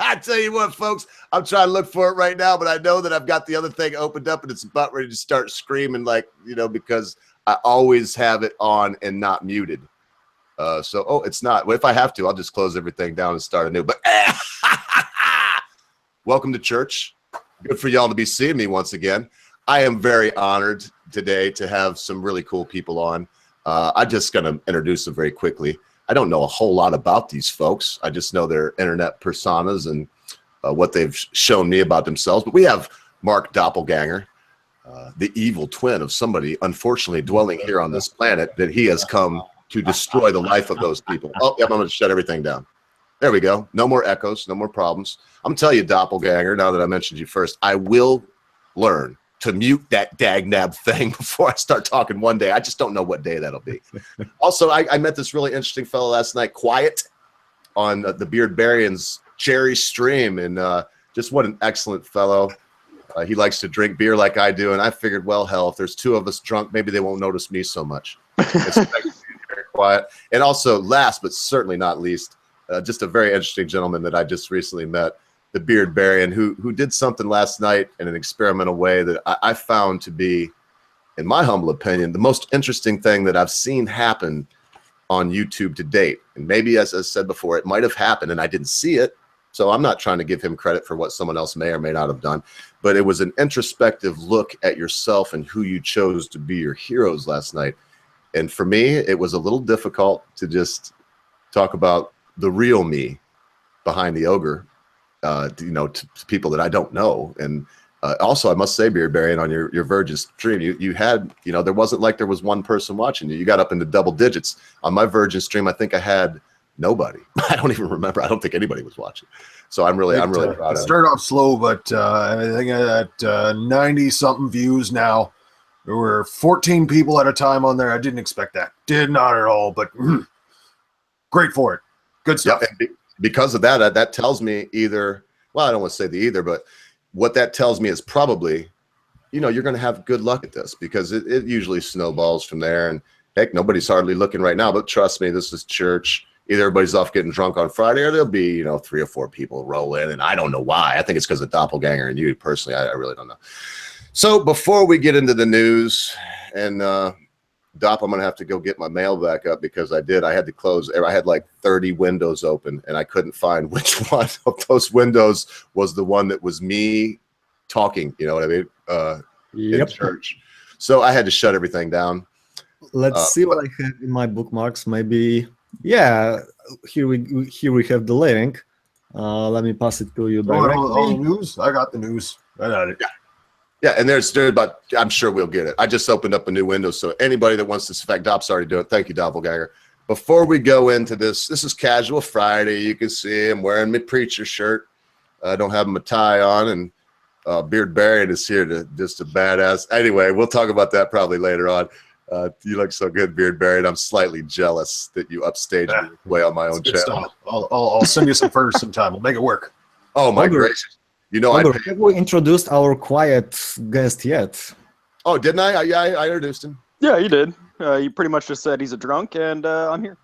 I tell you what, folks, I'm trying to look for it right now, but I know that I've got the other thing opened up and it's about ready to start screaming, like, because I always have it on and not muted. It's not. Well, if I have to, I'll just close everything down and start anew. But welcome to church. Good for y'all to be seeing me once again. I am very honored today to have some really cool people on. I'm just going to introduce them very quickly. I don't know a whole lot about these folks. I just know their internet personas and what they've shown me about themselves. But we have Mark Doppelganger, the evil twin of somebody, unfortunately, dwelling here on this planet, that he has come to destroy the life of those people. Oh, yep, I'm going to shut everything down. There we go. No more echoes, no more problems. I'm going to tell you, Doppelganger, now that I mentioned you first, I will learn to mute that dagnab thing before I start talking one day. I just don't know what day that'll be. Also, I met this really interesting fellow last night, Quiet, on the Beardbarians Cherry stream, and just what an excellent fellow. He likes to drink beer like I do, and I figured, well, hell, if there's two of us drunk, maybe they won't notice me so much. It's very quiet. And also, last but certainly not least, just a very interesting gentleman that I just recently met, the Beardbarian, who did something last night in an experimental way that I found to be, in my humble opinion, the most interesting thing that I've seen happen on YouTube to date. And maybe, as I said before, it might have happened and I didn't see it. So I'm not trying to give him credit for what someone else may or may not have done. But it was an introspective look at yourself and who you chose to be your heroes last night. And for me, it was a little difficult to just talk about the real me behind the ogre. To people that I don't know. And also, I must say, Beardbarian, on your Virgin stream, you had, there wasn't like there was one person watching you. You got up into double digits. On my Virgin stream, I think I had nobody. I don't even remember. I don't think anybody was watching. So I'm really proud of it. It started off slow, but I think at 90-something views now. There were 14 people at a time on there. I didn't expect that. Did not at all, but great for it. Good stuff. Yep. Because of that, that tells me either, well, I don't want to say the either, but what that tells me is probably, you're going to have good luck at this, because it usually snowballs from there. And heck, nobody's hardly looking right now, but trust me, this is church. Either everybody's off getting drunk on Friday, or there'll be, 3 or 4 people roll in. And I don't know why. I think it's because of Doppelganger and you personally. I really don't know. So before we get into the news, and Dopp, I'm going to have to go get my mail back up, because I had to close. I had like 30 windows open and I couldn't find which one of those windows was the one that was me talking, you know what I mean? In church. So I had to shut everything down. Let's see what I have in my bookmarks. Maybe, yeah, here we have the link. Let me pass it to you directly. All the news? I got the news. I got it. Yeah. Yeah, and there's about, I'm sure we'll get it. I just opened up a new window, so anybody that wants this, in fact, Dopp's already doing it. Thank you, Doppelganger. Before we go into this is Casual Friday. You can see I'm wearing my preacher shirt. I don't have my tie on, and Beardbarian is here to just a badass. Anyway, we'll talk about that probably later on. You look so good, Beardbarian. I'm slightly jealous that you upstage me way on my own channel. I'll send you some furs sometime. We'll make it work. Oh, my gracious. Have we introduced our quiet guest yet? Oh, didn't I? Yeah, I introduced him. Yeah, you did. You pretty much just said he's a drunk, and I'm here.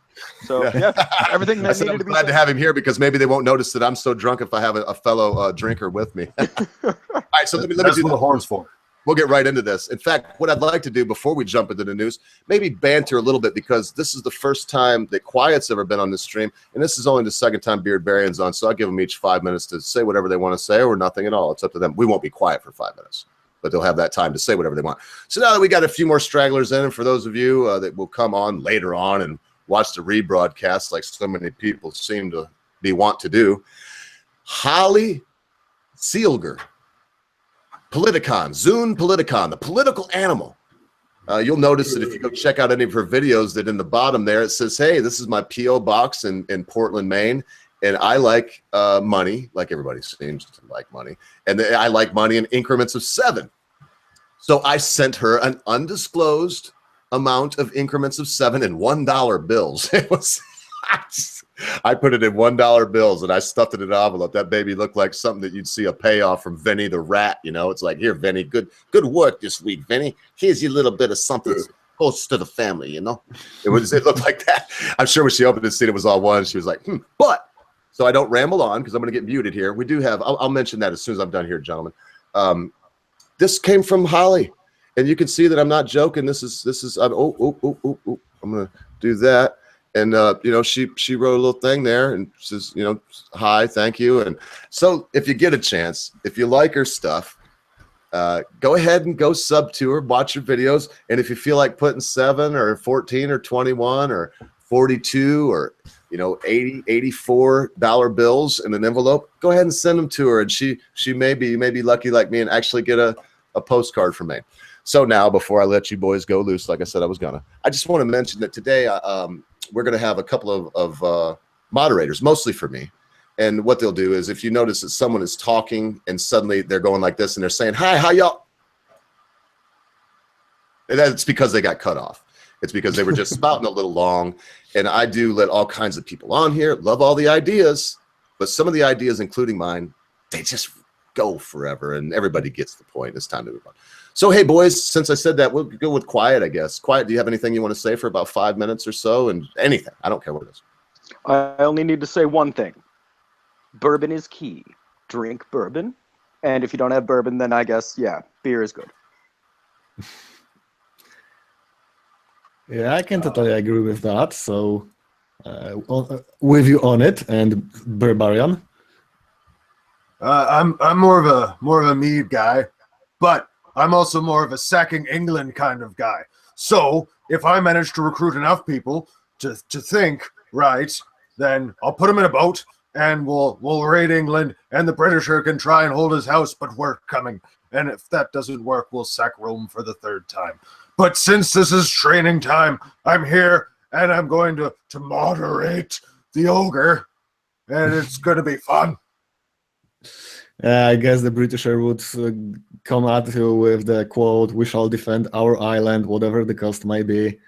So yeah, everything that needed to be glad said. to have him here, because maybe they won't notice that I'm so drunk if I have a fellow drinker with me. All right, so let me That's do what the horn's for. We'll get right into this. In fact, what I'd like to do before we jump into the news, maybe banter a little bit, because this is the first time that Quiet's ever been on this stream, and this is only the second time Beardbarian's on, so I'll give them each 5 minutes to say whatever they want to say, or nothing at all. It's up to them. We won't be quiet for 5 minutes, but they'll have that time to say whatever they want. So now that we got a few more stragglers in, and for those of you that will come on later on and watch the rebroadcast like so many people seem to want to do, Holly Seieler, Politicon, Zune Politicon, the political animal. You'll notice that if you go check out any of her videos, that in the bottom there, it says, hey, this is my P.O. box in Portland, Maine, and I like money, like everybody seems to like money, and I like money in increments of 7. So I sent her an undisclosed amount of increments of 7 in $1 bills. It was... I put it in $1 bills and I stuffed it in an envelope. That baby looked like something that you'd see a payoff from Vinny the rat. It's like, here, Vinny, good work this week, Vinny. Here's your little bit of something close to the family. It looked like that. I'm sure when she opened it, seen it was all one. She was like, But so I don't ramble on because I'm going to get muted here. We do have, I'll mention that as soon as I'm done here, gentlemen. This came from Holly, and you can see that I'm not joking. This is I'm going to do that. And, you know, she wrote a little thing there and says, you know, hi, thank you. And so if you get a chance, if you like her stuff, go ahead and go sub to her, watch her videos. And if you feel like putting 7 or 14 or 21 or 42 or, you know, $84 bills in an envelope, go ahead and send them to her. And she may be lucky like me and actually get a postcard from me. So now, before I let you boys go loose, like I said I was gonna, I just want to mention that today we're going to have a couple of moderators, mostly for me. And what they'll do is, if you notice that someone is talking and suddenly they're going like this and they're saying, hi, how y'all? And that's because they got cut off. It's because they were just spouting a little long. And I do let all kinds of people on here, love all the ideas, but some of the ideas, including mine, they just go forever and everybody gets the point. It's time to move on. So, hey, boys, since I said that, we'll go with Quiet, I guess. Quiet, do you have anything you want to say for about 5 minutes or so? And anything. I don't care what it is. I only need to say one thing. Bourbon is key. Drink bourbon. And if you don't have bourbon, then I guess, yeah, beer is good. Yeah, I can totally agree with that. So, with you on it, and Barbarian. I'm more of a mead guy, but I'm also more of a sacking England kind of guy. So if I manage to recruit enough people to think right, then I'll put them in a boat and we'll raid England, and the Britisher can try and hold his house, but we're coming. And if that doesn't work, we'll sack Rome for the 3rd time. But since this is training time, I'm here and I'm going to moderate the ogre, and it's going to be fun. I guess the Britisher would come at you with the quote, "We shall defend our island, whatever the cost may be.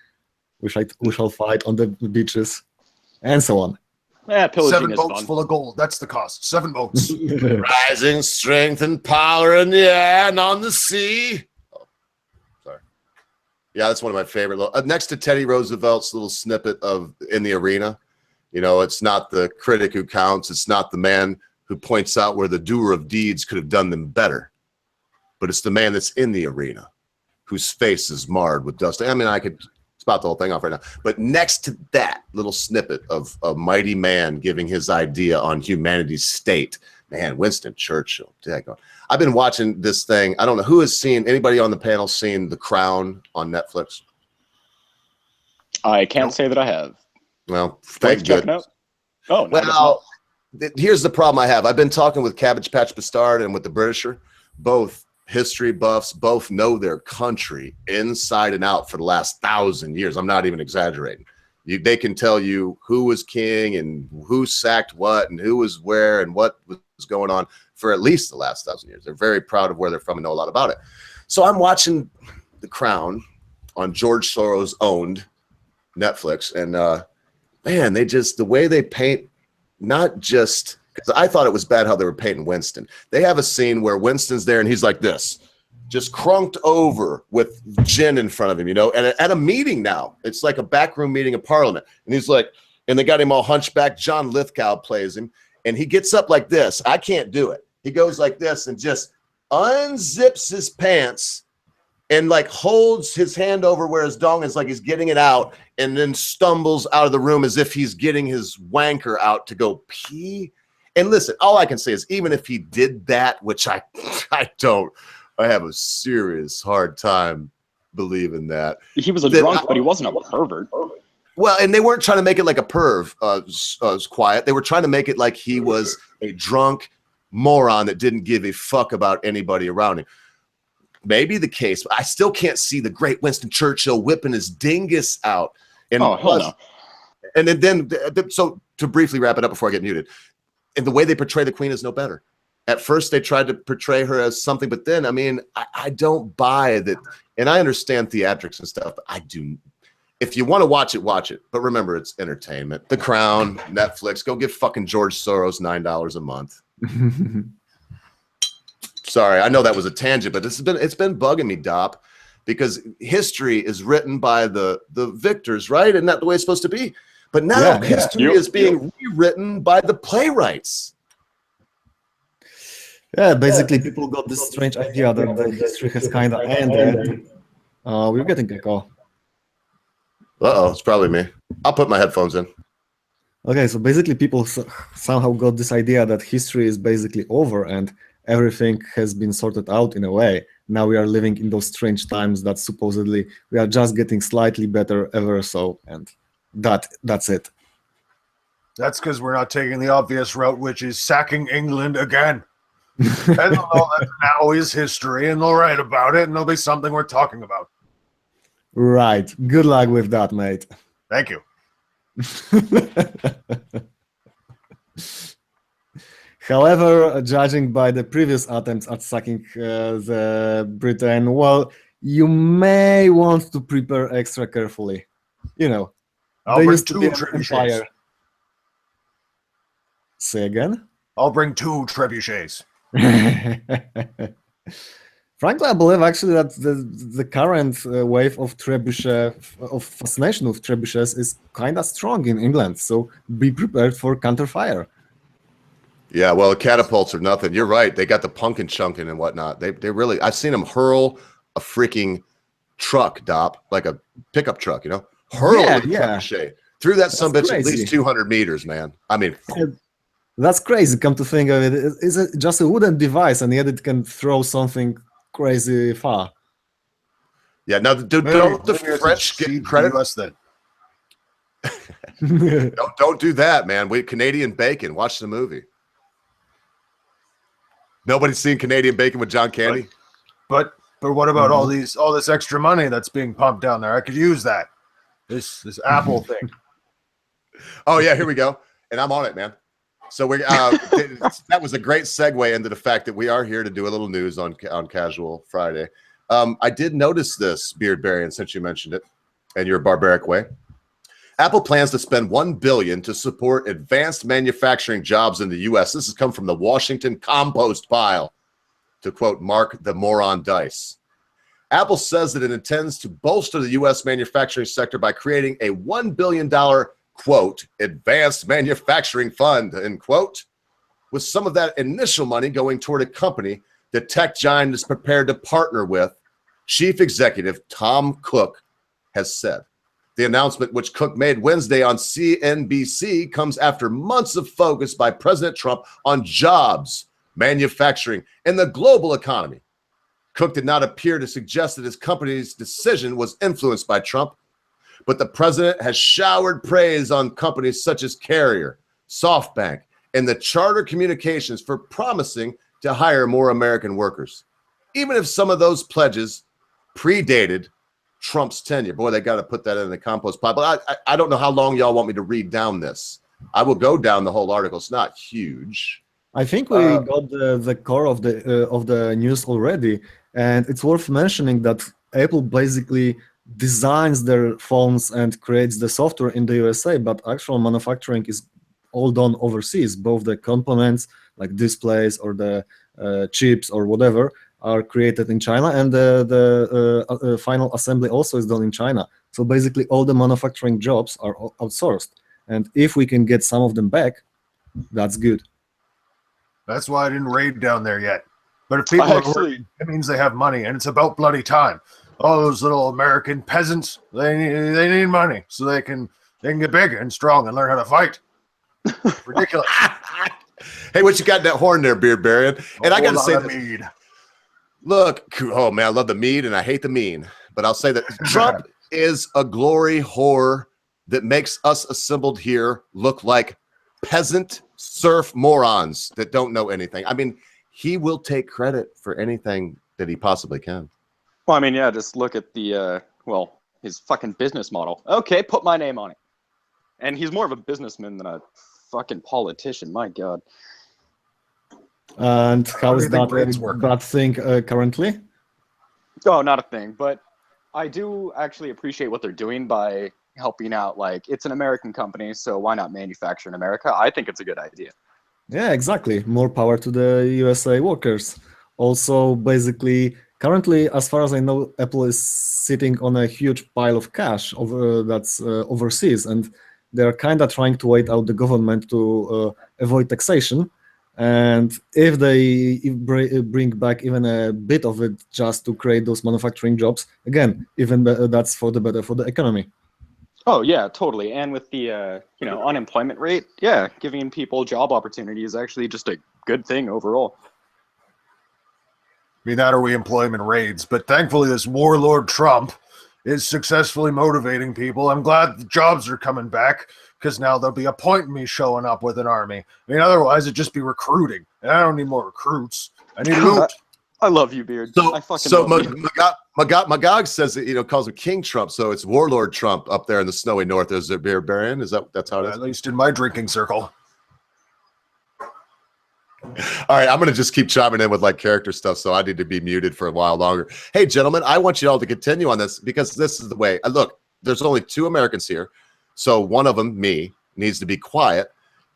We shall fight on the beaches," and so on. Yeah, pillaging 7 is boats fun. full of gold. That's the cost. 7 boats. Rising strength and power in the air and on the sea. Oh, sorry. Yeah, that's one of my favorite. Next to Teddy Roosevelt's little snippet of In the Arena. You know, it's not the critic who counts. It's not the man who points out where the doer of deeds could have done them better. But it's the man that's in the arena, whose face is marred with dust. I mean, I could spout the whole thing off right now. But next to that little snippet of a mighty man giving his idea on humanity's state, man, Winston Churchill. I've been watching this thing. I don't know who has seen, anybody on the panel seen The Crown on Netflix? I can't say that I have. Well, thank goodness. Oh, no, well, here's the problem I have. I've been talking with Cabbage Patch Bastard and with the Britisher, both history buffs, both know their country inside and out for the last 1,000 years. I'm not even exaggerating. They can tell you who was king and who sacked what and who was where and what was going on for at least the last 1,000 years. They're very proud of where they're from and know a lot about it. So I'm watching The Crown on George Soros owned Netflix, and man, the way they paint, not just because I thought it was bad how they were painting Winston. They have a scene where Winston's there and he's like this, just crunked over with gin in front of him, you know, and at a meeting now, it's like a backroom meeting of Parliament. And he's like, and they got him all hunchback. John Lithgow plays him, and he gets up like this. I can't do it. He goes like this and just unzips his pants and like holds his hand over where his dong is, like he's getting it out, and then stumbles out of the room as if he's getting his wanker out to go pee. And listen, all I can say is, even if he did that, which I don't, I have a serious hard time believing that. He was a drunk, but he wasn't a pervert. Well, and they weren't trying to make it like a perv, Quiet. They were trying to make it like he was a drunk moron that didn't give a fuck about anybody around him. Maybe the case, but I still can't see the great Winston Churchill whipping his dingus out. And oh, hell no. And then, so to briefly wrap it up before I get muted, and the way they portray the Queen is no better. At first, they tried to portray her as something, but then, I mean, I don't buy that. And I understand theatrics and stuff, but I do. If you want to watch it, watch it. But remember, it's entertainment. The Crown, Netflix, go give fucking George Soros $9 a month. Sorry, I know that was a tangent, but it's been bugging me, Dopp, because history is written by the victors, right? Isn't that the way it's supposed to be? But now Yeah, history is being rewritten by the playwrights. Yeah, basically people got this strange idea that the history has kind of ended. We're getting a call. Uh-oh, it's probably me. I'll put my headphones in. Okay, so basically people somehow got this idea that history is basically over and everything has been sorted out in a way. Now we are living in those strange times that supposedly we are just getting slightly better ever so, and that's it. That's because we're not taking the obvious route, which is sacking England again. And all that now is history, and they'll write about it, and there'll be something we're talking about. Right. Good luck with that, mate. Thank you. However, judging by the previous attempts at sacking the Britain, well, you may want to prepare extra carefully. You know, I'll they bring used to be two an trebuchets. empire. Say again? I'll bring 2 trebuchets. Frankly, I believe actually that the current wave of fascination with trebuchets is kind of strong in England. So be prepared for counterfire. Yeah, well, catapults are nothing. You're right. They got the punkin' chunkin' and whatnot. They really, I've seen them hurl a freaking truck, Dopp, like a pickup truck, you know? Hurl a trebuchet through that sumbitch at least 200 meters, man. I mean, that's crazy. Come to think of it, it's just a wooden device, and yet it can throw something crazy far. Yeah, now don't the French get credit? US then. Don't do that, man. Canadian Bacon. Watch the movie. Nobody's seen Canadian Bacon with John Candy. But what about all this extra money that's being pumped down there? I could use that. This Apple thing. Oh yeah, here we go. And I'm on it, man. So we that was a great segue into the fact that we are here to do a little news on Casual Friday. I did notice this, Beard Barian, since you mentioned it, and your barbaric way. Apple plans to spend $1 billion to support advanced manufacturing jobs in the U.S. This has come from the Washington compost pile, to quote Mark the Moron Dice. Apple says that it intends to bolster the U.S. manufacturing sector by creating a $1 billion, quote, advanced manufacturing fund, end quote, with some of that initial money going toward a company the tech giant is prepared to partner with, Chief Executive Tom Cook has said. The announcement, which Cook made Wednesday on CNBC, comes after months of focus by President Trump on jobs, manufacturing, and the global economy. Cook did not appear to suggest that his company's decision was influenced by Trump, but the president has showered praise on companies such as Carrier, SoftBank, and the Charter Communications for promising to hire more American workers, even if some of those pledges predated Trump's tenure. Boy, they got to put that in the compost pile. But I don't know how long y'all want me to read down this. I will go down the whole article. It's not huge. I think we got the core of the news already, and it's worth mentioning that Apple basically designs their phones and creates the software in the USA, but actual manufacturing is all done overseas. Both the components, like displays or the chips or whatever, are created in China, and the final assembly also is done in China. So basically all the manufacturing jobs are outsourced. And if we can get some of them back, that's good. That's why I didn't raid down there yet. But if people are working, it means they have money, and it's about bloody time. All those little American peasants, they need money so they can get big and strong and learn how to fight. Ridiculous. Hey, what you got in that horn there, Beard Barian? And I got to say this. Mead. Look, oh man, I love the mead and I hate the mean. But I'll say that Trump is a glory whore that makes us assembled here look like peasant serf morons that don't know anything. I mean, he will take credit for anything that he possibly can. Well, I mean, yeah, just look at the, his fucking business model. Okay, put my name on it. And he's more of a businessman than a fucking politician, my God. And how is that a bad thing currently? Oh, not a thing. But I do actually appreciate what they're doing by helping out. Like, it's an American company, so why not manufacture in America? I think it's a good idea. Yeah, exactly. More power to the USA workers. Also, basically, currently, as far as I know, Apple is sitting on a huge pile of cash that's overseas, and they're kind of trying to wait out the government to avoid taxation. And if they bring back even a bit of it just to create those manufacturing jobs, again, even that's for the better for the economy. Oh yeah, totally. And with the unemployment rate, yeah, giving people job opportunity is actually just a good thing overall. I mean, that or we employment raids. But thankfully, this warlord Trump is successfully motivating people. I'm glad the jobs are coming back, because now there'll be a point in me showing up with an army. I mean, otherwise it'd just be recruiting. And I don't need more recruits. I need loot. I love you, Beard. So, I fucking love you. Magog says that, calls him King Trump, so it's Warlord Trump up there in the snowy north. Is there Beer Baron? That's how it is? At least in my drinking circle. All right, I'm going to just keep chiming in with like character stuff, so I need to be muted for a while longer. Hey, gentlemen, I want you all to continue on this, because this is the way. Look, there's only 2 Americans here, so one of them, me, needs to be quiet.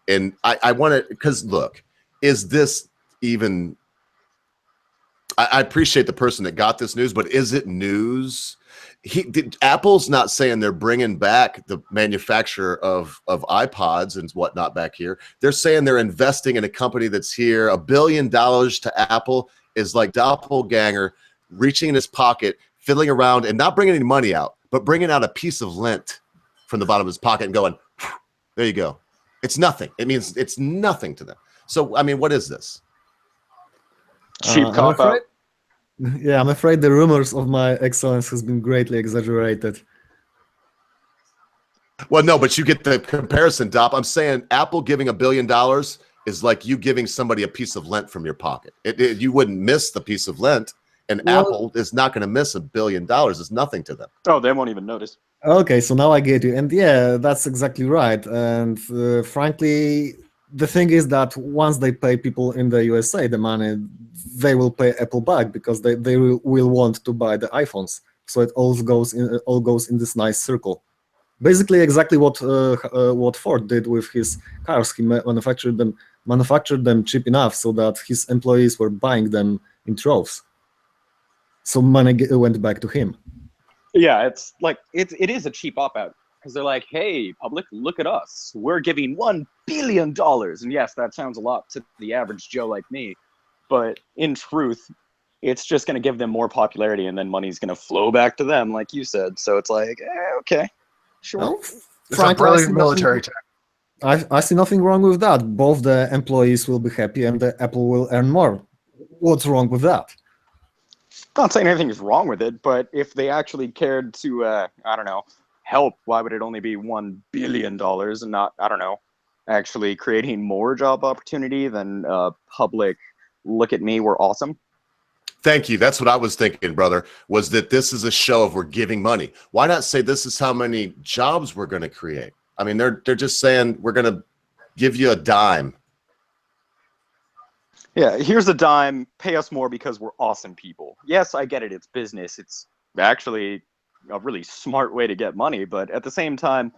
And I want to, because look, is this even... I appreciate the person that got this news, but is it news? Apple's not saying they're bringing back the manufacturer of iPods and whatnot back here. They're saying they're investing in a company that's here. $1 billion to Apple is like doppelganger reaching in his pocket, fiddling around, and not bringing any money out, but bringing out a piece of lint from the bottom of his pocket and going, there you go. It's nothing. It means it's nothing to them. So, I mean, what is this? Cheap cop out. Yeah, I'm afraid the rumors of my excellence has been greatly exaggerated. Well, no, but you get the comparison, Dopp. I'm saying Apple giving $1 billion is like you giving somebody a piece of lint from your pocket. You wouldn't miss the piece of lint, and Apple is not going to miss $1 billion. It's nothing to them. Oh, they won't even notice. Okay, so now I get you. And yeah, that's exactly right. And frankly, the thing is that once they pay people in the USA the money, they will pay Apple back, because they will want to buy the iPhones. So it all goes in this nice circle. Basically, exactly what Ford did with his cars. He manufactured them cheap enough so that his employees were buying them in troves. So money went back to him. Yeah, it's like it is a cheap op-out, because they're like, hey, public, look at us. We're giving $1 billion. And yes, that sounds a lot to the average Joe like me. But in truth, it's just going to give them more popularity, and then money's going to flow back to them, like you said. So it's like, okay, sure. Well, It's a brilliant military tactic. I see nothing wrong with that. Both the employees will be happy and the Apple will earn more. What's wrong with that? I'm not saying anything is wrong with it, but if they actually cared to, help, why would it only be $1 billion and not, actually creating more job opportunity than public, look at me, we're awesome? Thank you. That's what I was thinking, brother, was that this is a show of we're giving money. Why not say this is how many jobs we're going to create? I mean, they're just saying we're going to give you a dime. Yeah, here's a dime, pay us more because we're awesome people. Yes, I get it, it's business. It's actually a really smart way to get money, but at the same time,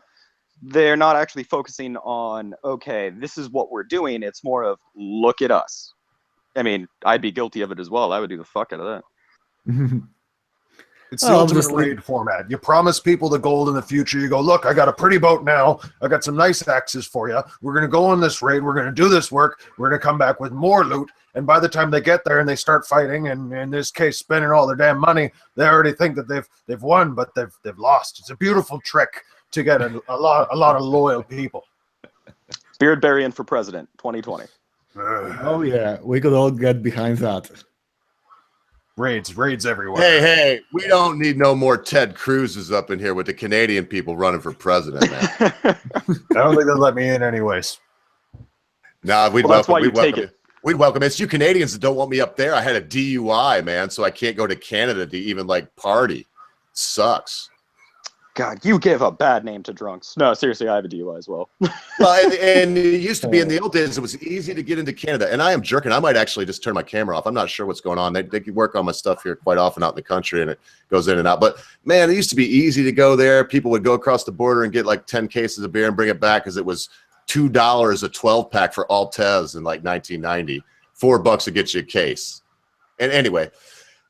they're not actually focusing on, okay, this is what we're doing. It's more of, look at us. I mean, I'd be guilty of it as well. I would do the fuck out of that. It's the ultimate raid format. You promise people the gold in the future. You go, look, I got a pretty boat now. I got some nice axes for you. We're going to go on this raid. We're going to do this work. We're going to come back with more loot. And by the time they get there and they start fighting, and in this case, spending all their damn money, they already think that they've won, but they've lost. It's a beautiful trick to get a lot of loyal people. Beard burying for president, 2020. Oh yeah, we could all get behind that. Raids everywhere. Hey, we don't need no more Ted Cruz's up in here with the Canadian people running for president, man. I don't think they'll let me in anyways. Nah, we'd Well, that's welcome, why you we'd welcome take it. it. We'd welcome it. It's you Canadians that don't want me up there. I had a DUI, man, so I can't go to Canada to even like party. Sucks. God, you give a bad name to drunks. No, seriously, I have a DUI as well. Well, and it used to be in the old days, it was easy to get into Canada. And I am jerking. I might actually just turn my camera off. I'm not sure what's going on. They can work on my stuff here quite often out in the country, and it goes in and out. But, man, it used to be easy to go there. People would go across the border and get like 10 cases of beer and bring it back because it was $2 a 12-pack for Altez in like 1990. $4 to get you a case. And anyway,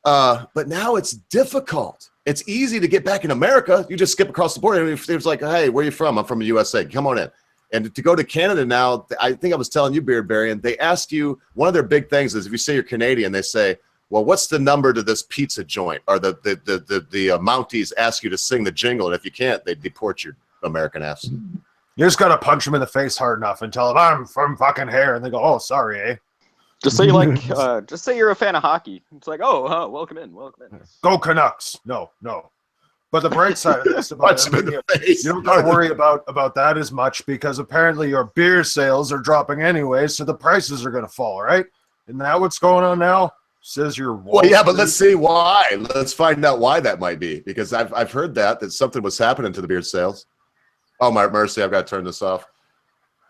but now it's difficult. It's easy to get back in America. You just skip across the border. And if it's like, hey, where are you from? I'm from the USA. Come on in. And to go to Canada now, I think I was telling you, Beard Barian, they ask you, one of their big things is if you say you're Canadian, they say, well, what's the number to this pizza joint? Or the Mounties ask you to sing the jingle. And if you can't, they deport your American ass. You just got to punch them in the face hard enough and tell them, I'm from fucking here. And they go, oh, sorry, eh? Just say like, just say you're a fan of hockey. It's like, oh, welcome in. Go Canucks. No. But the bright side of this, about you don't got to worry about that as much because apparently your beer sales are dropping anyway, so the prices are going to fall, right? Isn't that what's going on now? Says your well, yeah, but let's see why. Let's find out why that might be because I've heard that something was happening to the beer sales. Oh my mercy, I've got to turn this off.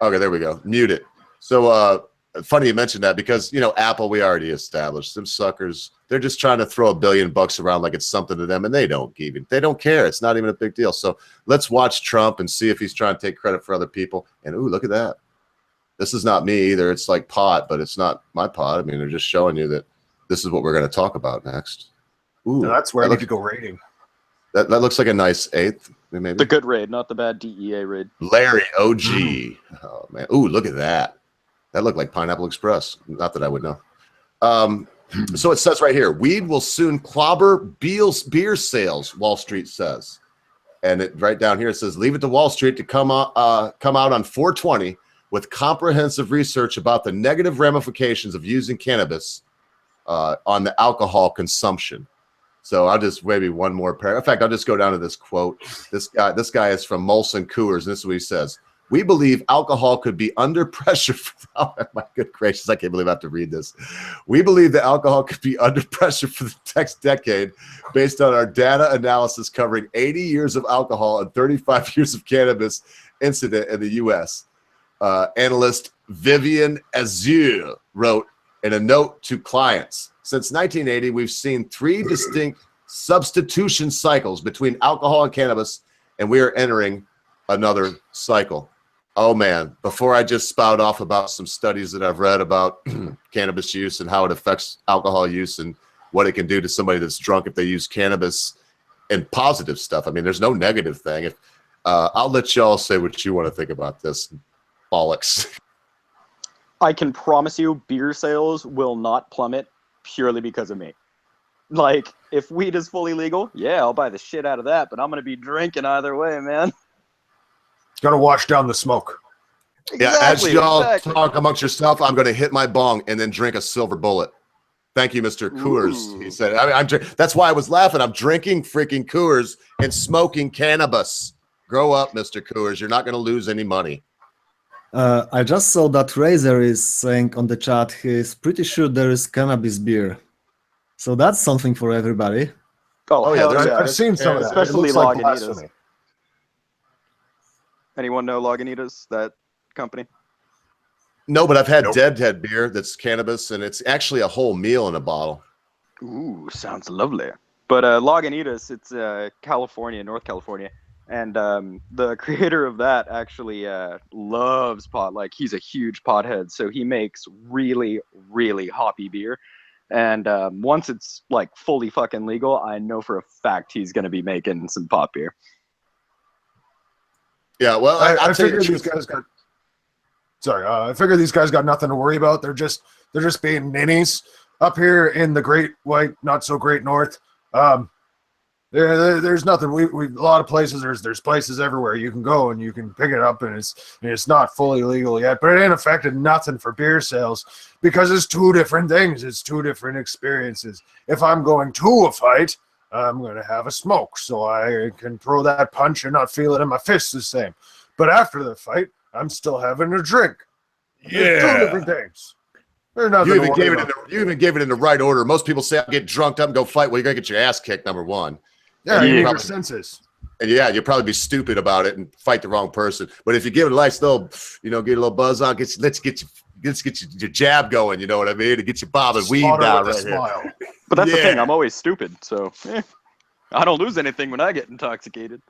Okay, there we go. Mute it. So funny you mentioned that because Apple, we already established them suckers. They're just trying to throw $1 billion around like it's something to them, and they don't care. It's not even a big deal. So let's watch Trump and see if he's trying to take credit for other people. And ooh, look at that. This is not me either. It's like pot, but it's not my pot. I mean, they're just showing you that this is what we're going to talk about next. Ooh, now that's where I need to go rating. That looks like a nice 8th, maybe. The good raid, not the bad DEA raid. Larry OG. Oh man. Ooh, look at that. That looked like Pineapple Express. Not that I would know. So it says right here, weed will soon clobber beer sales, Wall Street says. And right down here it says, leave it to Wall Street to come out on 420 with comprehensive research about the negative ramifications of using cannabis on the alcohol consumption. So I'll just maybe one more paragraph. In fact, I'll just go down to this quote. This guy is from Molson Coors, and this is what he says. We believe alcohol could be under pressure. Oh, my good gracious, I can't believe I have to read this. We believe that alcohol could be under pressure for the next decade based on our data analysis covering 80 years of alcohol and 35 years of cannabis incident in the U.S. Analyst Vivian Azure wrote in a note to clients, since 1980, we've seen 3 distinct substitution cycles between alcohol and cannabis, and we are entering another cycle. Oh man, before I just spout off about some studies that I've read about cannabis use and how it affects alcohol use and what it can do to somebody that's drunk if they use cannabis and positive stuff. I mean, there's no negative thing. If I'll let y'all say what you want to think about this bollocks. I can promise you beer sales will not plummet purely because of me. Like, if weed is fully legal, yeah, I'll buy the shit out of that, but I'm going to be drinking either way, man. Got to wash down the smoke. Yeah, as y'all talk amongst yourself, I'm going to hit my bong and then drink a silver bullet. Thank you, Mr. Coors. Ooh. He said. That's why I was laughing. I'm drinking freaking Coors and smoking cannabis. Grow up, Mr. Coors. You're not going to lose any money. I just saw that Razor is saying on the chat he's pretty sure there is cannabis beer. So that's something for everybody. Oh yeah, I've seen some of that. Especially Lagunitas. Anyone know Lagunitas, that company? No, but I've had Deadhead beer that's cannabis, and it's actually a whole meal in a bottle. Ooh, sounds lovely. But Lagunitas, it's California, North California. And the creator of that actually loves pot. Like, he's a huge pothead, so he makes really, really hoppy beer. And once it's like fully fucking legal, I know for a fact he's going to be making some pot beer. Yeah, well, I figure these guys got. Sorry, I figure these guys got nothing to worry about. They're just being ninnies up here in the great white, not so great north. There's nothing. We a lot of places. There's places everywhere you can go and you can pick it up, and it's not fully legal yet. But it ain't affected nothing for beer sales because it's 2 different things. It's 2 different experiences. If I'm going to a fight, I'm going to have a smoke so I can throw that punch and not feel it in my fist the same. But after the fight, I'm still having a drink. Yeah. 2 different things. You even gave it in the right order. Most people say, I'll get drunked up and go fight. Well, you're going to get your ass kicked, number one. Yeah, you need your senses. And yeah, you'll probably be stupid about it and fight the wrong person. But if you give it a nice little, get a little buzz on, let's get your jab going, you know what I mean? To get your bob and weed down right here. But that's the thing, I'm always stupid, so I don't lose anything when I get intoxicated.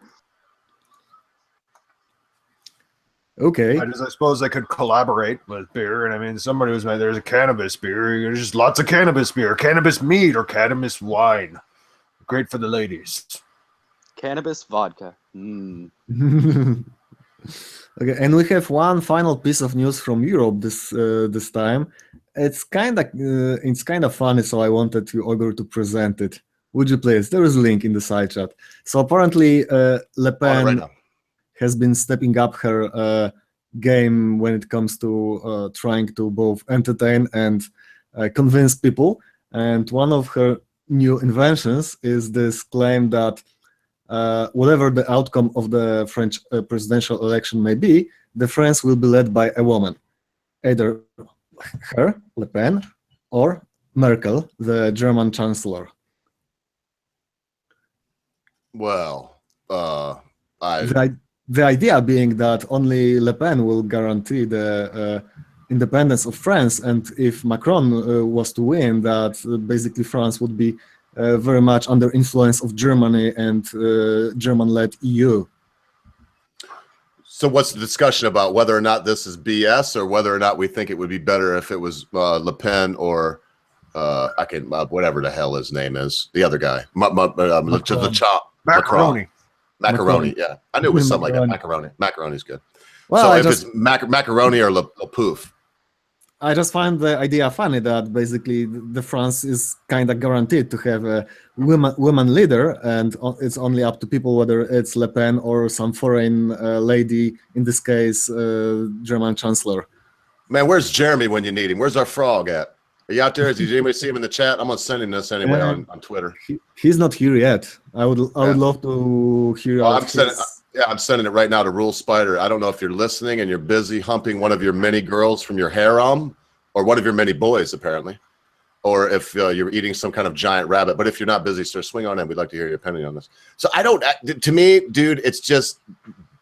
Okay. I suppose they could collaborate with beer, and I mean, somebody was there's a cannabis beer. There's just lots of cannabis beer, cannabis meat, or cannabis wine. Great for the ladies. Cannabis vodka. Mm. Okay, and we have one final piece of news from Europe this time. It's kind of funny, so I wanted you, Ogre, to present it. Would you please? There is a link in the side chat. So apparently, Le Pen Right now. has been stepping up her game when it comes to trying to both entertain and convince people. And one of her new inventions is this claim that whatever the outcome of the French presidential election may be, the France will be led by a woman, either her, Le Pen, or Merkel, the German chancellor. Well, The idea being that only Le Pen will guarantee the independence of France, and if Macron was to win, that basically France would be very much under influence of Germany and German-led EU. so what's the discussion about whether or not this is BS or whether or not we think it would be better if it was Le Pen or whatever the hell his name is, the other guy, Macaroni. Macaroni, yeah. I knew it was something like that. Macaroni. Macaroni's good. Well, so if it's macaroni or Le Pouf. I just find the idea funny that basically the France is kind of guaranteed to have a woman leader, and it's only up to people whether it's Le Pen or some foreign lady, in this case, German chancellor. Man, where's Jeremy when you need him? Where's our frog at? Are you out there? Did anybody see him in the chat? I'm sending this anyway on Twitter. He's not here yet. I would love to hear. I'm sending it right now to Rule Spider. I don't know if you're listening and you're busy humping one of your many girls from your harem, or one of your many boys, apparently, or if you're eating some kind of giant rabbit. But if you're not busy, sir, swing on in. We'd like to hear your opinion on this. So to me, dude, it's just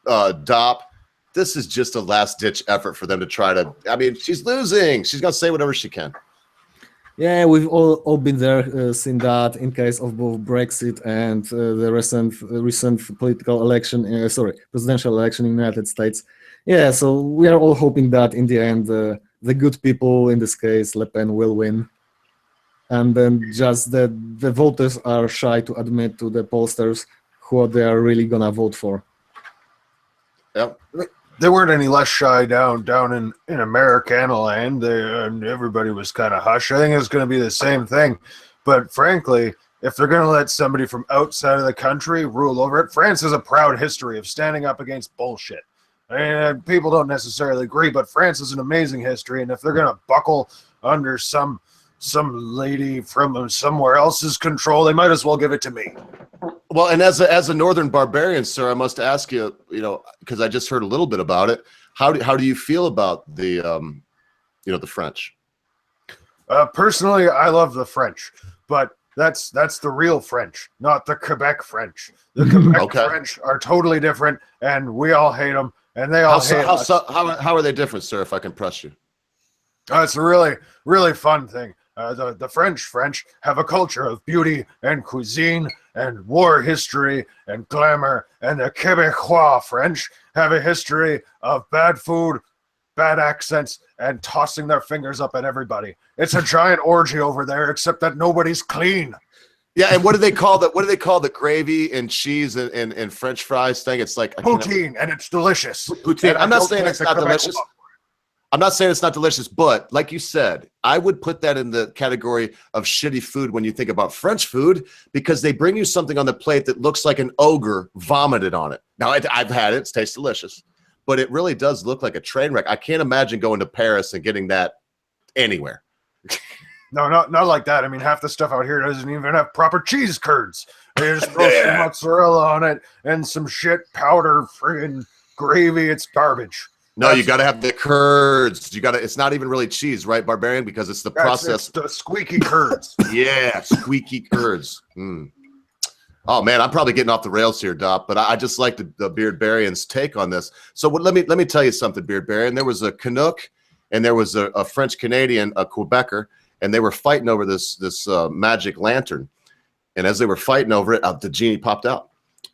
Dopp. This is just a last-ditch effort for them to try to. I mean, she's losing. She's gonna say whatever she can. Yeah, we've all been there, seen that in case of both Brexit and the recent political election, presidential election in the United States. Yeah, so we are all hoping that in the end, the good people, in this case, Le Pen, will win. And then just the voters are shy to admit to the pollsters who they are really gonna vote for. Yep. They weren't any less shy down in Americana land. And everybody was kind of hush. I think it's going to be the same thing. But frankly, if they're going to let somebody from outside of the country rule over it, France has a proud history of standing up against bullshit. I mean, people don't necessarily agree, but France has an amazing history. And if they're going to buckle under some lady from somewhere else's control, they might as well give it to me. Well, and as a northern barbarian, sir, I must ask you, because I just heard a little bit about it. How do you feel about the the French? Personally, I love the French, but that's the real French, not the Quebec French. The Quebec French are totally different, and we all hate them, and they all hate us. How are they different, sir? If I can press you. It's a really, really fun thing. The French have a culture of beauty and cuisine and war history and glamour, and the Quebecois French have a history of bad food, bad accents, and tossing their fingers up at everybody. It's a giant orgy over there, except that nobody's clean. Yeah, and what do they call the gravy and cheese and French fries thing? It's like poutine, and it's delicious. Poutine. I'm not saying it's not delicious. I'm not saying it's not delicious, but like you said, I would put that in the category of shitty food when you think about French food, because they bring you something on the plate that looks like an ogre vomited on it. Now, I've had it. It tastes delicious, but it really does look like a train wreck. I can't imagine going to Paris and getting that anywhere. No, not like that. I mean, half the stuff out here doesn't even have proper cheese curds. They just throw some mozzarella on it and some shit powder friggin' gravy. It's garbage. No, you got to have the curds. It's not even really cheese, right, Barbarian? Because it's the process. It's the squeaky curds. Yeah, squeaky curds. Mm. Oh man, I'm probably getting off the rails here, Dopp. But I just like the Beardbarian's take on this. So let me tell you something, Beardbarian. There was a Canuck, and there was a French Canadian, a Quebecer, and they were fighting over this magic lantern. And as they were fighting over it, the genie popped out.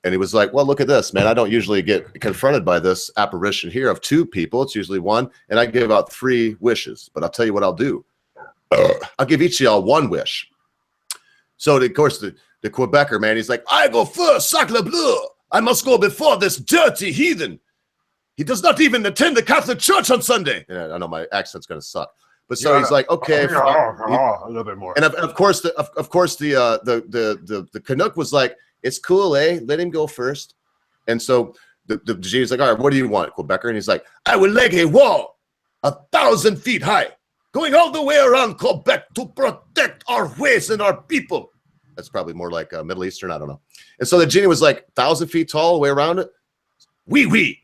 And he was like, well, look at this, man. I don't usually get confronted by this apparition here of two people. It's usually one. And I give out 3 wishes. But I'll tell you what I'll do. I'll give each of y'all 1 wish. So, of course, the Quebecer, man. He's like, I go first, sacre bleu. I must go before this dirty heathen. He does not even attend the Catholic Church on Sunday. And I know my accent's gonna suck, but so he's like, okay, a little bit more. And of course, the Canuck was like, it's cool, eh? Let him go first. And so the G's like, all right, what do you want, Quebecer? And he's like, I will leg a wall 1,000 feet high, going all the way around Quebec to protect our ways and our people. That's probably more like Middle Eastern, I don't know. And so the genie was like 1,000 feet tall, all the way around it. Wee.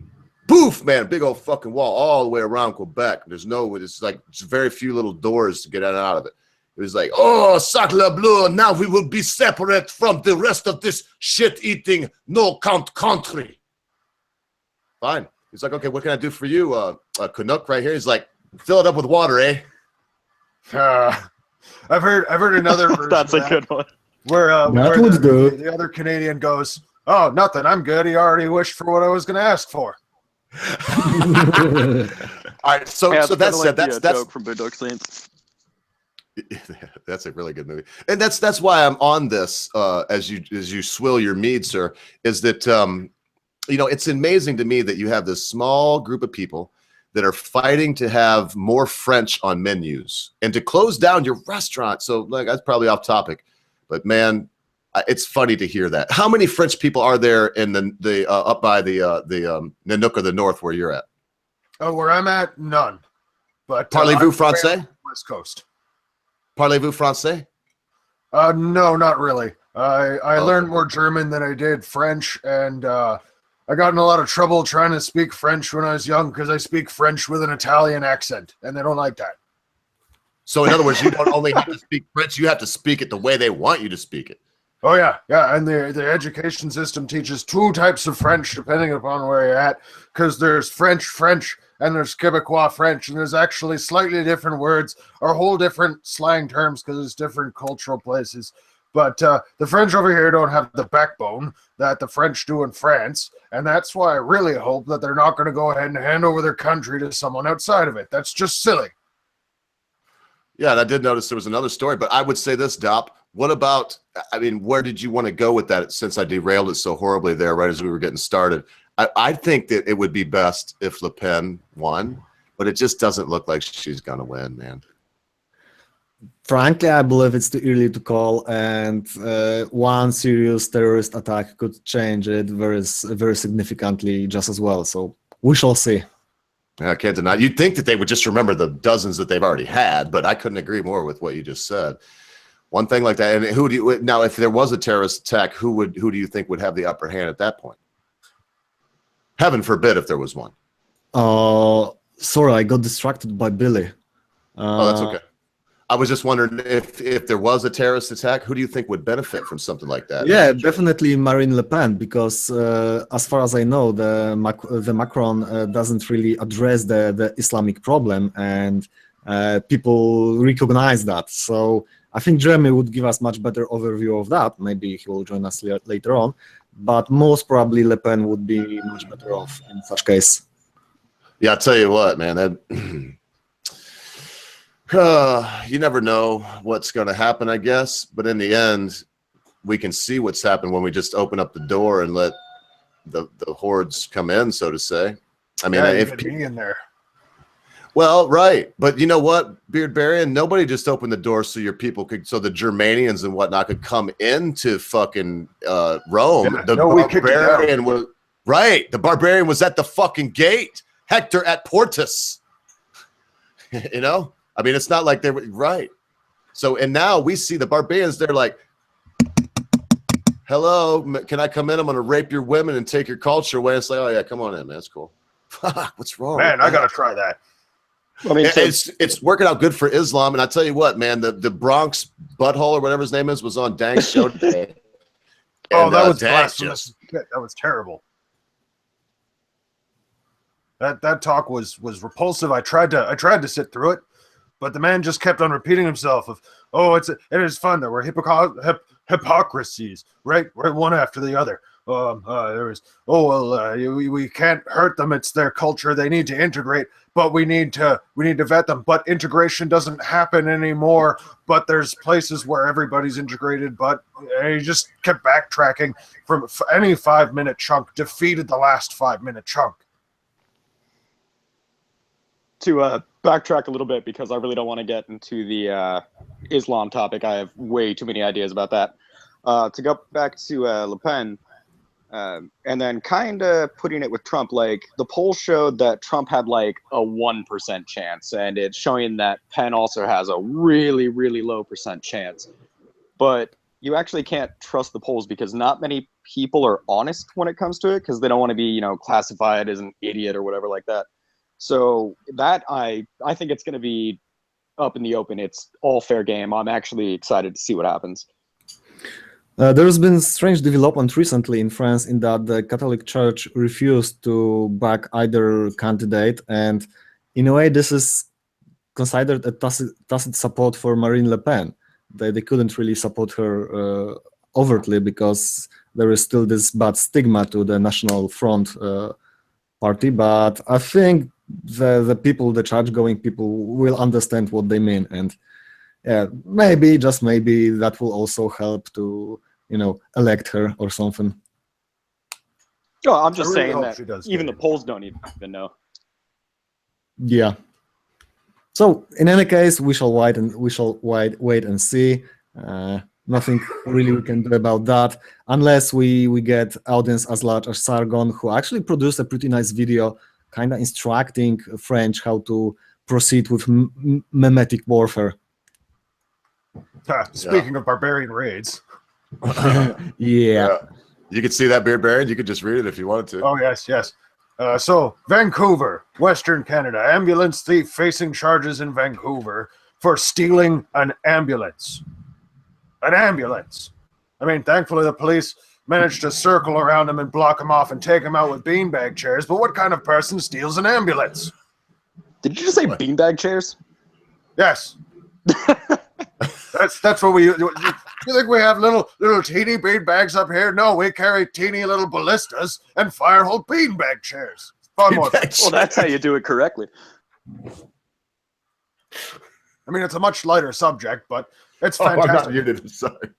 Boof, man, big old fucking wall all the way around Quebec. It's like very few little doors to get in and out of it. It was like, oh, sacre bleu, now we will be separate from the rest of this shit-eating, no-count country. Fine. He's like, okay, what can I do for you, Canuck right here? He's like, fill it up with water, eh? I've heard another version That's a good one. Where do. the other Canadian goes, oh, nothing, I'm good. He already wished for what I was going to ask for. All right, so that's like that's joke from Boondock Saints. That's a really good movie, and that's why I'm on this. As you swill your mead, sir, is that it's amazing to me that you have this small group of people that are fighting to have more French on menus and to close down your restaurant. So like that's probably off topic, but man, it's funny to hear that. How many French people are there in the up by the Nanook of the North where you're at? Oh, where I'm at, none. But Parlez-vous français? West Coast. Parlez-vous français? No, not really. I learned more German than I did French, and I got in a lot of trouble trying to speak French when I was young because I speak French with an Italian accent, and they don't like that. So in other words, you don't only have to speak French, you have to speak it the way they want you to speak it. Oh, yeah, and the education system teaches two types of French depending upon where you're at, because there's French, and there's Quebecois French, and there's actually slightly different words or whole different slang terms because it's different cultural places. But the French over here don't have the backbone that the French do in France, and that's why I really hope that they're not going to go ahead and hand over their country to someone outside of it. That's just silly. Yeah, and I did notice there was another story, but I would say this, Dopp. What about, where did you want to go with that since I derailed it so horribly there right as we were getting started? I think that it would be best if Le Pen won, but it just doesn't look like she's going to win, man. Frankly, I believe it's too early to call, and one serious terrorist attack could change it very significantly just as well. So we shall see. I can't deny. You'd think that they would just remember the dozens that they've already had, but I couldn't agree more with what you just said. One thing like that. And now, if there was a terrorist attack, who do you think would have the upper hand at that point? Heaven forbid if there was one. Sorry, I got distracted by Billy. That's okay. I was just wondering if there was a terrorist attack, who do you think would benefit from something like that? Yeah, definitely Marine Le Pen, because as far as I know, the Macron doesn't really address the Islamic problem, and people recognize that. So I think Jeremy would give us much better overview of that. Maybe he will join us later on, but most probably Le Pen would be much better off in such case. Yeah, I'll tell you what, man, that you never know what's going to happen, I guess. But in the end, we can see what's happened when we just open up the door and let the hordes come in, so to say. I mean, if be in there. Well, right. But you know what, Beardbarian? Nobody just opened the door so your people could, so the Germanians and whatnot could come into fucking Rome. Yeah, the barbarian was right. The barbarian was at the fucking gate. Hector at Portus. You know? I mean, it's not like they were right. So, and now we see the barbarians, they're like, hello, can I come in? I'm going to rape your women and take your culture away. It's like, oh, yeah, come on in, man. That's cool. What's wrong? Man, I got to try that. I mean, it's working out good for Islam. And I tell you what, man, the Bronx butthole or whatever his name is was on Dank's show today. Oh, that was blasphemous. That was terrible. That talk was repulsive. I tried to sit through it, but the man just kept on repeating himself of, oh, it is fun that we're hypocrisies, right one after the other. we can't hurt them. It's their culture. They need to integrate, but we need to vet them. But integration doesn't happen anymore. But there's places where everybody's integrated. But he just kept backtracking from any 5-minute chunk. Defeated the last 5-minute chunk. To backtrack a little bit, because I really don't want to get into the Islam topic. I have way too many ideas about that. To go back to Le Pen, and then kind of putting it with Trump, like the poll showed that Trump had like a 1% chance, and it's showing that Penn also has a really, really low percent chance. But you actually can't trust the polls because not many people are honest when it comes to it, because they don't want to be, classified as an idiot or whatever like that. So that I think it's going to be up in the open. It's all fair game. I'm actually excited to see what happens. There's been strange development recently in France in that the Catholic Church refused to back either candidate, and in a way this is considered a tacit support for Marine Le Pen. They couldn't really support her overtly because there is still this bad stigma to the National Front party, but I think the people, the church-going people, will understand what they mean, and maybe, just maybe, that will also help to elect her or something. Oh, I'm just really saying hope she that does even get the it. polls don't even know. Yeah. So in any case, we shall wait and see. Nothing really we can do about that, unless we get audience as large as Sargon, who actually produced a pretty nice video, kind of instructing French how to proceed with memetic warfare. Speaking of barbarian raids. Yeah. You could see that, Beard Baron. You could just read it if you wanted to. Oh, yes. So, Vancouver, Western Canada. Ambulance thief facing charges in Vancouver for stealing an ambulance. An ambulance. I mean, thankfully the police managed to circle around him and block him off and take him out with beanbag chairs, but what kind of person steals an ambulance? Did you just say beanbag chairs? Yes. That's what we... You think we have little teeny beanbags up here? No, we carry teeny little ballistas and fire-hole beanbag chairs. Far more. Well, that's how you do it correctly. I mean, it's a much lighter subject, but it's I'm fantastic. not muted. Sorry.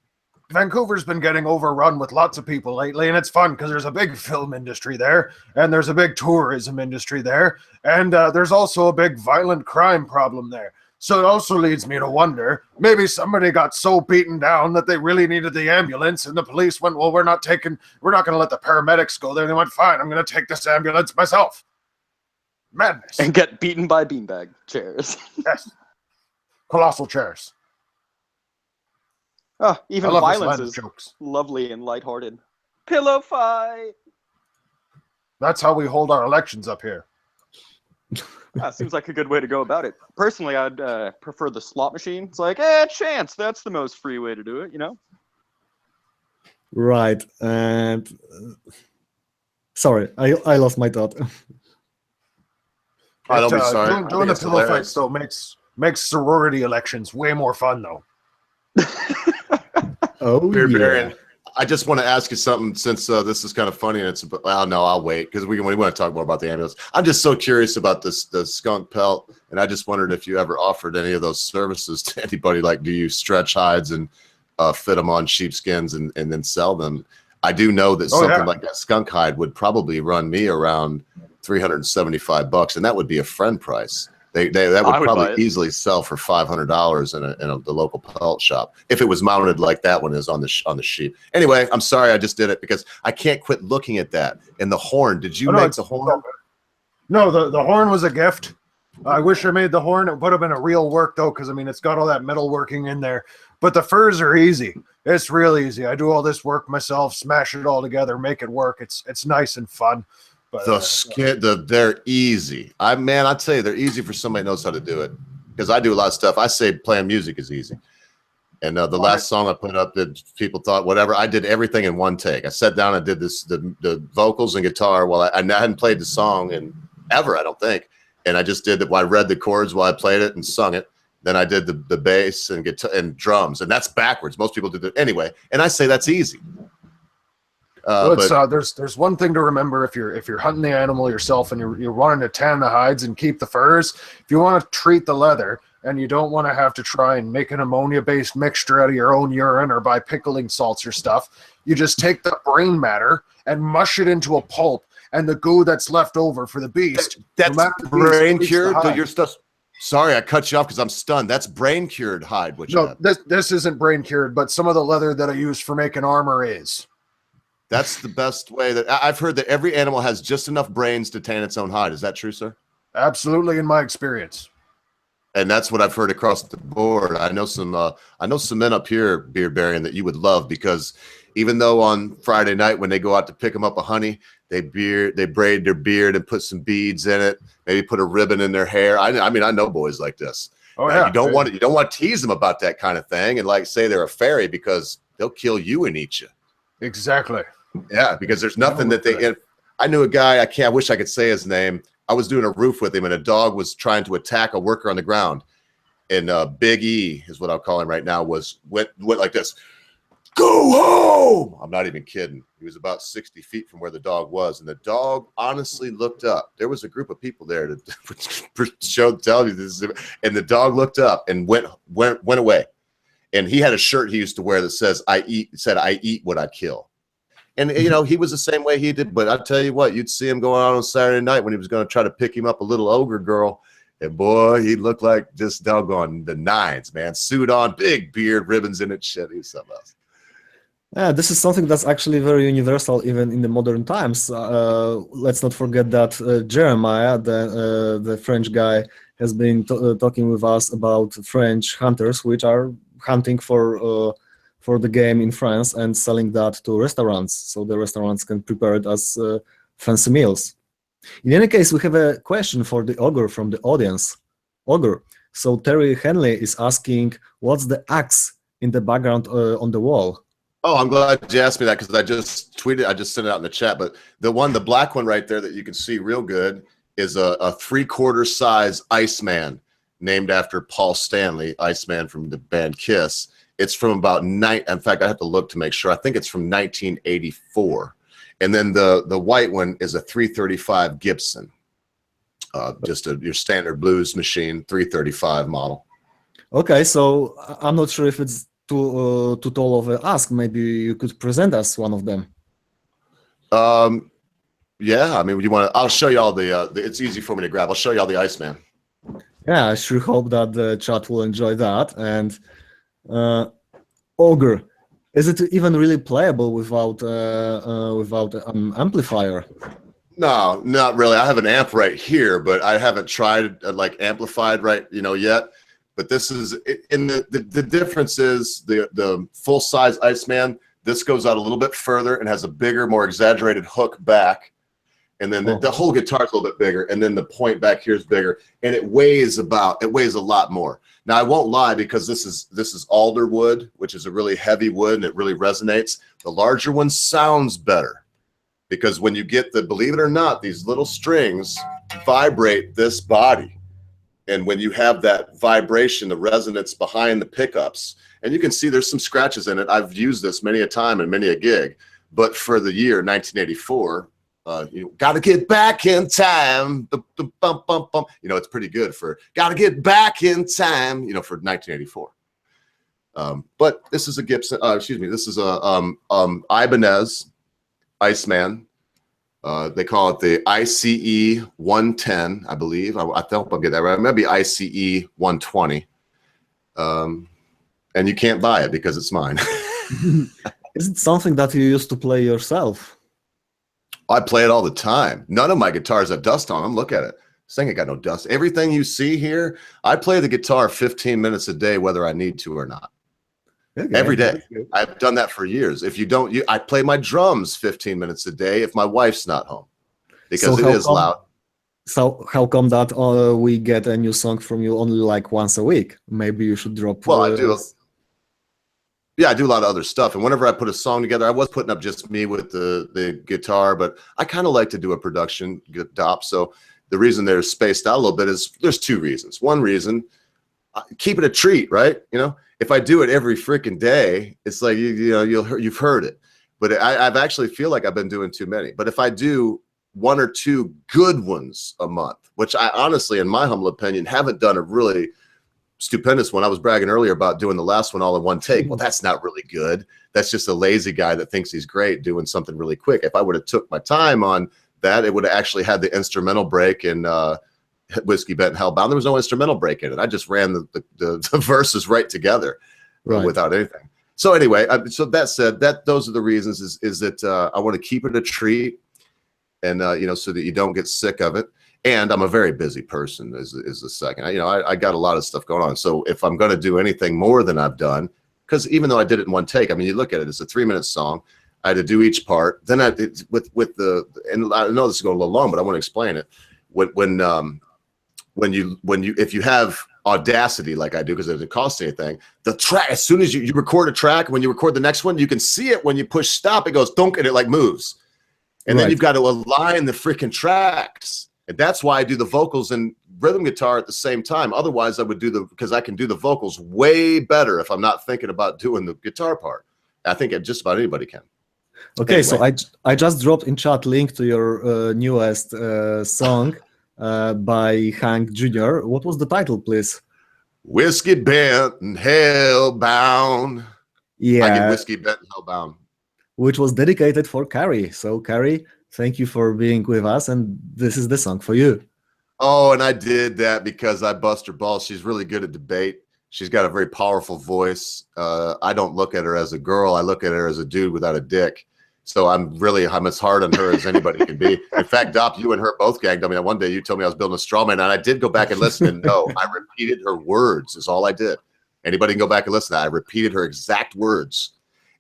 Vancouver's been getting overrun with lots of people lately, and it's fun because there's a big film industry there, and there's a big tourism industry there, and there's also a big violent crime problem there. So it also leads me to wonder, maybe somebody got so beaten down that they really needed the ambulance, and the police went, well, we're not going to let the paramedics go there. And they went, fine, I'm going to take this ambulance myself. Madness. And get beaten by beanbag chairs. Yes. Colossal chairs. Oh, even I love violence this is jokes. lovely and lighthearted. Pillow fight. That's how we hold our elections up here. Seems like a good way to go about it. Personally, I'd prefer the slot machine. It's like, chance. That's the most free way to do it, Right. And sorry, I lost my thought. Don't be sorry. Doing the pillow fights though makes sorority elections way more fun though. Oh, Beard yeah. Baron, I just want to ask you something, since this is kind of funny, and it's no, I'll wait, because we want to talk more about the ambulance. I'm just so curious about the skunk pelt, and I just wondered if you ever offered any of those services to anybody. Like, do you stretch hides and fit them on sheepskins and then sell them? I do know that something like that skunk hide would probably run me around $375, and that would be a friend price. That would probably easily sell for $500 in the local pelt shop if it was mounted like that one is on the sheep. Anyway, I'm sorry I just did it because I can't quit looking at that. And the horn, did you make the horn? No, the horn was a gift. I wish I made the horn. It would have been a real work though, because I mean it's got all that metal working in there. But the furs are easy. It's real easy. I do all this work myself, smash it all together, make it work. It's nice and fun. But, they're easy. I'd say they're easy for somebody who knows how to do it. Because I do a lot of stuff. I say playing music is easy. And the last song I put up that people thought whatever, I did everything in one take. I sat down and did the vocals and guitar while I hadn't played the song in ever, I don't think. And I just did that. I read the chords while I played it and sung it. Then I did the bass and guitar and drums, and that's backwards. Most people do that anyway. And I say that's easy. Well, But there's one thing to remember if you're hunting the animal yourself and you're wanting to tan the hides and keep the furs. If you want to treat the leather and you don't want to have to try and make an ammonia-based mixture out of your own urine or by pickling salts or stuff, you just take the brain matter and mush it into a pulp, and the goo that's left over for the beast. that's no matter the beast, brain treats the cured. hide. Your stuff. Sorry, I cut you off because I'm stunned. That's brain cured hide. Which No, this isn't brain cured, but some of the leather that I use for making armor is. That's the best way. That I've heard that every animal has just enough brains to tan its own hide. Is that true, sir? Absolutely, in my experience. And that's what I've heard across the board. I know some men up here, Beard Baron, that you would love, because even though on Friday night when they go out to pick them up a honey, they braid their beard and put some beads in it, maybe put a ribbon in their hair. I mean, I know boys like this. Oh yeah, you don't want to tease them about that kind of thing and like say they're a fairy, because they'll kill you and eat you. Exactly. Yeah, because there's nothing that they. I knew a guy. I wish I could say his name. I was doing a roof with him, and a dog was trying to attack a worker on the ground. And Big E is what I'll call him right now. Went like this. Go home! I'm not even kidding. He was about 60 feet from where the dog was, and the dog honestly looked up. There was a group of people there to tell you this, and the dog looked up and went away. And he had a shirt he used to wear that says I eat what I kill. And, you know, he was the same way he did. But I tell you what, you'd see him going out on Saturday night when he was going to try to pick him up a little ogre girl. And, boy, he looked like just doggone the nines, man. Suit on, big beard, ribbons in it, shit. He was something else. Yeah, this is something that's actually very universal even in the modern times. Let's not forget that Jeremiah, the French guy, has been talking with us about French hunters, which are hunting for the game in France and selling that to restaurants, so the restaurants can prepare it as fancy meals. In any case, we have a question for the ogre from the audience. Ogre. So Terry Henley is asking, what's the axe in the background on the wall? Oh, I'm glad you asked me that, because I just tweeted, I just sent it out in the chat. But the black one right there that you can see real good is a 3/4 size Iceman named after Paul Stanley, Iceman from the band Kiss. It's from about in fact, I have to look to make sure. I think it's from 1984. And then the white one is a 335 Gibson, just your standard blues machine 335 model. Okay, so I'm not sure if it's too tall of an ask. Maybe you could present us one of them. Yeah, I mean, you want to? I'll show you all the. It's easy for me to grab. I'll show you all the Iceman. Yeah, I sure hope that the chat will enjoy that. And ogre, is it even really playable without an amplifier? No, not really. I have an amp right here, but I haven't tried like amplified yet. But this is, and the difference is the full size Iceman. This goes out a little bit further and has a bigger, more exaggerated hook back, and then the whole guitar is a little bit bigger, and then the point back here is bigger, and it weighs a lot more. Now I won't lie, because this is alder wood, which is a really heavy wood, and it really resonates. The larger one sounds better, because when you get believe it or not, these little strings vibrate this body. And when you have that vibration, the resonance behind the pickups, and you can see there's some scratches in it. I've used this many a time and many a gig, but for the year 1984, gotta get back in time. Bum, bum, bum. It's pretty good for gotta get back in time, for 1984. But this is a Gibson, this is a Ibanez Iceman. They call it the ICE 110, I believe. I hope I'll get that right. Maybe ICE 120. And you can't buy it because it's mine. Is it something that you used to play yourself? I play it all the time. None of my guitars have dust on them. Look at it. This thing ain't got no dust. Everything you see here, I play the guitar 15 minutes a day, whether I need to or not. Okay. Every day. I've done that for years. If you don't, I play my drums 15 minutes a day if my wife's not home, because it is loud. So how come that we get a new song from you only like once a week? Maybe you should drop. Well, I do. Yeah, I do a lot of other stuff. And whenever I put a song together, I was putting up just me with the guitar, but I kind of like to do a production Dopp. So the reason they're spaced out a little bit is there's two reasons. One reason, keep it a treat, right? If I do it every freaking day, it's like you've heard it. but I've actually feel like I've been doing too many. But if I do 1 or 2 good ones a month, which I honestly, in my humble opinion, haven't done a really stupendous one. I was bragging earlier about doing the last one all in one take. Well, that's not really good. That's just a lazy guy that thinks he's great doing something really quick. If I would have took my time on that, it would have actually had the instrumental break in Whiskey Bent and Hellbound. There was no instrumental break in it. I just ran the verses right together without anything. So anyway, so that said, those are the reasons is that I want to keep it a treat, and so that you don't get sick of it. And I'm a very busy person is the second. I got a lot of stuff going on. So if I'm going to do anything more than I've done, because even though I did it in one take, I mean, you look at it, it's a 3-minute song. I had to do each part. Then and I know this is going a little long, but I want to explain it. If you have Audacity like I do, because it doesn't cost anything, the track, as soon as you record a track, when you record the next one, you can see it when you push stop, it goes dunk and it like moves. And then you've got to align the freaking tracks. And that's why I do the vocals and rhythm guitar at the same time. Otherwise, I would because I can do the vocals way better if I'm not thinking about doing the guitar part. I think just about anybody can. Okay, anyway. So I just dropped in chat link to your newest song by Hank Jr. What was the title, please? Whiskey Bent and Hellbound. Yeah. I get Whiskey Bent and Hellbound. Which was dedicated for Carrie. So Carrie, thank you for being with us, and this is the song for you. Oh, and I did that because I bust her balls. She's really good at debate. She's got a very powerful voice. I don't look at her as a girl. I look at her as a dude without a dick. So I'm as hard on her as anybody can be. In fact, Dopp, you and her both gagged. I mean, one day you told me I was building a straw man, and I did go back and listen, and no, I repeated her words is all I did. Anybody can go back and listen to that. I repeated her exact words.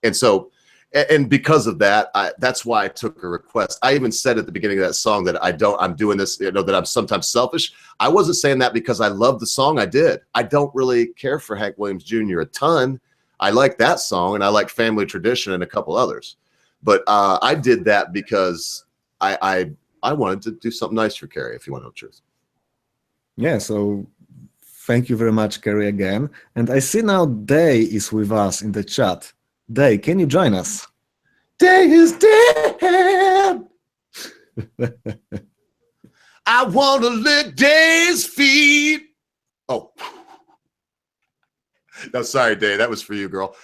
And so, and because of that, that's why I took her request. I even said at the beginning of that song that I'm doing this, that I'm sometimes selfish. I wasn't saying that because I love the song I did. I don't really care for Hank Williams Jr. a ton. I like that song, and I like Family Tradition and a couple others. But I did that because I wanted to do something nice for Carrie, if you want to know the truth. Yeah, so thank you very much, Carrie, again. And I see now Day is with us in the chat. Day, can you join us? Day is dead. I want to lick Day's feet. Oh. No, sorry, Day. That was for you, girl.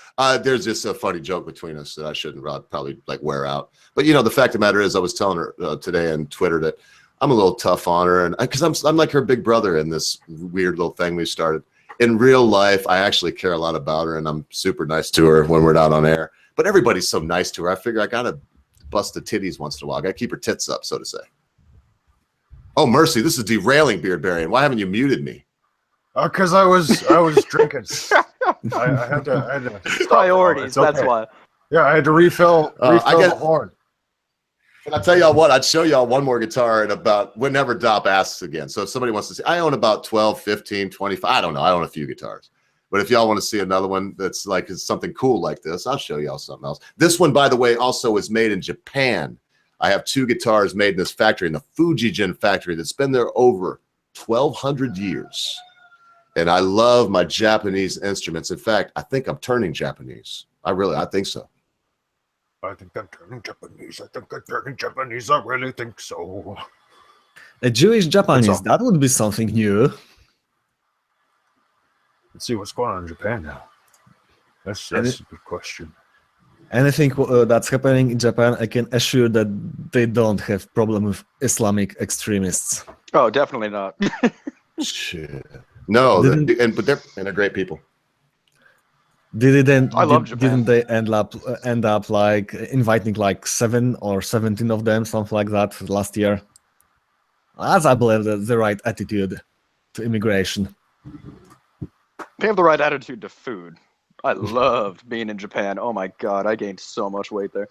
There's just a funny joke between us that I shouldn't probably like wear out. But the fact of the matter is, I was telling her today on Twitter that I'm a little tough on her, and because I'm like her big brother in this weird little thing we started. In real life, I actually care a lot about her, and I'm super nice to her when we're not on air. But everybody's so nice to her. I figure I gotta bust the titties once in a while. I gotta keep her tits up, so to say. Oh, mercy! This is derailing, Beardbarian. Why haven't you muted me? Because I was drinking. I had to stop. Priorities. That's okay. why. Yeah, I had to refill the horn. And I'll tell y'all what, I'd show y'all one more guitar in about whenever Dopp asks again. So if somebody wants to see, I own about 12, 15, 25. I don't know. I own a few guitars. But if y'all want to see another one that's like something cool like this, I'll show y'all something else. This one, by the way, also is made in Japan. I have 2 guitars made in this factory, in the Fujijin factory that's been there over 1,200 years. And I love my Japanese instruments. In fact, I think I'm turning Japanese. I think so. I think I'm turning Japanese. I really think so. A Jewish Japanese, that would be something new. Let's see what's going on in Japan now. That's a good question. Anything that's happening in Japan, I can assure that they don't have problem with Islamic extremists. Oh, definitely not. Shit. No, but they're great people. Didn't they end up like inviting like 7 or 17 of them, something like that, last year? As I believe that's the right attitude to immigration. They have the right attitude to food. I loved being in Japan. Oh my God, I gained so much weight there.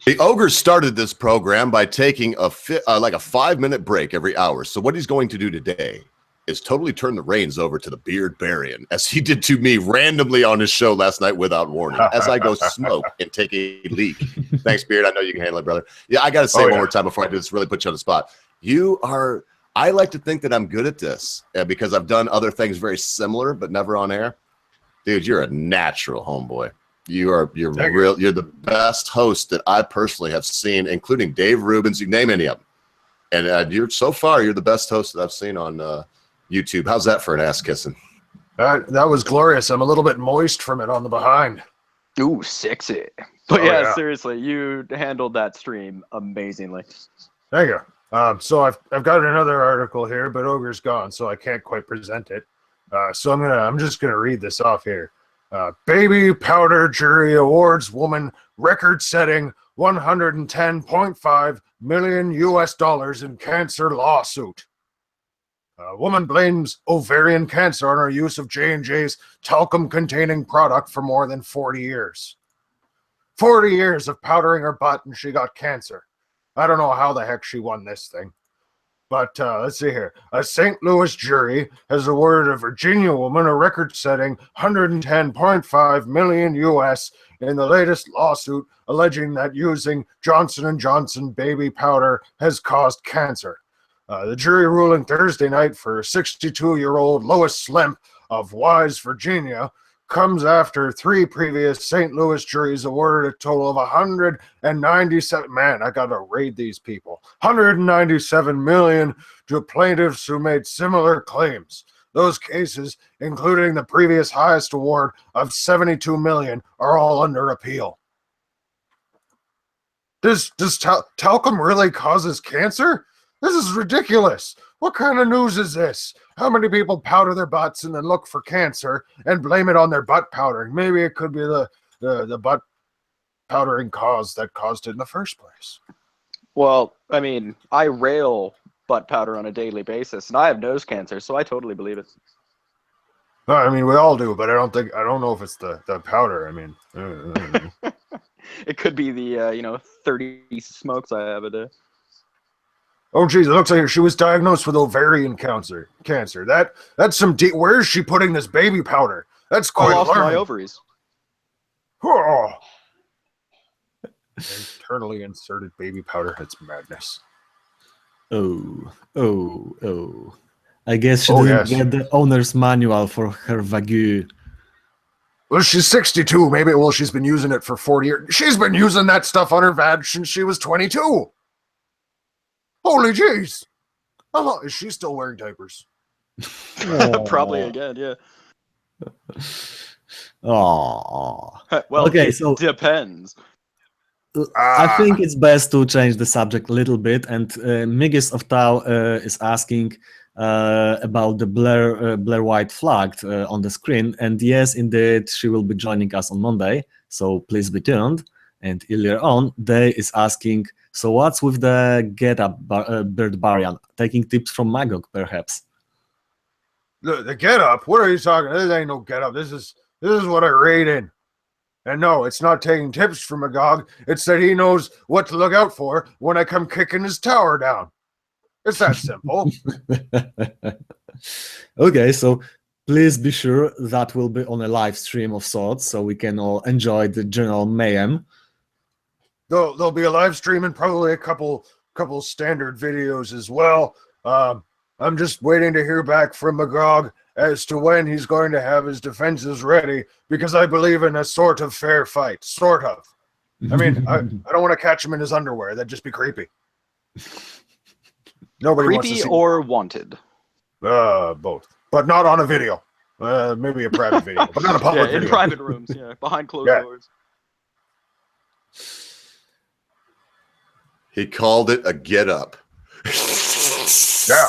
The Ogre started this program by taking a 5-minute break every hour. So what he's going to do today is totally turn the reins over to the Beardbarian, as he did to me randomly on his show last night without warning, as I go smoke and take a leak. Thanks, Beard. I know you can handle it, brother. Yeah, I got to say one more time before I do this, really put you on the spot. I like to think that I'm good at this because I've done other things very similar, but never on air. Dude, you're a natural, homeboy. You're the best host that I personally have seen, including Dave Rubens. You name any of them, and you're the best host that I've seen on YouTube. How's that for an ass kissing? That was glorious. I'm a little bit moist from it on the behind. Ooh, sexy. But yeah, seriously, you handled that stream amazingly. There you go. So I've got another article here, but Ogre's gone, so I can't quite present it. So I'm just gonna read this off here. Baby powder jury awards woman record-setting $110.5 million in cancer lawsuit. A woman blames ovarian cancer on her use of J&J's talcum-containing product for more than 40 years. 40 years of powdering her butt and she got cancer. I don't know how the heck she won this thing. But let's see here. A St. Louis jury has awarded a Virginia woman a record-setting $110.5 million in the latest lawsuit alleging that using Johnson & Johnson baby powder has caused cancer. The jury ruling Thursday night for 62-year-old Lois Slemp of Wise, Virginia, comes after 3 previous St. Louis juries awarded a total of 197. Man, I gotta raid these people. 197 million to plaintiffs who made similar claims. Those cases, including the previous highest award of 72 million, are all under appeal. Does talcum really causes cancer? This is ridiculous. What kind of news is this? How many people powder their butts and then look for cancer and blame it on their butt powdering? Maybe it could be the butt powdering cause that caused it in the first place. Well, I mean, I rail butt powder on a daily basis, and I have nose cancer, so I totally believe it. I mean, we all do, but I don't know if it's the powder. I mean, it could be the 30 smokes I have a day. Oh, geez, it looks like she was diagnosed with ovarian cancer. That's some deep. Where is she putting this baby powder? That's quite alarming. alarming. My ovaries. Oh. Internally inserted baby powder. That's madness. Oh. I guess she didn't get the owner's manual for her Wagyu. Well, she's 62. Maybe, she's been using it for 40 years. She's been using that stuff on her vag since she was 22. Holy jeez. Oh, is she still wearing diapers? Probably again, yeah. Oh. Well, okay, so depends. I think it's best to change the subject a little bit. And Migis of Tau is asking about the Blair White flag on the screen. And yes, indeed, she will be joining us on Monday. So please be tuned. And earlier on, Day is asking, so what's with the Get Up Bird Barian? Taking tips from Magog, perhaps. The Get Up? What are you talking? This ain't no Get Up. This is what I rate in. And no, it's not taking tips from Magog. It's that he knows what to look out for when I come kicking his tower down. It's that simple. Okay, so please be sure that will be on a live stream of sorts, so we can all enjoy the general mayhem. There'll be a live stream and probably a couple standard videos as well. I'm just waiting to hear back from Magog as to when he's going to have his defenses ready, because I believe in a sort of fair fight. Sort of. I mean, I don't want to catch him in his underwear. That'd just be creepy. Nobody creepy wants to see or wanted? Both. But not on a video. Maybe a private video, but not a public video. In private rooms, behind closed doors. He called it a get up. Yeah.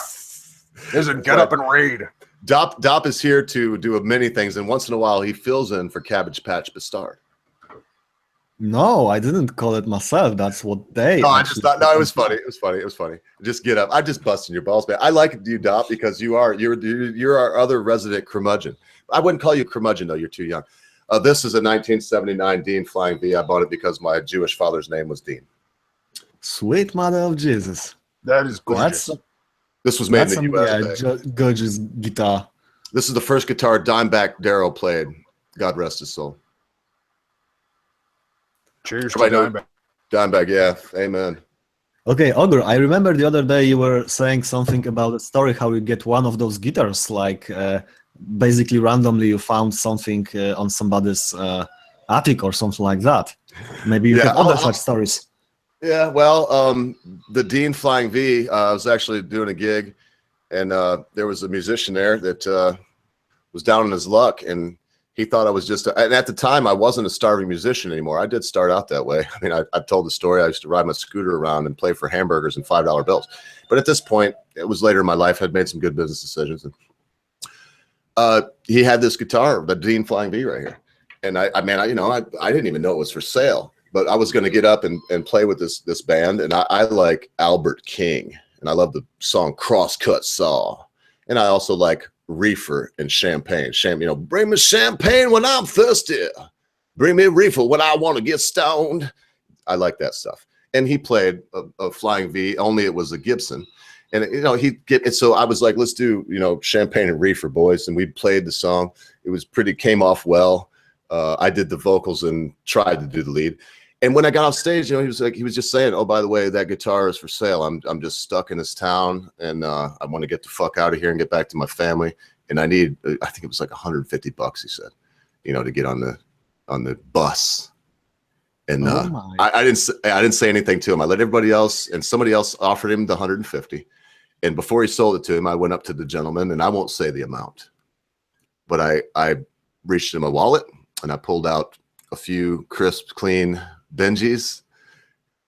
Isn't get up and raid. Dopp is here to do many things, and once in a while he fills in for Cabbage Patch Bastard. No, I didn't call it myself. That's what they. No, I just thought. No, it was funny. It was funny. Just get up. I'm just busting your balls, man. I like you, Dopp, because you're our other resident curmudgeon. I wouldn't call you curmudgeon though. You're too young. This is a 1979 Dean Flying V. I bought it because my Jewish father's name was Dean. Sweet mother of Jesus. That is gorgeous. This was made in the US. Gorgeous guitar. This is the first guitar Dimebag Darrell played. God rest his soul. Cheers to Dimebag. Dimebag, yeah. Amen. Okay, Ogre, I remember the other day you were saying something about a story how you get one of those guitars, like basically randomly you found something on somebody's attic or something like that. Maybe you have other such stories. Yeah, well, the Dean Flying V, I was actually doing a gig, and there was a musician there that was down on his luck, and he thought I was just, and at the time, I wasn't a starving musician anymore. I did start out that way. I mean, I've told the story. I used to ride my scooter around and play for hamburgers and $5 bills. But at this point, it was later in my life, I'd made some good business decisions. And he had this guitar, the Dean Flying V right here. And I didn't even know it was for sale, but I was going to get up and play with this band. And I like Albert King, and I love the song Crosscut Saw. And I also like reefer and champagne. Bring me champagne when I'm thirsty. Bring me reefer when I want to get stoned. I like that stuff. And he played a Flying V, only it was a Gibson. And so I was like, let's do champagne and reefer, boys. And we played the song. It was came off well. I did the vocals and tried to do the lead. And when I got off stage, he was just saying, oh, by the way, that guitar is for sale. I'm just stuck in this town, and I want to get the fuck out of here and get back to my family. And I need, I think it was like $150, he said, to get on the bus. And I didn't say anything to him. I let everybody else, and somebody else offered him the $150. And before he sold it to him, I went up to the gentleman, and I won't say the amount, but I reached in my wallet and I pulled out a few crisp, clean Benjis,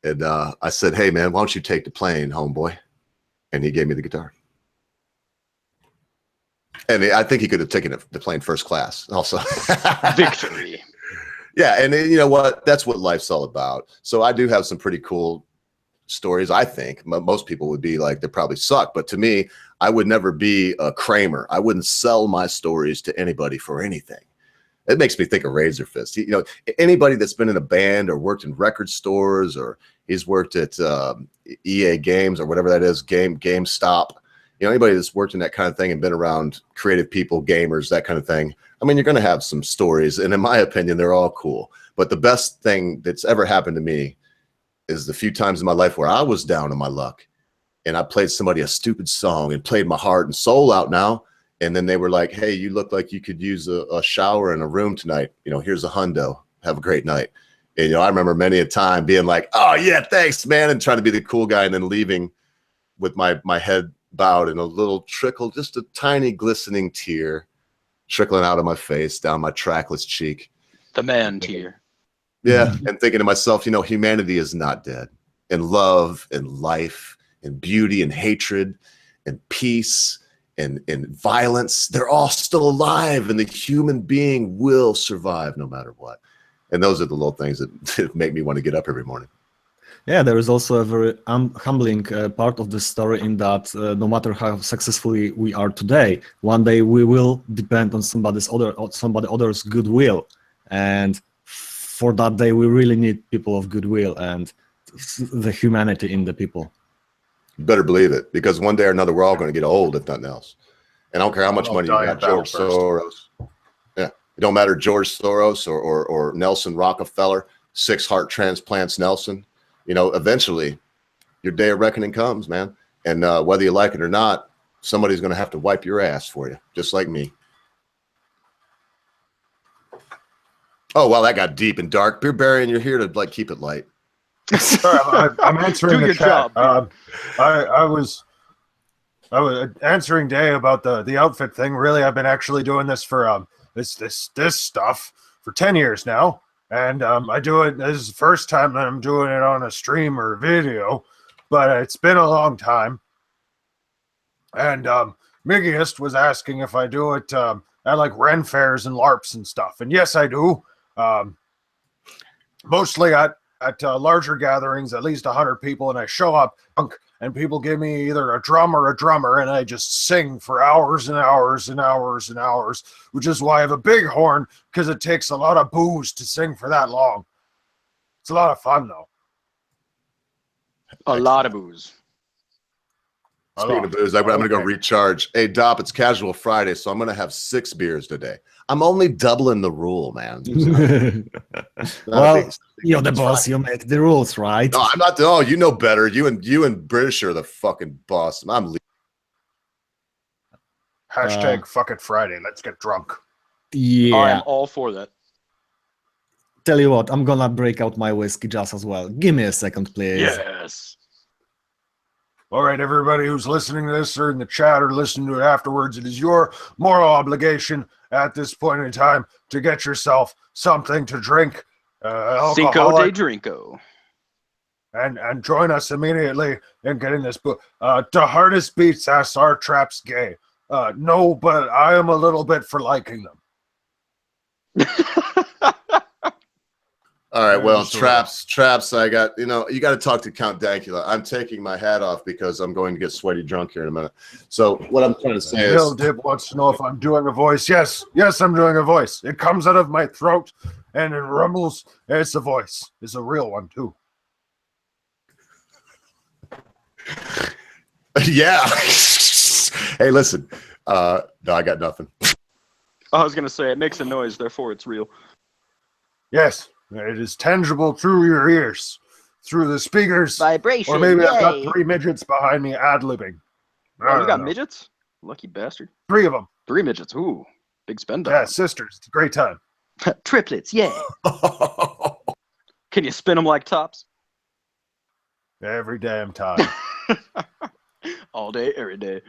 and I said, hey man, why don't you take the plane, homeboy? And he gave me the guitar. And I think he could have taken the plane first class also. Victory. Yeah, and you know what? That's what life's all about. So I do have some pretty cool stories. I think most people would be like, they probably suck, but to me, I would never be a Kramer. I wouldn't sell my stories to anybody for anything. It makes me think of Razor Fist. Anybody that's been in a band or worked in record stores, or he's worked at EA Games or whatever that is, GameStop. Anybody that's worked in that kind of thing and been around creative people, gamers, that kind of thing. I mean, you're going to have some stories, and in my opinion, they're all cool. But the best thing that's ever happened to me is the few times in my life where I was down on my luck, and I played somebody a stupid song and played my heart and soul out now. And then they were like, hey, you look like you could use a shower in a room tonight. Here's a hundo. Have a great night. And, I remember many a time being like, oh, yeah, thanks, man, and trying to be the cool guy, and then leaving with my head bowed and a little trickle, just a tiny glistening tear trickling out of my face, down my trackless cheek. The man tear. Yeah, and thinking to myself, humanity is not dead. And love and life and beauty and hatred and peace and violence, they're all still alive, and the human being will survive no matter what. And those are the little things that make me want to get up every morning. Yeah, there is also a very humbling part of the story in that no matter how successfully we are today, one day we will depend on somebody other's goodwill, and for that day we really need people of goodwill and the humanity in the people. You better believe it, because one day or another we're all going to get old, if nothing else. And I don't care how much money you got, George Soros. Yeah, it don't matter, George Soros or Nelson Rockefeller, 6 heart transplants, Nelson. Eventually your day of reckoning comes, man. And whether you like it or not, somebody's going to have to wipe your ass for you, just like me. Oh, well, that got deep and dark. Beer Barry, and you're here to keep it light. Sorry, I'm answering Do the your chat. job. I was answering Day about the outfit thing. Really, I've been actually doing this for this stuff for 10 years now, and I do it. This is the first time that I'm doing it on a stream or video, but it's been a long time. And Miggiest was asking if I do it at like Ren fairs and LARPs and stuff, and yes, I do. Mostly at larger gatherings, at least 100 people, and I show up and people give me either a drum or a drummer, and I just sing for hours and hours and hours and hours, which is why I have a big horn, because it takes a lot of booze to sing for that long. It's a lot of fun, though. A lot of booze. Speaking of booze, I'm going to go recharge. Hey, Dopp, it's Casual Friday, so I'm going to have 6 beers today. I'm only doubling the rule, man. Well, you're the boss. You make the rules, right? No, I'm not. Oh, you know better. You and British are the fucking boss. I'm. Hashtag fuck it Friday. Let's get drunk. Yeah. I'm all for that. Tell you what, I'm gonna break out my whiskey just as well. Give me a second, please. Yes. All right, everybody who's listening to this or in the chat or listening to it afterwards, it is your moral obligation at this point in time to get yourself something to drink. Cinco de Alcoholic, Drinko. and join us immediately in getting this book. The hardest beats asks, are traps gay? No, but I am a little bit for liking them. All right, well, traps. I got, you got to talk to Count Dankula. I'm taking my hat off because I'm going to get sweaty drunk here in a minute. So what I'm trying to say is, Bill Dib wants to know if I'm doing a voice. Yes, I'm doing a voice. It comes out of my throat and it rumbles. It's a voice. It's a real one too. yeah. Hey, listen. No, I got nothing. I was gonna say it makes a noise, therefore it's real. Yes, it is tangible through your ears, through the speakers. Vibration. Or maybe I've yay. got 3 midgets behind me ad-libbing. Oh, you got midgets? Lucky bastard. 3 of them. 3 midgets. Ooh, big spend Yeah, on. sisters. It's a great time. Triplets. Yay. Can you spin them like tops? Every damn time. All day, every day.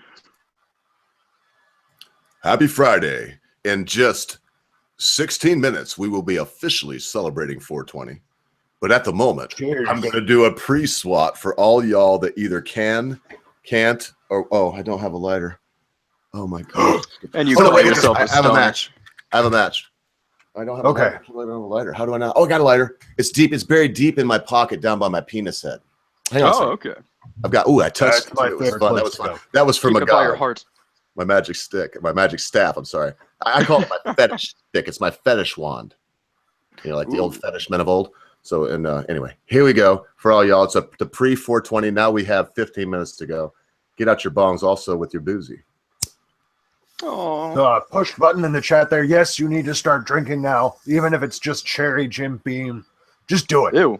Happy Friday. In just 16 minutes, we will be officially celebrating 420. But at the moment, Cheers. I'm going to do a pre-swat for all y'all that either can, can't, or, oh, I don't have a lighter. Oh, my God. And you Oh, no, call wait, yourself I a have a stoner. match. I have a match. I don't have Okay. a lighter. How do I not? Oh, I got a lighter. It's deep. It's buried deep in my pocket down by my penis head. Hang on a Oh, second. okay. I've got, I touched That's my it. It was favorite fun. That place was to fun. go. That was from Keep a it by your guy. heart. My magic stick, my magic staff. I'm sorry. I call it my fetish stick. It's my fetish wand. Like the old fetish men of old. So, and anyway, here we go for all y'all. It's the pre 420. Now we have 15 minutes to go. Get out your bongs also with your boozy. Oh. Push button in the chat there. Yes, you need to start drinking now, even if it's just cherry Jim Beam. Just do it. Ew.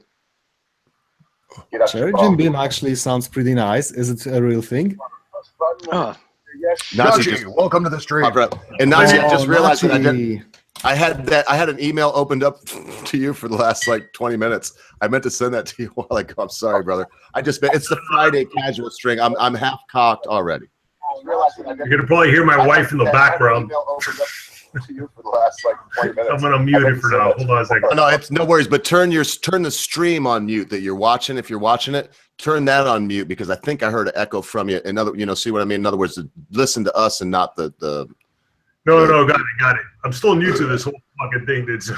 Cherry Jim Beam actually sounds pretty nice. Is it a real thing? Nazi, Nachi, welcome to the stream. And Nazi, I just realized that Nachi. I had an email opened up to you for the last like 20 minutes. I meant to send that to you a while ago. I'm sorry, brother. It's the Friday casual string. I'm half cocked already. You're gonna probably hear my wife in the background. I'm gonna mute it for now. Hold on a second. No, it's no worries. But turn the stream on mute that you're watching. If you're watching it, turn that on mute because I think I heard an echo from you. See what I mean? In other words, listen to us and not the. No, got it. I'm still new to this whole fucking thing. That's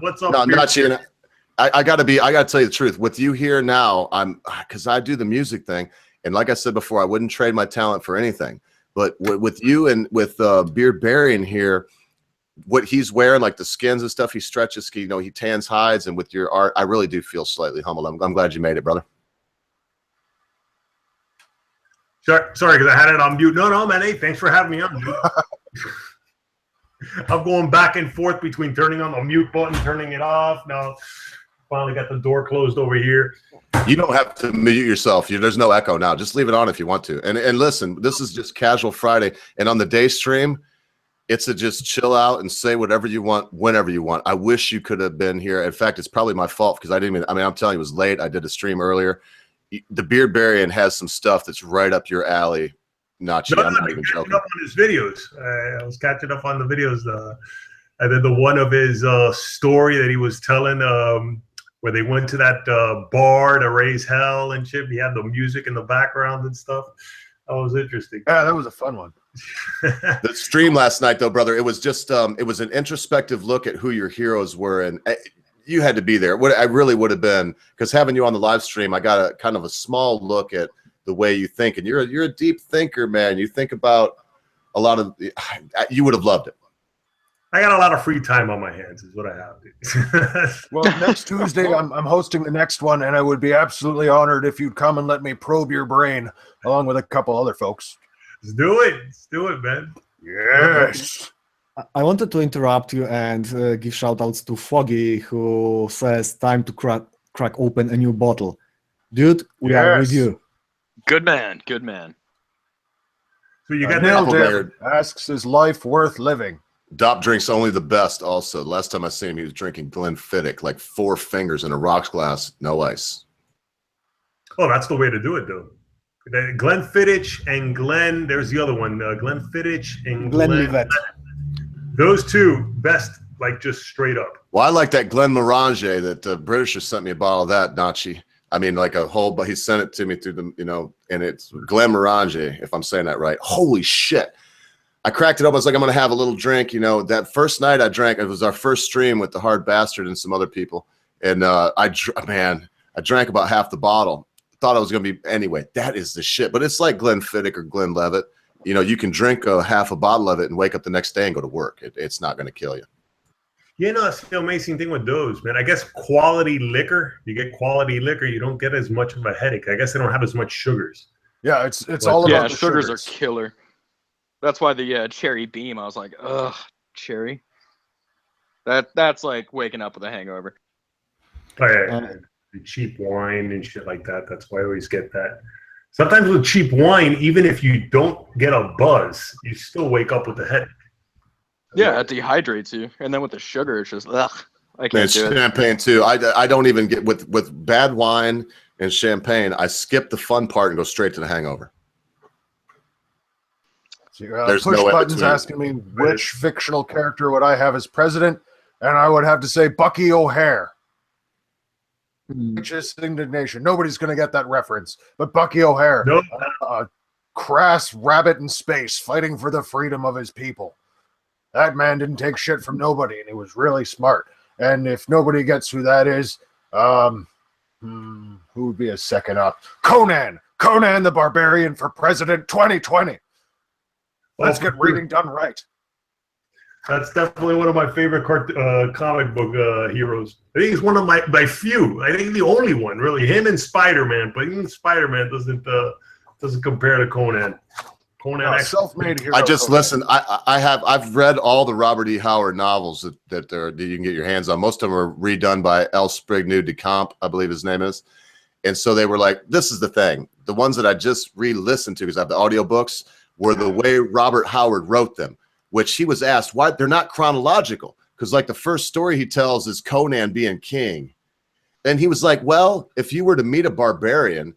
what's up? No, here? not you. I gotta tell you the truth. With you here now, because I do the music thing, and like I said before, I wouldn't trade my talent for anything. But with you and with Beard Barry here, what he's wearing, like the skins and stuff, he stretches, he tans hides, and with your art, I really do feel slightly humbled. I'm glad you made it, brother. Sorry, because I had it on mute. No, man. Hey, thanks for having me on. Dude. I'm going back and forth between turning on the mute button, turning it off. Now, finally got the door closed over here. You don't have to mute yourself. There's no echo now. Just leave it on if you want to. And listen, this is just casual Friday. And on the day stream, it's a just chill out and say whatever you want, whenever you want. I wish you could have been here. In fact, it's probably my fault because I'm telling you, it was late. I did a stream earlier. The Beard Barian has some stuff that's right up your alley. I'm not even joking. Up on his videos. I was catching up on the videos. And then the one of his story that he was telling where they went to that bar to raise hell and shit. He had the music in the background and stuff. That was interesting. Yeah, that was a fun one. The stream last night, though, brother, it was just it was an introspective look at who your heroes were, and you had to be there. I really would have been, because having you on the live stream, I got a kind of a small look at the way you think, and you're a deep thinker, man. You think about a lot of. You would have loved it. I got a lot of free time on my hands, is what I have. Well, next Tuesday, I'm hosting the next one, and I would be absolutely honored if you'd come and let me probe your brain, along with a couple other folks. Let's do it. Let's do it, man. Yes. I wanted to interrupt you and give shout-outs to Foggy, who says, time to crack open a new bottle. Dude, we are with you. Good man. Good man. So you got Neil that. David asks, is life worth living? Dopp drinks only the best. Also, last time I seen him, he was drinking Glenfiddich, like 4 fingers in a rocks glass, no ice. Oh, that's the way to do it, though. Glenfiddich and Glen. There's the other one. Glenfiddich and Glenlivet. Those two best, like just straight up. Well, I like that Glenmorangie that the Britishers sent me a bottle of that, Nachi. I mean, like a whole, but he sent it to me through the, you know, and it's Glenmorangie, if I'm saying that right. Holy shit. I cracked it up. I was like, I'm going to have a little drink. You know, that first night I drank, it was our first stream with the Hard Bastard and some other people. And I drank about half the bottle. Thought I was going to be, anyway, that is the shit. But it's like Glenfiddich or Glenlivet. You know, you can drink half a bottle of it and wake up the next day and go to work. It's not going to kill you. You know, that's the amazing thing with those, man. I guess quality liquor, you get quality liquor, you don't get as much of a headache. I guess they don't have as much sugars. Yeah, it's all about the sugars are killer. That's why the cherry beam, I was like, ugh, cherry. That's like waking up with a hangover. Oh, yeah. The cheap wine and shit like that. That's why I always get that. Sometimes with cheap wine, even if you don't get a buzz, you still wake up with a headache. Yeah, it dehydrates you, and then with the sugar, it's just ugh. I can't do it. Champagne too. I don't even get with bad wine and champagne. I skip the fun part and go straight to the hangover. So, There's push no buttons in-between. asking me which fictional character would I have as president, and I would have to say Bucky O'Hare. Just indignation. Nobody's going to get that reference, but Bucky O'Hare, Nope. a crass rabbit in space fighting for the freedom of his people. That man didn't take shit from nobody, and he was really smart. And if nobody gets who that is, who would be a second up? Conan the Barbarian for President 2020. Let's get reading done right. That's definitely one of my favorite comic book heroes. I think he's one of my few. I think the only one, really. Him and Spider-Man, but even Spider-Man doesn't compare to Conan. Conan, self-made hero. I just listened. I've read all the Robert E. Howard novels that you can get your hands on. Most of them are redone by L. Sprigneau de Camp, I believe his name is. And so they were like, this is the thing. The ones that I just re-listened to, because I have the audiobooks, were the way Robert Howard wrote them, which he was asked why they're not chronological. Because like the first story he tells is Conan being king. And he was like, well, if you were to meet a barbarian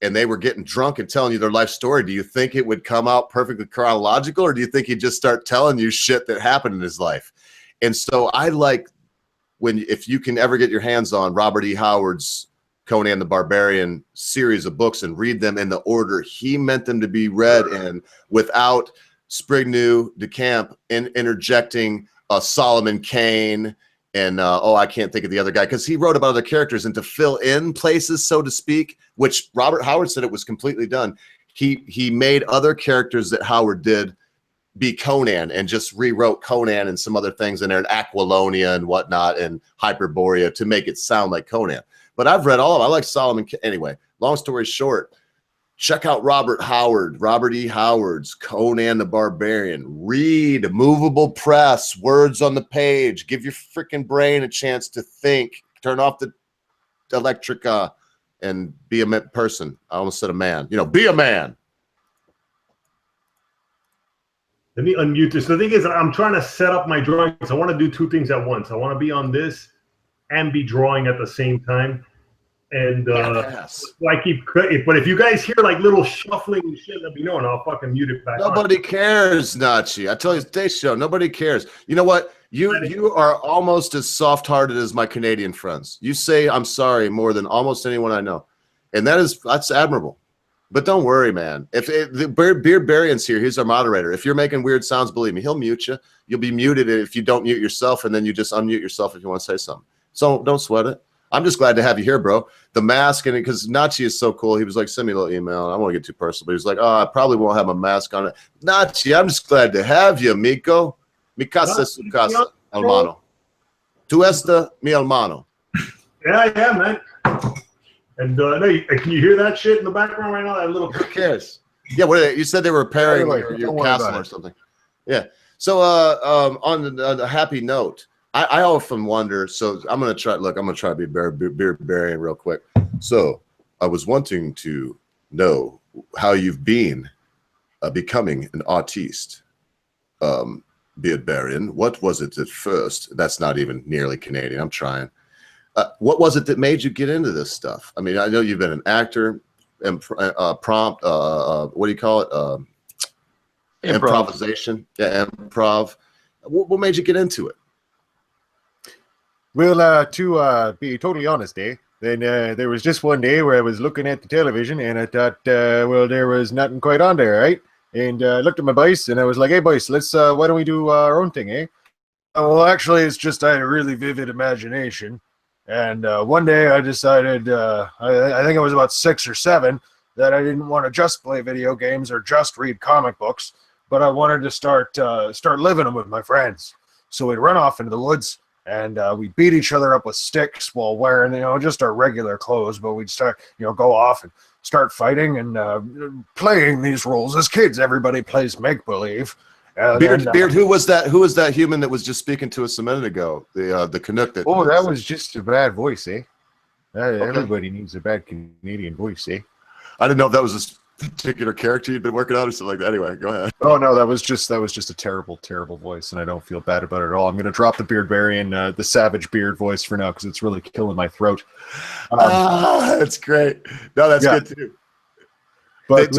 and they were getting drunk and telling you their life story, do you think it would come out perfectly chronological, or do you think he'd just start telling you shit that happened in his life? And so I like if you can ever get your hands on Robert E. Howard's Conan the Barbarian series of books and read them in the order he meant them to be read in, without Sprigneau de Camp interjecting Solomon Kane and I can't think of the other guy, because he wrote about other characters, and to fill in places, so to speak, which Robert Howard said it was completely done. He made other characters that Howard did be Conan and just rewrote Conan and some other things in there, and Aquilonia and whatnot, and Hyperborea to make it sound like Conan. But I've read all of them. I like Solomon. Anyway, long story short, check out Robert E. Howard's Conan the Barbarian. Read Movable Press, words on the page. Give your freaking brain a chance to think. Turn off the electrica and be a person. I almost said a man. You know, be a man. Let me unmute this. The thing is, I'm trying to set up my drawings. I want to do two things at once. I want to be on this and be drawing at the same time. And Yes. I keep, but if you guys hear like little shuffling and shit, let me know, and I'll fucking mute it back. Nobody cares, Nachi. I tell you, today's show, nobody cares. You know what? You are almost as soft-hearted as my Canadian friends. You say I'm sorry more than almost anyone I know, and that's admirable. But don't worry, man. If the Beer Barian's here, he's our moderator. If you're making weird sounds, believe me, he'll mute you. You'll be muted if you don't mute yourself, and then you just unmute yourself if you want to say something. So don't sweat it. I'm just glad to have you here, bro. The mask, and because Nachi is so cool, he was like, send me a little email. I don't want to get too personal, but he was like, oh, I probably won't have a mask on it. Nachi, I'm just glad to have you, Miko. Mi casa es su casa, hermano. Tu esta mi hermano. Yeah, man. And can you hear that shit in the background right now? That little. Who cares? Yeah, what you said they were repairing your castle or something. Yeah. So on a happy note, I often wonder. So I'm gonna try. Look, I'm gonna try to be beer Barian real quick. So I was wanting to know how you've been becoming an artiste. Beardbarian, what was it at first? That's not even nearly Canadian. I'm trying. What was it that made you get into this stuff? I mean, I know you've been an actor, prompt. What do you call it? Improvisation. Yeah, improv. What made you get into it? Well, to be totally honest, then there was just one day where I was looking at the television and I thought, well, there was nothing quite on there, right? And I looked at my boys and I was like, hey, boys, let's, why don't we do our own thing, eh? Well, actually, it's just I had a really vivid imagination. And one day I decided, I think I was about 6 or 7, that I didn't want to just play video games or just read comic books, but I wanted to start living them with my friends. So we'd run off into the woods and we beat each other up with sticks while wearing, just our regular clothes, but we'd start, go off and start fighting and playing these roles. As kids, everybody plays make-believe. Beard, who was that human that was just speaking to us a minute ago? The Canuck that. Oh, that was just a bad voice, eh? Everybody needs a bad Canadian voice, eh? I didn't know if that was a particular character you'd been working on or something like that. Anyway, go ahead. Oh no, that was just a terrible, terrible voice, and I don't feel bad about it at all. I'm gonna drop the Beardbarian, the savage beard voice for now because it's really killing my throat. That's great. No, that's good too. But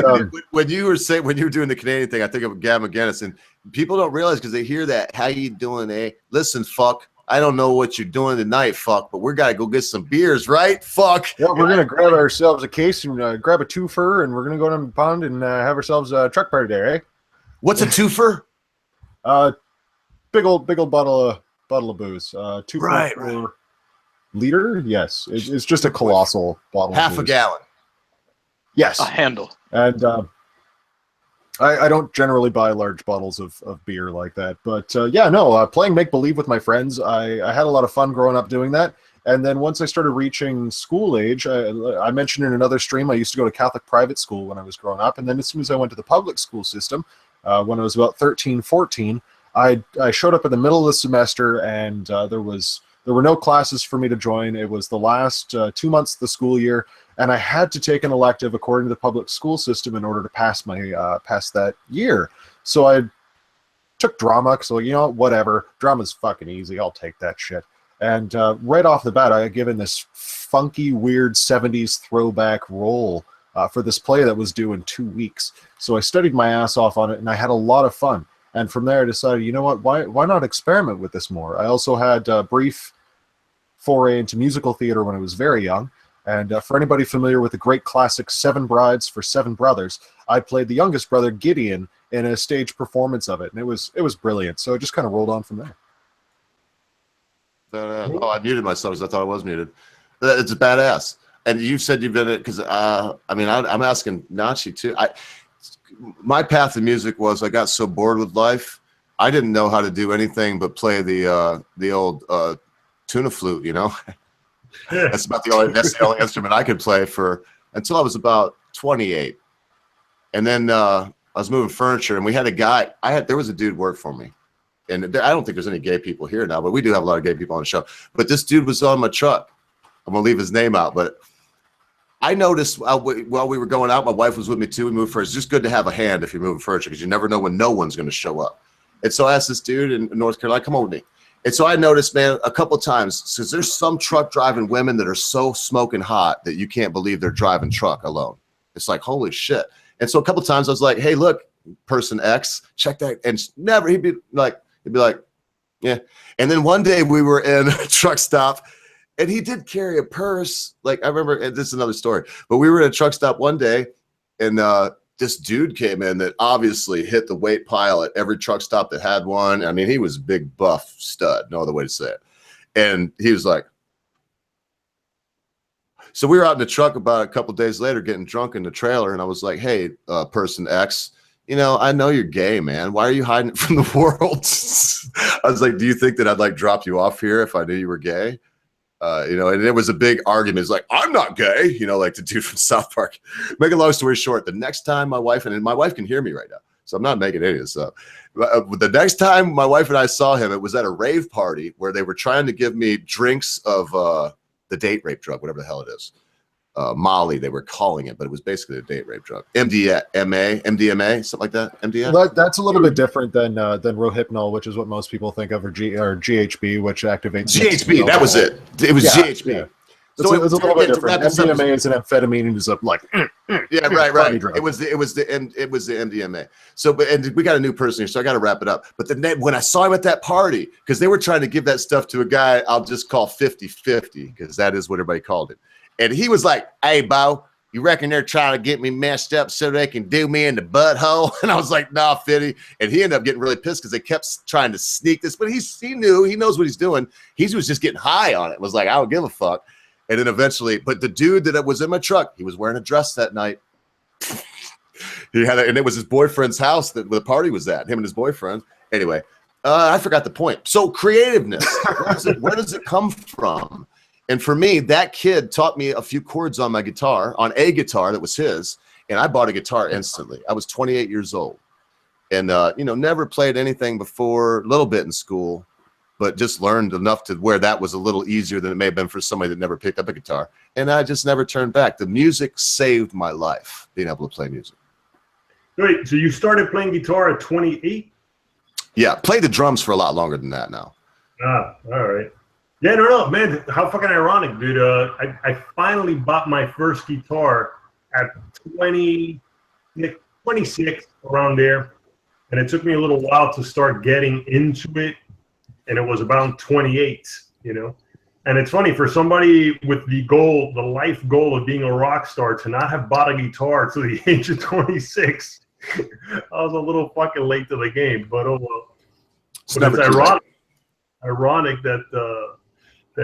when you were doing the Canadian thing, I think of Gavin McGinnis, and people don't realize because they hear that, how you doing, eh? Listen, fuck, I don't know what you're doing tonight, fuck, but we're gotta go get some beers, right? Fuck. Yeah, we're gonna grab ourselves a case and grab a twofer, and we're gonna go down to the pond and have ourselves a truck party there, eh? What's a twofer? Big old bottle of booze. 2.4 liter. Yes, it's just a colossal bottle. Half of a booze. gallon. Yes, A handle. And I don't generally buy large bottles of beer like that. But playing make-believe with my friends, I had a lot of fun growing up doing that. And then once I started reaching school age, I mentioned in another stream, I used to go to Catholic private school when I was growing up. And then as soon as I went to the public school system, when I was about 13, 14, I showed up in the middle of the semester and there were no classes for me to join. It was the last 2 months of the school year. And I had to take an elective according to the public school system in order to pass my pass that year. So I took drama. So whatever, drama's fucking easy. I'll take that shit. And right off the bat, I got given this funky, weird 70s throwback role for this play that was due in 2 weeks. So I studied my ass off on it, and I had a lot of fun. And from there, I decided, you know what? Why not experiment with this more? I also had a brief foray into musical theater when I was very young. And for anybody familiar with the great classic Seven Brides for Seven Brothers, I played the youngest brother, Gideon, in a stage performance of it. And it was brilliant. So it just kind of rolled on from there. I muted myself because I thought I was muted. It's badass. And you said you've been it because I'm asking Nachi too. My path to music was I got so bored with life, I didn't know how to do anything but play the old tuna flute. That's the only instrument I could play until I was about 28. And then I was moving furniture, and we had a guy. There was a dude work for me, and I don't think there's any gay people here now, but we do have a lot of gay people on the show. But this dude was on my truck. I'm gonna leave his name out, but I noticed while we were going out, my wife was with me too. We moved furniture. It's just good to have a hand if you're moving furniture because you never know when no one's going to show up. And so I asked this dude in North Carolina, come on with me. And so I noticed, man, a couple times, because there's some truck driving women that are so smoking hot that you can't believe they're driving truck alone. It's like, holy shit. And so a couple times I was like, hey, look, person X, check that. And he'd be like, yeah. And then one day we were in a truck stop, and he did carry a purse. Like, I remember, and this is another story, but we were at a truck stop one day, and this dude came in that obviously hit the weight pile at every truck stop that had one. I mean, he was a big buff stud, no other way to say it. And he was like, so we were out in the truck about a couple days later getting drunk in the trailer, and I was like, hey, person X, I know you're gay, man. Why are you hiding it from the world? I was like, do you think that I'd like drop you off here if I knew you were gay? And it was a big argument. It's like, I'm not gay, like the dude from South Park. Make a long story short, the next time my wife can hear me right now, so I'm not making any of this up. The next time my wife and I saw him, it was at a rave party where they were trying to give me drinks of the date rape drug, whatever the hell it is. Molly, they were calling it, but it was basically a date rape drug. MDMA, something like that. MDMA. Well, that's a little bit different than Rohypnol, which is what most people think of, or GHB, which activates GHB. That was it. It was GHB. Yeah. So it's a little bit different. MDMA is an amphetamine and is a like. Yeah, right. It was the MDMA. So, and we got a new person here, so I got to wrap it up. But when I saw him at that party, because they were trying to give that stuff to a guy, I'll just call 50-50, because that is what everybody called it. And he was like, "Hey, Bo, you reckon they're trying to get me messed up so they can do me in the butthole?" And I was like, "Nah, Fitty." And he ended up getting really pissed because they kept trying to sneak this, but he knows what he's doing. He was just getting high on it. Was like, "I don't give a fuck." And then eventually, but the dude that was in my truck, he was wearing a dress that night. And it was his boyfriend's house that the party was at, him and his boyfriend. Anyway, I forgot the point. So creativeness, where does it come from? And for me, that kid taught me a few chords on a guitar that was his, and I bought a guitar instantly. I was 28 years old, and never played anything before, a little bit in school, but just learned enough to where that was a little easier than it may have been for somebody that never picked up a guitar. And I just never turned back. The music saved my life, being able to play music. Wait, so you started playing guitar at 28? Yeah, played the drums for a lot longer than that now. Ah, all right. Yeah, no, man, how fucking ironic, dude. I finally bought my first guitar at 26, around there. And it took me a little while to start getting into it. And it was about 28, And it's funny, for somebody with the life goal of being a rock star, to not have bought a guitar to the age of 26, I was a little fucking late to the game. But oh well. But it's ironic that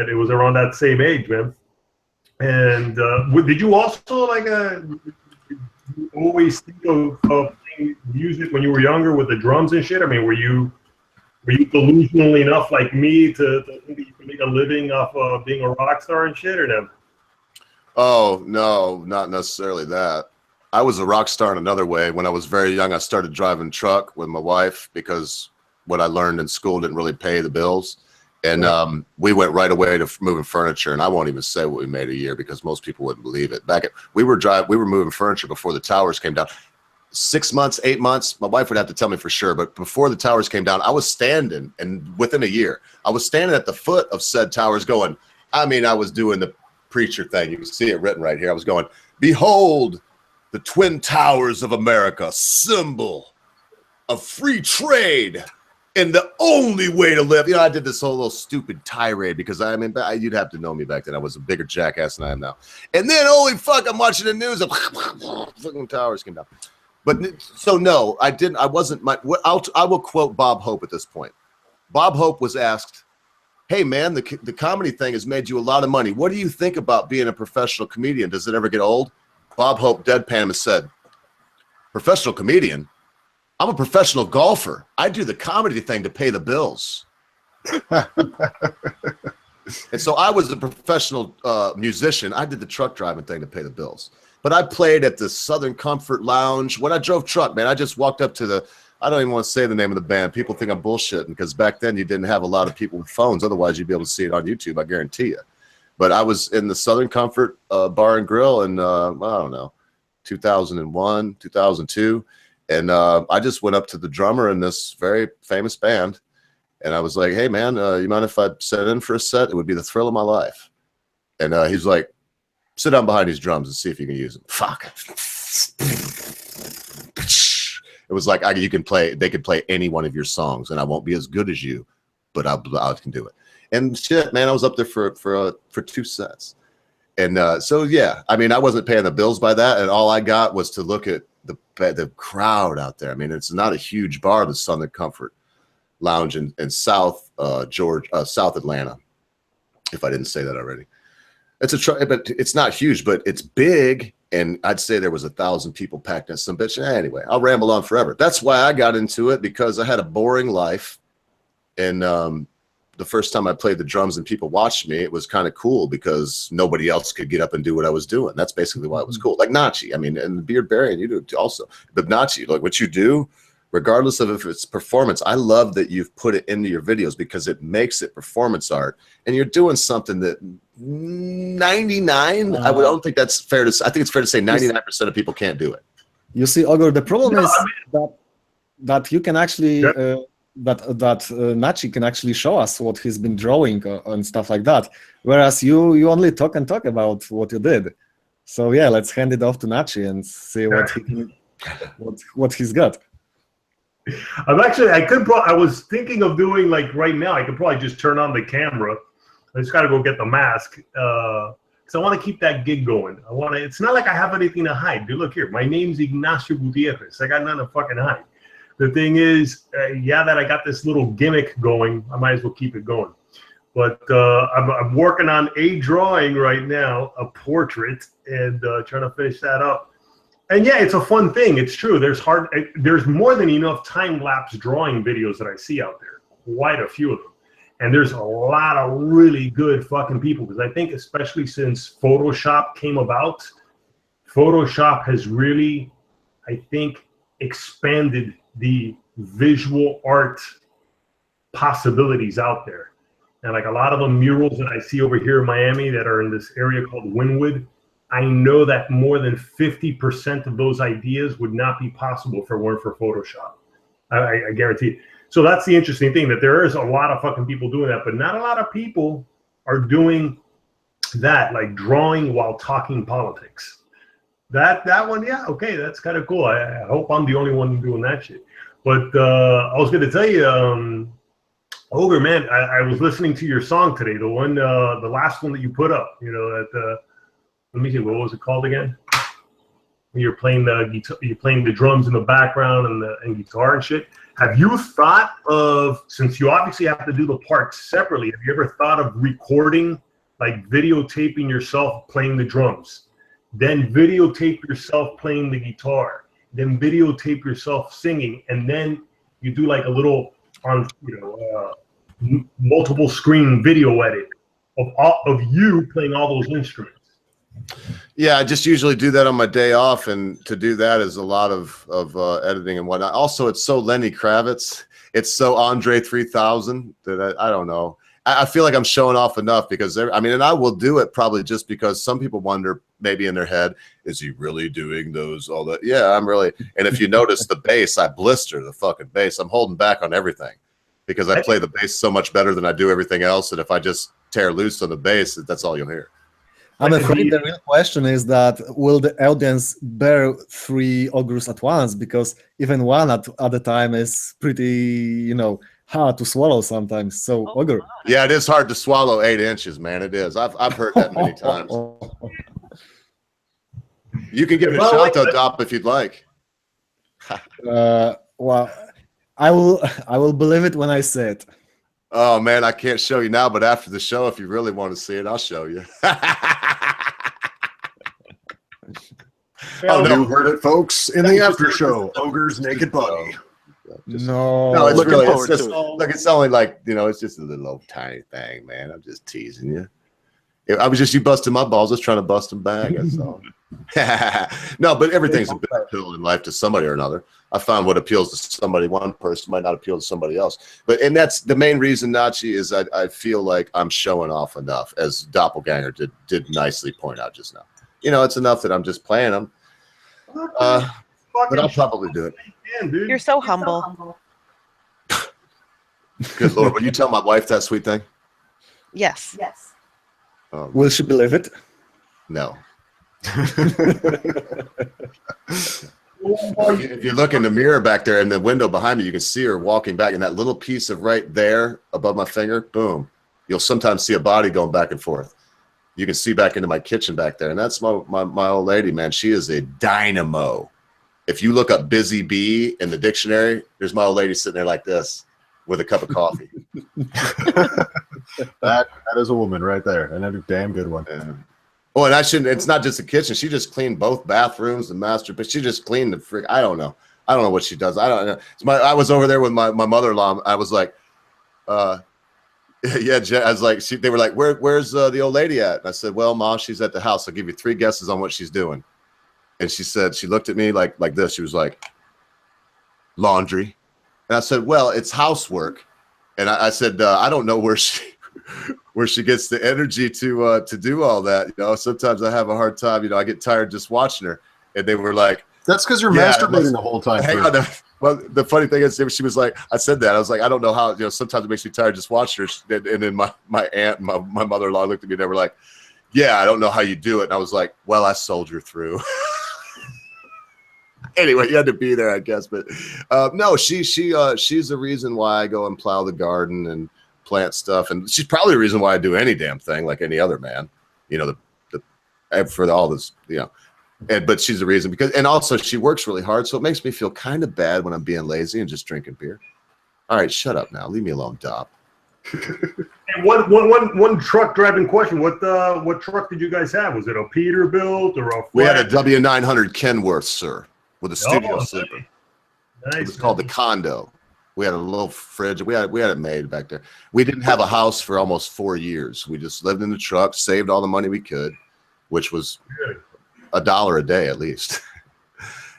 it was around that same age, man. And did you also always think of playing music when you were younger with the drums and shit? I mean, were you delusional enough like me to think that you could make a living off of being a rock star and shit, or no? Oh, no, not necessarily that. I was a rock star in another way. When I was very young, I started driving truck with my wife because what I learned in school didn't really pay the bills. And we went right away to moving furniture, and I won't even say what we made a year because most people wouldn't believe it. We were moving furniture before the towers came down. 6 months, 8 months, my wife would have to tell me for sure, but before the towers came down, I was standing, and within a year, I was standing at the foot of said towers going, I was doing the preacher thing. You can see it written right here. I was going, "Behold, the Twin Towers of America, symbol of free trade and the only way to live." I did this whole little stupid tirade because you'd have to know me back then. I was a bigger jackass than I am now. And then, holy fuck, I'm watching the news, and fucking towers came down. But so no, I didn't. I wasn't. I will quote Bob Hope at this point. Bob Hope was asked, "Hey man, the comedy thing has made you a lot of money. What do you think about being a professional comedian? Does it ever get old?" Bob Hope deadpan him and said, "Professional comedian? I'm a professional golfer. I do the comedy thing to pay the bills." And so I was a professional musician. I did the truck driving thing to pay the bills. But I played at the Southern Comfort Lounge. When I drove truck, man, I just walked up to I don't even want to say the name of the band. People think I'm bullshitting because back then you didn't have a lot of people with phones. Otherwise, you'd be able to see it on YouTube, I guarantee you. But I was in the Southern Comfort Bar and Grill in, I don't know, 2001, 2002. And I just went up to the drummer in this very famous band. And I was like, "Hey, man, you mind if I set in for a set? It would be the thrill of my life." And he's like, "Sit down behind these drums and see if you can use them." Fuck. It was like, they could play any one of your songs, and I won't be as good as you, but I can do it. And shit, man, I was up there for 2 sets. And so, yeah, I wasn't paying the bills by that. And all I got was to look at the crowd out there. It's not a huge bar, the Southern Comfort Lounge in South South Atlanta, if I didn't say that already. But it's not huge, but it's big, and I'd say there was 1,000 people packed in some bitch. Anyway, I'll ramble on forever. That's why I got into it, because I had a boring life, and the first time I played the drums and people watched me, it was kind of cool because nobody else could get up and do what I was doing. That's basically why it was cool. Like Nachi, and the Beard Barry, and you do it also. But Nachi, like what you do, regardless of if it's performance, I love that you've put it into your videos because it makes it performance art, and you're doing something that 99. I don't think that's fair to say. I think it's fair to say 99% of people can't do it. You see, Ogre, the problem is that you can actually that Nachi can actually show us what he's been drawing and stuff like that, whereas you only talk and talk about what you did. So yeah, let's hand it off to Nachi and see what he can, what he's got. I was thinking of doing like right now. I could probably just turn on the camera. I just got to go get the mask. So I want to keep that gig going. It's not like I have anything to hide. Dude, look here. My name's Ignacio Gutierrez. I got nothing to fucking hide. The thing is, that I got this little gimmick going, I might as well keep it going. But I'm working on a drawing right now, a portrait, and trying to finish that up. And yeah, it's a fun thing. It's true. There's more than enough time-lapse drawing videos that I see out there. Quite a few of them. And there's a lot of really good fucking people, because I think especially since Photoshop came about, Photoshop has really, I think, expanded the visual art possibilities out there. And like a lot of the murals that I see over here in Miami that are in this area called Wynwood, I know that more than 50% of those ideas would not be possible if it weren't for Photoshop. I guarantee it. So that's the interesting thing, that there is a lot of fucking people doing that, but not a lot of people are doing that, like drawing while talking politics. That one, yeah, okay, that's kind of cool. I hope I'm the only one doing that shit. But I was going to tell you, Ogre, man, I was listening to your song today, the one, the last one that you put up. You know, that let me see, what was it called again? You're playing the guitar, you're playing the drums in the background and guitar and shit. Have you thought of, since you obviously have to do the parts separately, have you ever thought of recording, like videotaping yourself playing the drums, then videotape yourself playing the guitar, then videotape yourself singing, and then you do like a little multiple screen video edit of you playing all those instruments? Yeah, I just usually do that on my day off, and to do that is a lot of editing and whatnot. Also, it's so Lenny Kravitz, it's so Andre 3000 that I don't know. I feel like I'm showing off enough, because and I will do it probably just because some people wonder maybe in their head, is he really doing all that? Yeah, I'm really. And if you notice the bass, I blister the fucking bass. I'm holding back on everything because I play the bass so much better than I do everything else. And if I just tear loose on the bass, that's all you'll hear. I'm afraid the real question is that will the audience bear 3 ogres at once? Because even one at a time is pretty, hard to swallow sometimes. So ogre. Yeah, it is hard to swallow 8 inches, man. It is. I've heard that many times. You can give it a shot though, Dopp, if you'd like. Well, I will believe it when I say it. Oh man, I can't show you now, but after the show, if you really want to see it, I'll show you. Oh no, you heard it, folks. In the after show, Ogre's naked body. No, it's really, it's just, look, it's only like, it's just a little old tiny thing, man. I'm just teasing you. I was just, you busting my balls, just trying to bust them back. That's all. No, but everything's a bitter pill in life to somebody or another. I found what appeals to somebody, one person might not appeal to somebody else. And that's the main reason, Nachi, is I feel like I'm showing off enough, as Doppelganger did nicely point out just now. It's enough that I'm just playing them. But I'll probably do it. You're so humble. Good Lord, will you tell my wife that sweet thing? Yes. Yes. Will she believe it? No. If you look in the mirror back there in the window behind me, you can see her walking back, and that little piece of right there above my finger, boom, you'll sometimes see a body going back and forth. You can see back into my kitchen back there, and that's my old lady, man. She is a dynamo. If you look up busy bee in the dictionary, there's my old lady sitting there like this with a cup of coffee. That is a woman right there, and a damn good one. Yeah. Oh, and it's not just the kitchen. She just cleaned both bathrooms, the master, but she just cleaned the frick. I don't know what she does. I don't know. I was over there with my mother-in-law. I was like, yeah, I was like, they were like, where's the old lady at? And I said, well, Mom, she's at the house. I'll give you 3 guesses on what she's doing. And she said, she looked at me like this. She was like, laundry. And I said, well, it's housework. And I said, I don't know where where she gets the energy to do all that. You know, sometimes I have a hard time. You know, I get tired just watching her. And they were like, That's because you're masturbating the whole time. Hang on. Well, the funny thing is, she was like, I said that. I was like, I don't know how, you know, sometimes it makes me tired just watching her. And then my aunt, my mother-in-law looked at me and they were like, yeah, I don't know how you do it. And I was like, well, I soldier through. Anyway, you had to be there, I guess. But no, she's the reason why I go and plow the garden and plant stuff. And she's probably the reason why I do any damn thing like any other man, you know, for all this, you know. But she's the reason and also she works really hard, so it makes me feel kind of bad when I'm being lazy and just drinking beer. All right, shut up now. Leave me alone, Dopp. And one truck driving question. What truck did you guys have? Was it a Peterbilt or a flat? We had a W900 Kenworth, sir, with a studio sleeper. Nice. It was called the Condo. We had a little fridge. We had it made back there. We didn't have a house for almost 4 years. We just lived in the truck, saved all the money we could, which was $1 a day at least.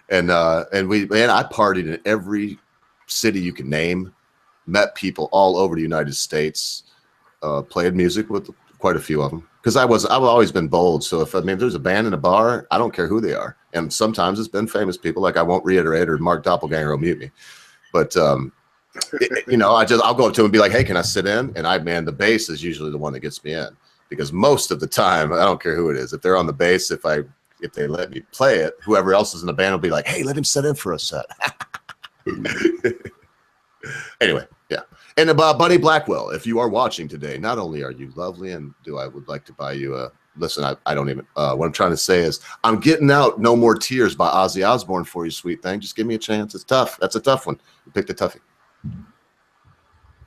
and I partied in every city you can name, met people all over the United States, played music with quite a few of them because I've always been bold. So if there's a band in a bar, I don't care who they are, and sometimes it's been famous people. Like I won't reiterate or Mark Doppelganger will mute me, but you know, I'll go up to him and be like, hey, can I sit in? And the bass is usually the one that gets me in because most of the time I don't care who it is. If they're on the bass, if they let me play it, whoever else is in the band will be like, hey, let him sit in for a set. Anyway, yeah. And about Bunny Blackwell, if you are watching today, not only are you lovely and I would like to buy you a, listen, I don't even, what I'm trying to say is I'm getting out No More Tears by Ozzy Osbourne for you, sweet thing. Just give me a chance. It's tough. That's a tough one. You picked a toughie.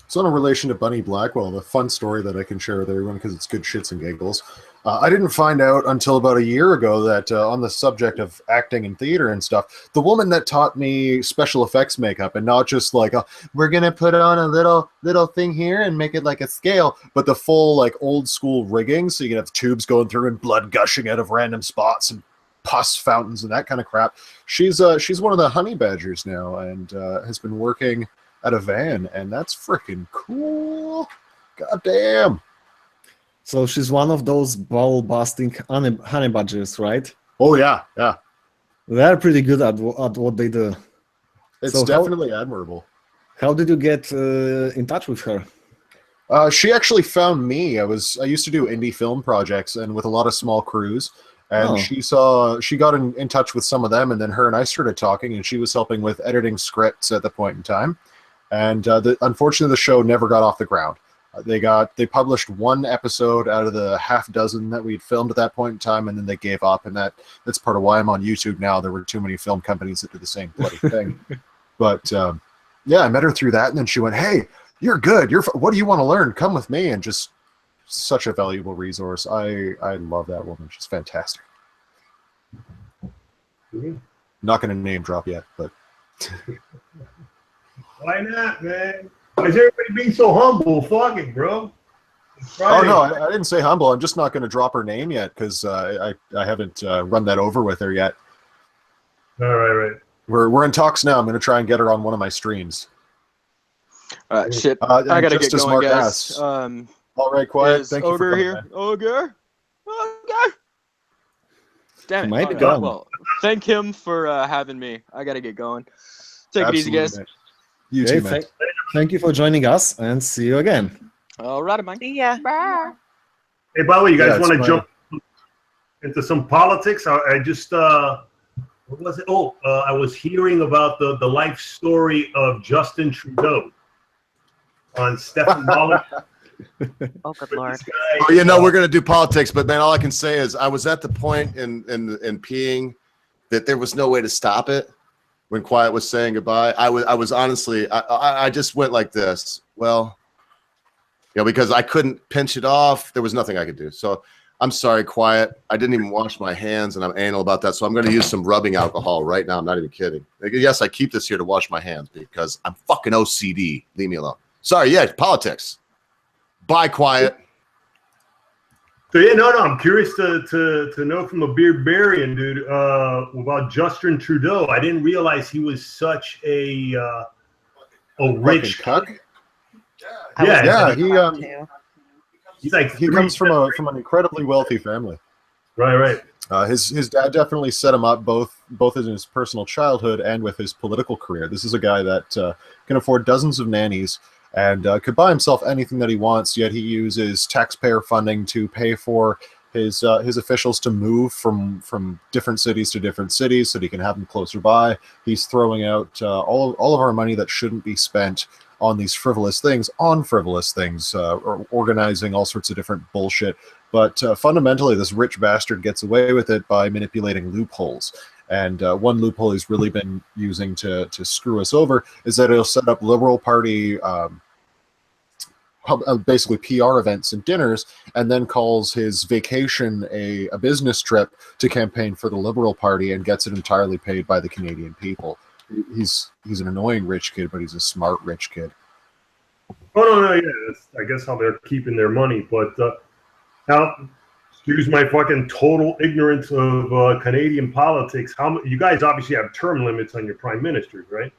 So in relation to Bunny Blackwell, the fun story that I can share with everyone because it's good shits and giggles. I didn't find out until about a year ago that on the subject of acting and theater and stuff, the woman that taught me special effects makeup and not just like, we're going to put on a little thing here and make it like a scale, but the full like old school rigging. So you can have tubes going through and blood gushing out of random spots and pus fountains and that kind of crap. She's one of the honey badgers now and has been working at a van, and that's freaking cool. God damn. So she's one of those ball-busting honey badgers, right? Oh, yeah, yeah. They're pretty good at what they do. It's so definitely admirable. How did you get in touch with her? She actually found me. I used to do indie film projects and with a lot of small crews. And she got in touch with some of them, and then her and I started talking, and she was helping with editing scripts at the point in time. And unfortunately, the show never got off the ground. They published one episode out of the half dozen that we'd filmed at that point in time, and then they gave up. And that's part of why I'm on YouTube now. There were too many film companies that did the same bloody thing. But yeah, I met her through that, and then she went, "Hey, you're good. What do you want to learn? Come with me." And just such a valuable resource. I love that woman. She's fantastic. Not going to name drop yet, but why not, man? Why is everybody being so humble? Fuck it, bro. Oh no, I didn't say humble. I'm just not going to drop her name yet because I haven't run that over with her yet. All right. We're in talks now. I'm going to try and get her on one of my streams. Shit, I gotta get going, guys. All right, quiet. Thank you for coming, here. man. Ogre. Damn it. Might be gone. Well, thank him for having me. I gotta get going. Take it easy, guys. Man. You too, man. Thank you for joining us, and see you again. All right, Mike. Yeah. Bye. Hey, by the way, you guys want to fine. jump into some politics? I just what was it? I was hearing about the life story of Justin Trudeau on Stephen Muller. Oh, good Lord. Oh, you know, we're going to do politics, but man, all I can say is I was at the point in peeing that there was no way to stop it when Quiet was saying goodbye. I was honestly, I just went like this. Well, you know, because I couldn't pinch it off. There was nothing I could do. So I'm sorry, Quiet. I didn't even wash my hands, and I'm anal about that. So I'm going to use some rubbing alcohol right now. I'm not even kidding. Yes, I keep this here to wash my hands because I'm fucking OCD. Leave me alone. Sorry, yeah, politics. Bye, Quiet. So yeah, no, I'm curious to know from a beardbarian dude about Justin Trudeau. I didn't realize he was such a rich cuck. Yeah, He He's like He comes from an incredibly wealthy family. right. His dad definitely set him up both in his personal childhood and with his political career. This is a guy that can afford dozens of nannies and could buy himself anything that he wants, yet he uses taxpayer funding to pay for his officials to move from different cities to different cities so that he can have them closer by. He's throwing out all of our money that shouldn't be spent on these frivolous things, or organizing all sorts of different bullshit. But fundamentally, this rich bastard gets away with it by manipulating loopholes. And one loophole he's really been using to screw us over is that he'll set up Liberal Party basically PR events and dinners, and then calls his vacation a business trip to campaign for the Liberal Party and gets it entirely paid by the Canadian people. He's an annoying rich kid, but he's a smart rich kid. Oh no, yeah, that's, I guess, how they're keeping their money. But now, excuse my fucking total ignorance of Canadian politics. You guys obviously have term limits on your prime ministers, right?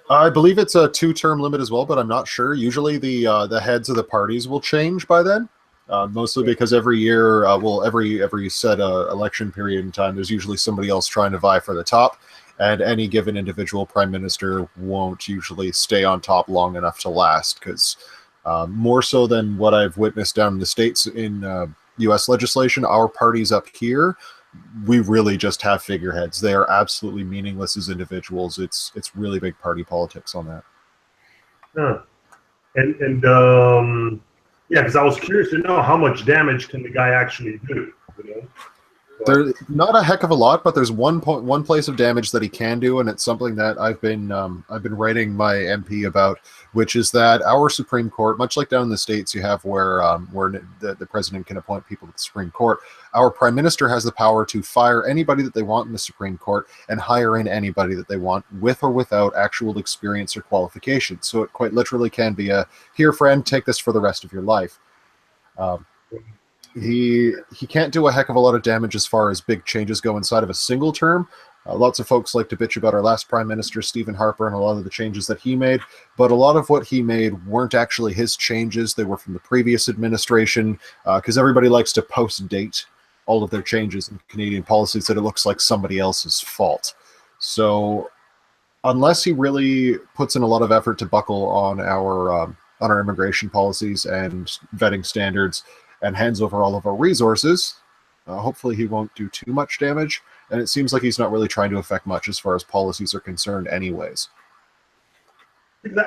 I believe it's a 2-term limit as well, but I'm not sure. Usually the heads of the parties will change by then, mostly because every year, every set election period in time, there's usually somebody else trying to vie for the top, and any given individual prime minister won't usually stay on top long enough to last, because more so than what I've witnessed down in the States in U.S. legislation, our parties up here, we really just have figureheads. They are absolutely meaningless as individuals. It's really big party politics on that. Huh. And yeah, because I was curious to know how much damage can the guy actually do. You know? There's not a heck of a lot, but there's one place of damage that he can do, and it's something that I've been writing my MP about, which is that our Supreme Court, much like down in the States, you have where the president can appoint people to the Supreme Court. Our Prime Minister has the power to fire anybody that they want in the Supreme Court and hire in anybody that they want, with or without actual experience or qualifications. So it quite literally can be a, here, friend, take this for the rest of your life. He can't do a heck of a lot of damage as far as big changes go inside of a single term. Lots of folks like to bitch about our last Prime Minister, Stephen Harper, and a lot of the changes that he made, but a lot of what he made weren't actually his changes. They were from the previous administration, because everybody likes to post-date all of their changes in Canadian policies that it looks like somebody else's fault. So unless he really puts in a lot of effort to buckle on our immigration policies and vetting standards, and hands over all of our resources, hopefully he won't do too much damage. And it seems like he's not really trying to affect much as far as policies are concerned anyways.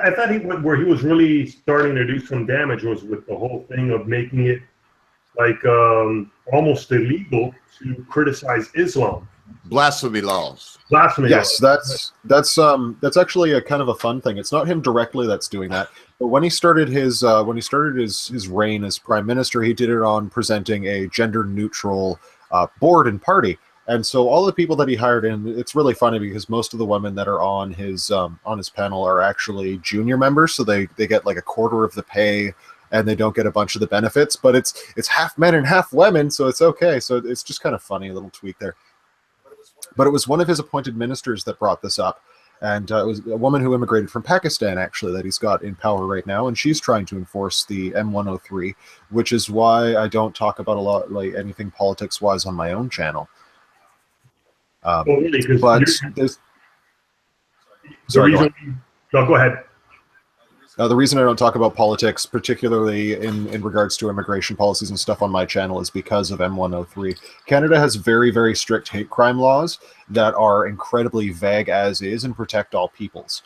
I thought where he was really starting to do some damage was with the whole thing of making it like almost illegal to criticize Islam. Blasphemy laws. Blasphemy yes, laws. that's actually a kind of a fun thing. It's not him directly that's doing that, but when he started his reign as prime minister, he did it on presenting a gender neutral board and party. And so all the people that he hired in, it's really funny because most of the women that are on his panel are actually junior members, so they get like a quarter of the pay and they don't get a bunch of the benefits. But it's half men and half women, so it's okay. So it's just kind of funny, a little tweak there. But it was one of his appointed ministers that brought this up. And it was a woman who immigrated from Pakistan, actually, that he's got in power right now. And she's trying to enforce the M103, which is why I don't talk about a lot, like anything politics-wise on my own channel. Really, but there's... Sorry, go ahead. The reason I don't talk about politics, particularly in regards to immigration policies and stuff on my channel, is because of M103. Canada has very, very strict hate crime laws that are incredibly vague as is and protect all peoples.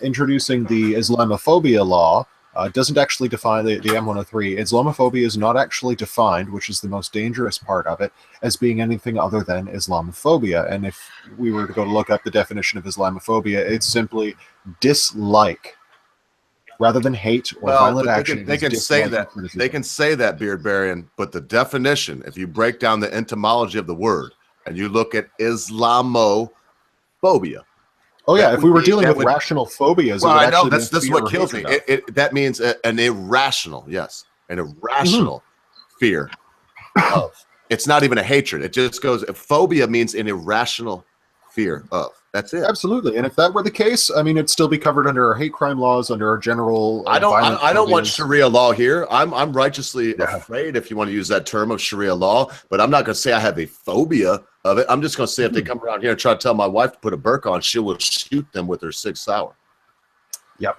Introducing the Islamophobia law doesn't actually define the M103. Islamophobia is not actually defined, which is the most dangerous part of it, as being anything other than Islamophobia. And if we were to go look up the definition of Islamophobia, it's simply dislike. Rather than hate or violent action. They can say that. They can say that, Beard Baron, but the definition, if you break down the etymology of the word and you look at Islamophobia. Oh yeah, if we were dealing with rational phobias, well, I know that's what kills me. That means an irrational, yes, an irrational fear of. It's not even a hatred. It just goes. Phobia means an irrational fear of. That's it. Absolutely. And if that were the case, I mean, it'd still be covered under our hate crime laws, under our general. I don't want phobias. Sharia law here. I'm righteously Yeah. afraid, if you want to use that term, of Sharia law, but I'm not going to say I have a phobia of it. I'm just going to say if they come around here and try to tell my wife to put a burqa on, she will shoot them with her 6 Sauer. Yep.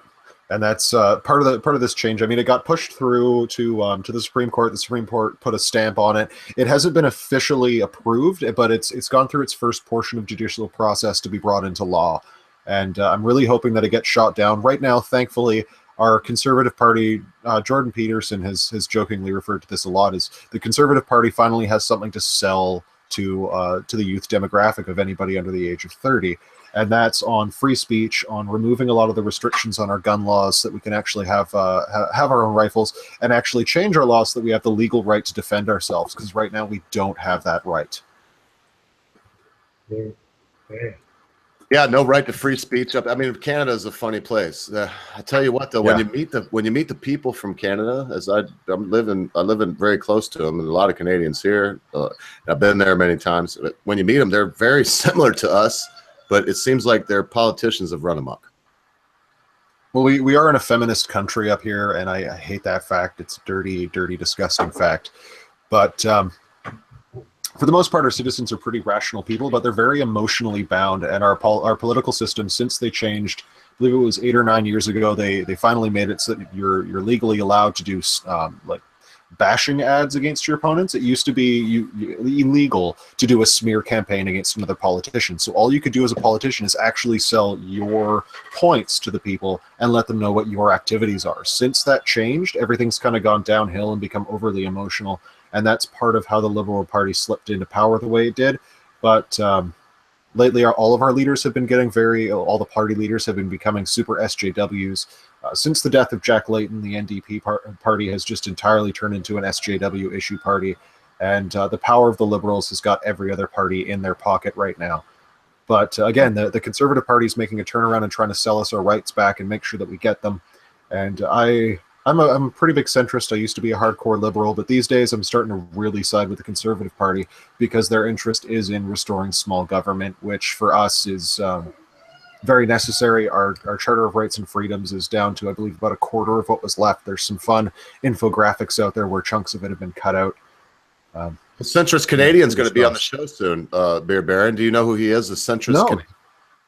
And that's part of this change. I mean, it got pushed through to the Supreme Court. The Supreme Court put a stamp on it. It hasn't been officially approved, but it's gone through its first portion of judicial process to be brought into law. And I'm really hoping that it gets shot down. Right now, thankfully, our Conservative Party, Jordan Peterson has jokingly referred to this a lot, is the Conservative Party finally has something to sell to the youth demographic of anybody under the age of 30. And that's on free speech, on removing a lot of the restrictions on our gun laws so that we can actually have our own rifles and actually change our laws so that we have the legal right to defend ourselves, because right now we don't have that right. Yeah, no right to free speech. I mean, Canada is a funny place. I tell you what, though, when you meet the people from Canada, as I live in very close to them, and a lot of Canadians here. I've been there many times. But when you meet them, they're very similar to us. But it seems like their politicians have run amok. Well, we are in a feminist country up here, and I hate that fact. It's a dirty, dirty, disgusting fact. But for the most part, our citizens are pretty rational people, but they're very emotionally bound. And our political system, since they changed, I believe it was 8 or 9 years ago, they finally made it so that you're legally allowed to do like bashing ads against your opponents. It used to be illegal to do a smear campaign against another politician. So all you could do as a politician is actually sell your points to the people and let them know what your activities are. Since that changed, everything's kind of gone downhill and become overly emotional. And that's part of how the Liberal Party slipped into power the way it did. But lately, all of our leaders have been all the party leaders have been becoming super SJWs. Since the death of Jack Layton, the NDP party has just entirely turned into an SJW issue party, and the power of the Liberals has got every other party in their pocket right now. But again, the Conservative Party is making a turnaround and trying to sell us our rights back and make sure that we get them. And I'm a pretty big centrist. I used to be a hardcore liberal, but these days I'm starting to really side with the Conservative Party because their interest is in restoring small government, which for us is very necessary. Our Charter of Rights and Freedoms is down to, I believe, about a quarter of what was left. There's some fun infographics out there where chunks of it have been cut out. The centrist Canadian's going to be on the show soon, Beer Baron. Do you know who he is, the centrist Canadian?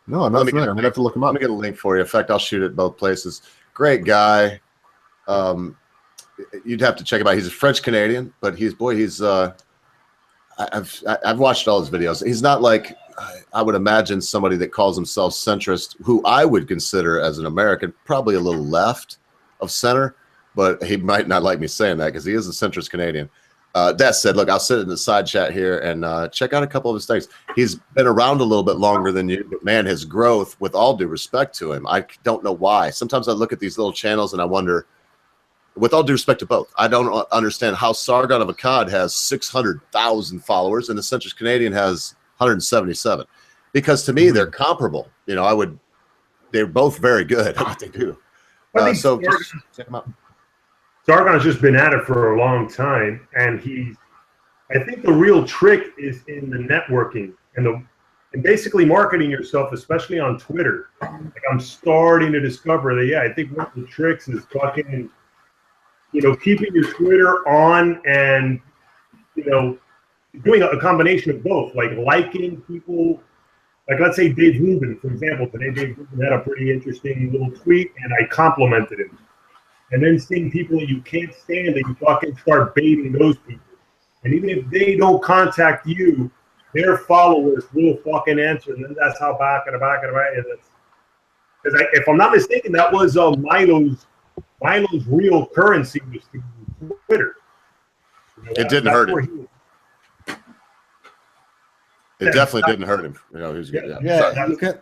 No, I'm not familiar. I'm going to have to look him up. Let me get a link for you. In fact, I'll shoot it both places. Great guy. You'd have to check him out. He's a French Canadian, but I've watched all his videos. He's not like I would imagine somebody that calls himself centrist, who I would consider as an American probably a little left of center, but he might not like me saying that because he is a centrist Canadian. That said, look, I'll sit in the side chat here and check out a couple of his things. He's been around a little bit longer than you, but man, his growth, with all due respect to him, I don't know why. Sometimes I look at these little channels and I wonder, with all due respect to both, I don't understand how Sargon of Akkad has 600,000 followers and the centrist Canadian has 177, because to me they're comparable. You know, they're both very good at what they do. So just check them out. Sargon's just been at it for a long time, and I think the real trick is in the networking and basically marketing yourself, especially on Twitter. Like, I'm starting to discover that, I think one of the tricks is fucking, keeping your Twitter on and, doing a combination of both, like liking people. Like, let's say Dave Rubin, for example. Today, Dave Rubin had a pretty interesting little tweet, and I complimented him. And then seeing people that you can't stand, that you fucking start baiting those people. And even if they don't contact you, their followers will fucking answer. And then that's how back and back. Because if I'm not mistaken, that was Milo's real currency was through Twitter. It didn't hurt him. It definitely didn't hurt him. He was good.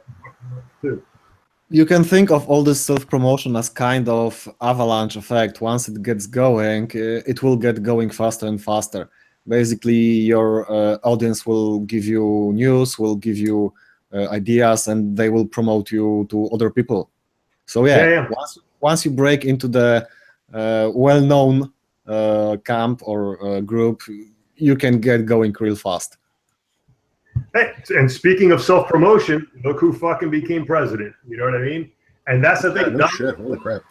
You can think of all this self-promotion as kind of avalanche effect. Once it gets going, it will get going faster and faster. Basically, your audience will give you news, will give you ideas, and they will promote you to other people. So once you break into the well-known camp or group, you can get going real fast. Hey, and speaking of self-promotion, look who fucking became president. You know what I mean? And that's the thing. No shit. Holy crap.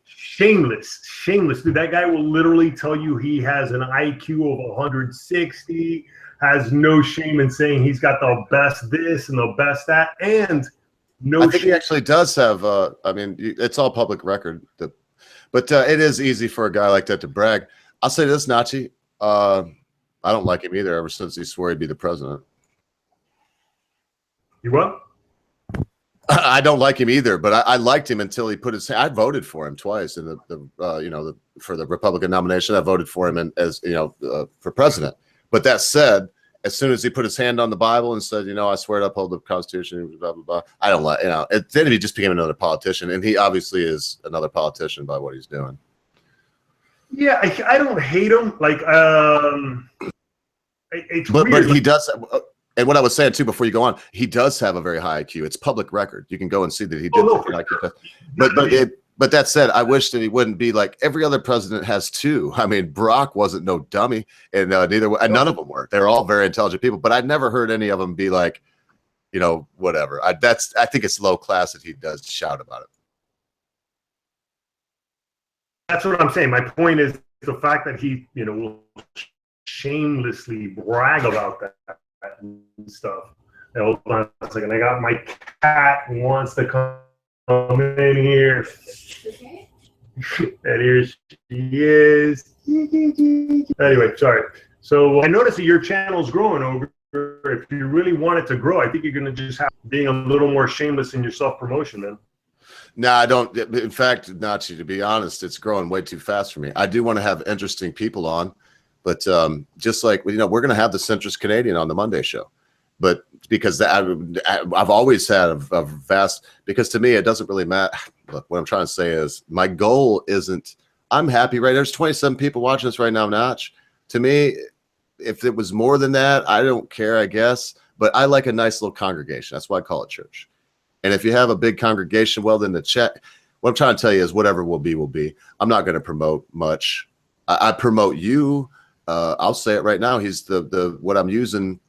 Shameless, dude. That guy will literally tell you he has an IQ of 160, has no shame in saying he's got the best this and the best that, and no I think shame. he actually does have, I mean, it's all public record, but it is easy for a guy like that to brag. I'll say this, Nachi, I don't like him either ever since he swore he'd be the president. You what? I don't like him either, but I liked him until he put his. I voted for him twice in for the Republican nomination. I voted for him for president. But that said, as soon as he put his hand on the Bible and said, I swear to uphold the Constitution, blah blah blah, I don't like. Then he just became another politician, and he obviously is another politician by what he's doing. Yeah, I don't hate him. Like, it's but weird. But he does. And what I was saying too, before you go on, he does have a very high IQ. It's public record. You can go and see that he did. But that said, I wish that he wouldn't be like every other president has too. I mean, Barack wasn't no dummy, and neither, and none of them were. They're all very intelligent people. But I never heard any of them be like, whatever. I think it's low class that he does shout about it. That's what I'm saying. My point is the fact that he, will shamelessly brag about that and stuff. Hold on a second. I got my cat who wants to come in here. And here she is. Anyway, sorry. So I noticed that your channel's growing over. If you really want it to grow, I think you're going to just have being a little more shameless in your self-promotion, then. No, I don't. In fact, Nachi, to be honest, it's growing way too fast for me. I do want to have interesting people on. But just like, we're going to have the centrist Canadian on the Monday show. But because I've always had a vast, because to me, it doesn't really matter. Look, what I'm trying to say is my goal isn't, I'm happy, right? There's 27 people watching this right now, Notch. To me, if it was more than that, I don't care, I guess. But I like a nice little congregation. That's why I call it church. And if you have a big congregation, well, then the chat, what I'm trying to tell you is whatever will be, will be. I'm not going to promote much. I promote you. I'll say it right now. He's what I'm using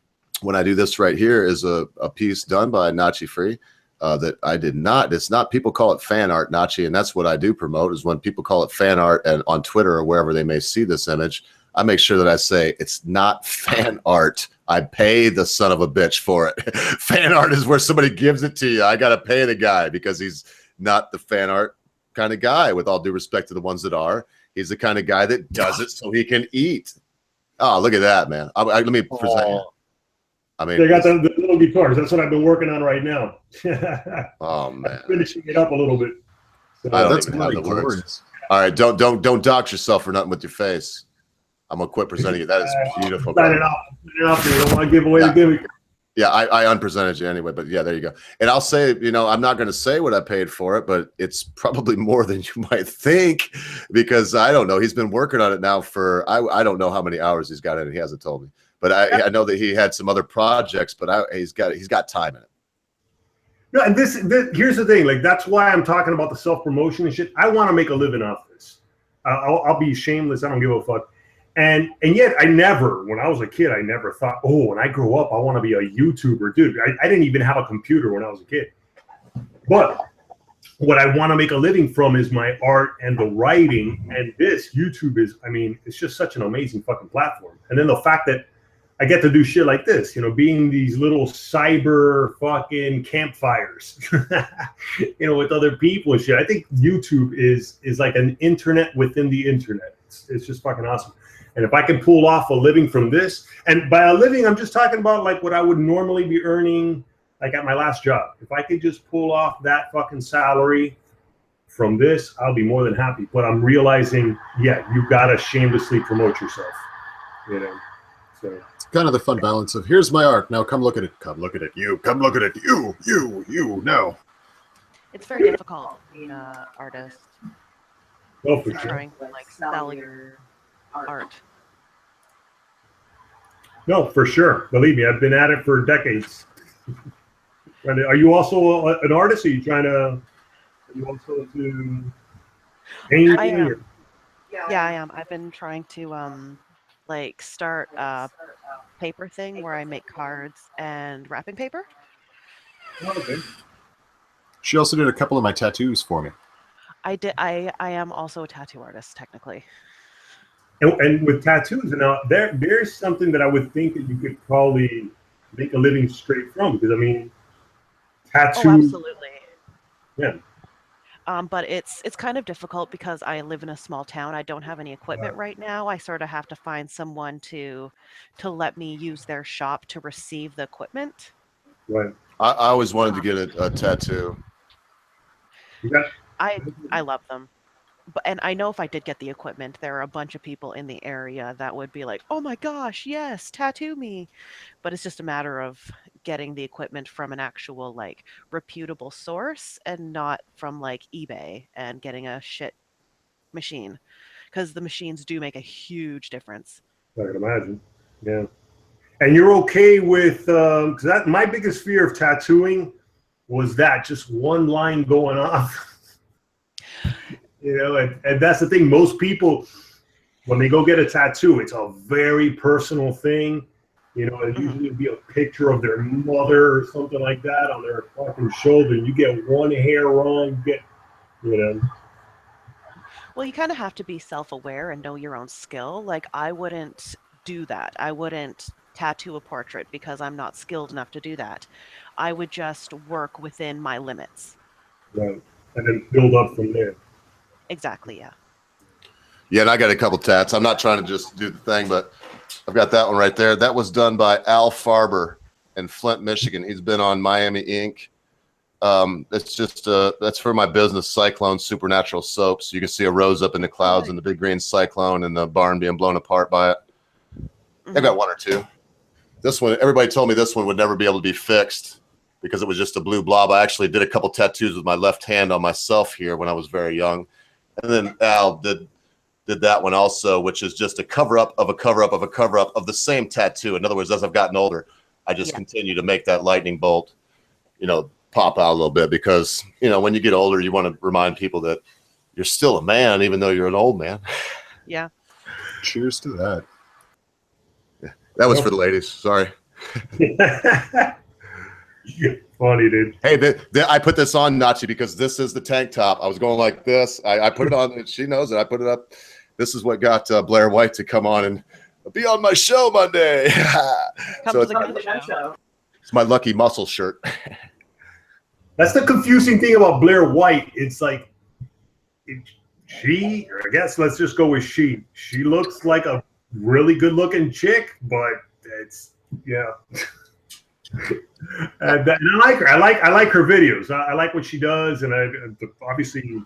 when I do this right here is a piece done by Nachi Free that I did not. It's not, people call it fan art, Nachi, and that's what I do promote is when people call it fan art and on Twitter or wherever they may see this image, I make sure that I say it's not fan art. I pay the son of a bitch for it. Fan art is where somebody gives it to you. I got to pay the guy because he's not the fan art kind of guy, with all due respect to the ones that are. He's the kind of guy that does it so he can eat. Oh, look at that, man. Let me present you. I mean, they got the little guitars. That's what I've been working on right now. Oh, man. I'm finishing it up a little bit. So, I don't even have the words. All right, don't dox yourself for nothing with your face. I'm going to quit presenting you. That is beautiful. Sign it off. You don't want to give away the gimmick. Yeah, I unpresented you anyway, but yeah, there you go. And I'll say, I'm not going to say what I paid for it, but it's probably more than you might think because I don't know. He's been working on it now for, I don't know how many hours he's got in it. He hasn't told me, but I know that he had some other projects, but he's got time in it. No, and this here's the thing. Like, that's why I'm talking about the self-promotion and shit. I want to make a living off this. I'll be shameless. I don't give a fuck. And yet I never, when I was a kid, I never thought, oh, when I grow up, I want to be a YouTuber. Dude, I didn't even have a computer when I was a kid. But what I want to make a living from is my art and the writing. And this YouTube is, it's just such an amazing fucking platform. And then the fact that I get to do shit like this, being these little cyber fucking campfires, with other people and shit. I think YouTube is like an internet within the internet. It's just fucking awesome. And if I can pull off a living from this, and by a living, I'm just talking about like what I would normally be earning like at my last job. If I could just pull off that fucking salary from this, I'll be more than happy. But I'm realizing, yeah, you gotta shamelessly promote yourself. So it's kind of the fun balance of here's my art. Now come look at it. Come look at it. You come look at it. You. No. It's very difficult being an artist. Oh, for sure. Trying to sell your art. No, for sure. Believe me, I've been at it for decades. Are you also an artist? Are you also into painting? I am. Yeah, I am. I've been trying to like start a paper thing where I make cards and wrapping paper. Oh, okay. She also did a couple of my tattoos for me. I am also a tattoo artist technically. And with tattoos, now there's something that I would think that you could probably make a living straight from, because I mean, Oh, tattoos. absolutely. Yeah. But it's kind of difficult because I live in a small town. I don't have any equipment right now. I sort of have to find someone to let me use their shop to receive the equipment. Right. I always wanted to get a tattoo. You got. I love them. And I know if I did get the equipment, there are a bunch of people in the area that would be like, "Oh my gosh, yes, tattoo me." But it's just a matter of getting the equipment from an actual like reputable source and not from like eBay and getting a shit machine because the machines do make a huge difference. I can imagine. Yeah. And you're okay with because that my biggest fear of tattooing was that just one line going off. You know, and that's the thing. Most people, when they go get a tattoo, it's a very personal thing. You know, it usually be a picture of their mother or something like that on their fucking shoulder. You get one hair wrong, you know. Well, you kind of have to be self-aware and know your own skill. Like I wouldn't do that. I wouldn't tattoo a portrait because I'm not skilled enough to do that. I would just work within my limits. Right. And then build up from there. Exactly, yeah. Yeah, and I got a couple tats. I'm not trying to just do the thing, but I've got that one right there. That was done by Al Farber in Flint, Michigan. He's been on Miami Inc. It's just that's for my business, Cyclone Supernatural Soaps. You can see a rose up in the clouds and the big green cyclone and the barn being blown apart by it. I got one or two. This one, everybody told me this one would never be able to be fixed because it was just a blue blob. I actually did a couple tattoos with my left hand on myself here when I was very young. And then Al did that one also, which is just a cover up of a cover up of a cover up of the same tattoo. In other words, as I've gotten older, I just continue to make that lightning bolt, you know, pop out a little bit because, you know, when you get older, you want to remind people that you're still a man, even though you're an old man. Yeah. Cheers to that. Yeah, that was for the ladies. Sorry. Funny, dude. Hey, I put this on Nachi because this is the tank top. I was going like this. I put it on. And she knows it. I put it up. This is what got Blair White to come on and be on my show Monday. Come to the gun show. It's my lucky muscle shirt. That's the confusing thing about Blair White. It's like she, or I guess let's just go with she. She looks like a really good-looking chick, but it's and I like her. I like her videos. I like what she does, and obviously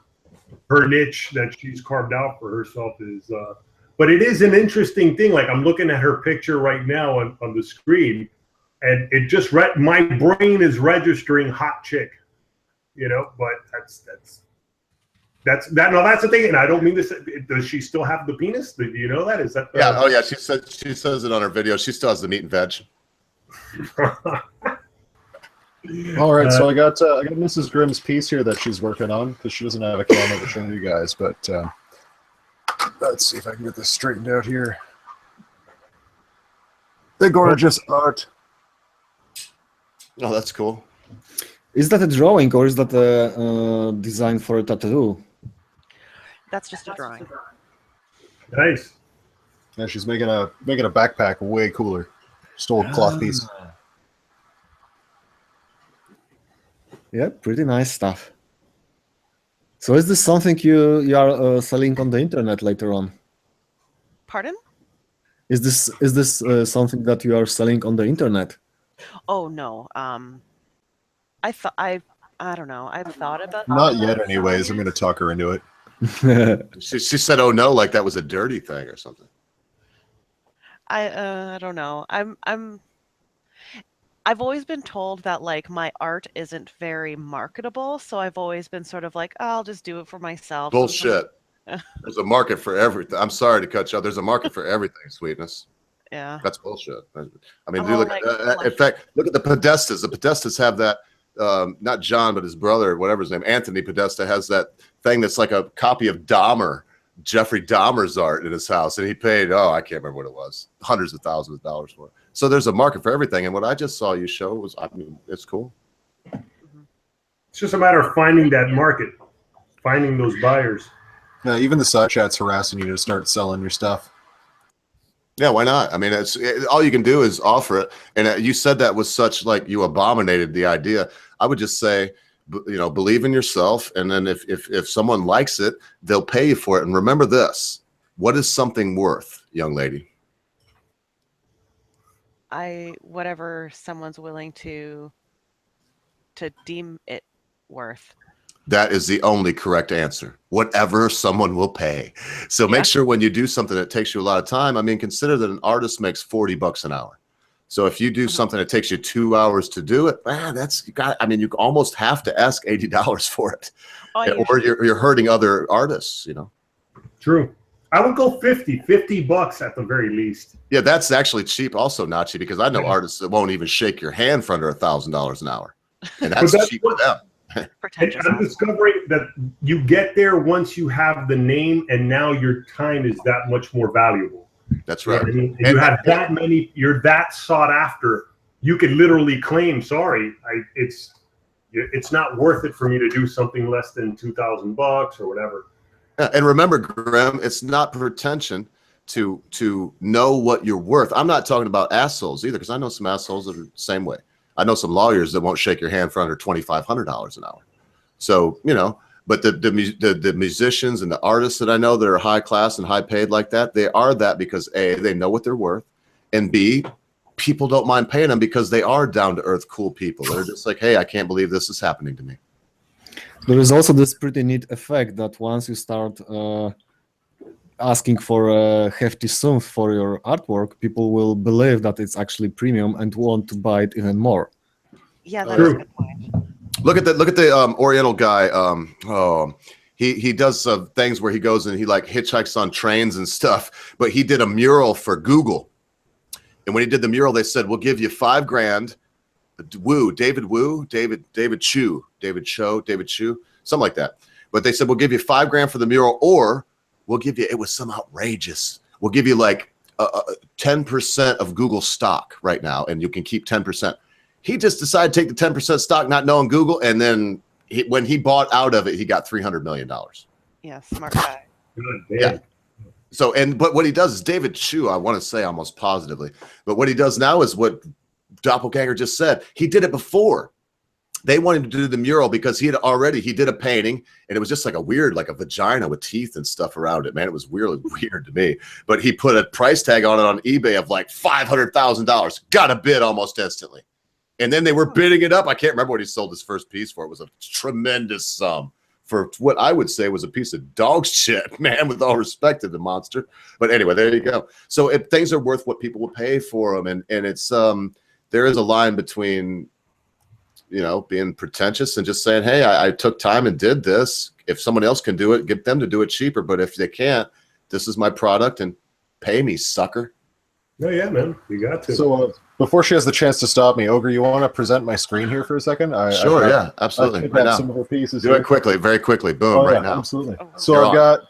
her niche that she's carved out for herself is. But it is an interesting thing. Like I'm looking at her picture right now on the screen, and it just my brain is registering hot chick, you know. But that's the thing, and I don't mean this. Does she still have the penis? Do you know that? Is that? Yeah. Oh yeah. She says it on her video. She still has the meat and veg. All right, so I got Mrs. Grimm's piece here that she's working on because she doesn't have a camera to show you guys. But let's see if I can get this straightened out here. The gorgeous art. Oh, that's cool. Is that a drawing or is that a design for a tattoo? That's just a drawing. Nice. Yeah, she's making a backpack way cooler. Stole a cloth piece. Yeah, pretty nice stuff. So is this something you are selling on the internet later on? Pardon? Is this something that you are selling on the internet? Oh no. I don't know. I've thought about Not yet, anyways. I'm going to talk her into it. She said, "Oh no," like that was a dirty thing or something. I don't know. I've always been told that like my art isn't very marketable, so I've always been sort of like, oh, I'll just do it for myself. Bullshit. There's a market for everything. I'm sorry to cut you off. There's a market for everything, sweetness. Yeah. That's bullshit. I mean, I'm you all look like, in fact, look at the Podestas. The Podestas have that. Not John, but his brother, whatever his name, Anthony Podesta, has that thing that's like a copy of Dahmer Jeffrey Dahmer's art in his house, and he paid, I can't remember what it was, hundreds of thousands of dollars for it. So there's a market for everything. And what I just saw you show was, I mean, it's cool. It's just a matter of finding that market, finding those buyers. Even the side chat's harassing you to start selling your stuff. Yeah, why not? I mean, all you can do is offer it. And you said that was such, like, you abominated the idea. I would just say, believe in yourself. And then if someone likes it, they'll pay you for it. And remember this, what is something worth, young lady? Whatever someone's willing to deem it worth. That is the only correct answer. Whatever someone will pay. So make sure when you do something that takes you a lot of time, I mean, consider that an artist makes $40 an hour. So if you do something that takes you 2 hours to do it, you almost have to ask $80 for it. Or you're hurting other artists, True. I would go $50 at the very least. Yeah, that's actually cheap also, Nachi, because I know artists that won't even shake your hand for under $1,000 an hour. And that's cheap for them. I'm discovering that you get there once you have the name, and now your time is that much more valuable. That's right. And you have that many, you're that sought after. You could literally claim, sorry, it's not worth it for me to do something less than $2,000 or whatever. And remember, Graham, it's not pretension to know what you're worth. I'm not talking about assholes either, because I know some assholes that are the same way. I know some lawyers that won't shake your hand for under $2,500 an hour. So, but the musicians and the artists that I know that are high class and high paid like that, they are that because A, they know what they're worth, and B, people don't mind paying them because they are down to earth, cool people. They're just like, hey, I can't believe this is happening to me. There is also this pretty neat effect that once you start asking for a hefty sum for your artwork, people will believe that it's actually premium and want to buy it even more. Yeah, that's a good point. Look at the Oriental guy. He does things where he goes and he like hitchhikes on trains and stuff. But he did a mural for Google, and when he did the mural, they said, "We'll give you $5,000." David Chu, something like that. But they said, "We'll give you $5,000 for the mural, or we'll give you," it was some outrageous, "we'll give you like 10% of Google stock right now, and you can keep 10%. He just decided to take the 10% stock, not knowing Google, and then when he bought out of it, he got $300 million. Yeah, smart guy. Yeah. So, but what he does is David Chu, I want to say almost positively, but what he does now is what Doppelganger just said. He did it before. They wanted to do the mural because he did a painting, and it was just like a weird, like a vagina with teeth and stuff around it, man. It was really weird to me. But he put a price tag on it on eBay of like $500,000. Got a bid almost instantly. And then they were bidding it up. I can't remember what he sold his first piece for. It was a tremendous sum for what I would say was a piece of dog shit, man, with all respect to the monster. But anyway, there you go. So if things are worth what people will pay for them, and it's there is a line between, being pretentious and just saying, hey, I took time and did this. If someone else can do it, get them to do it cheaper. But if they can't, this is my product and pay me, sucker. Oh, yeah, man. You got to. So before she has the chance to stop me, Ogre, you want to present my screen here for a second? Sure, yeah, absolutely. Right now. Some of her pieces do here. it quickly, very quickly. Boom, right now. Absolutely. So I've got,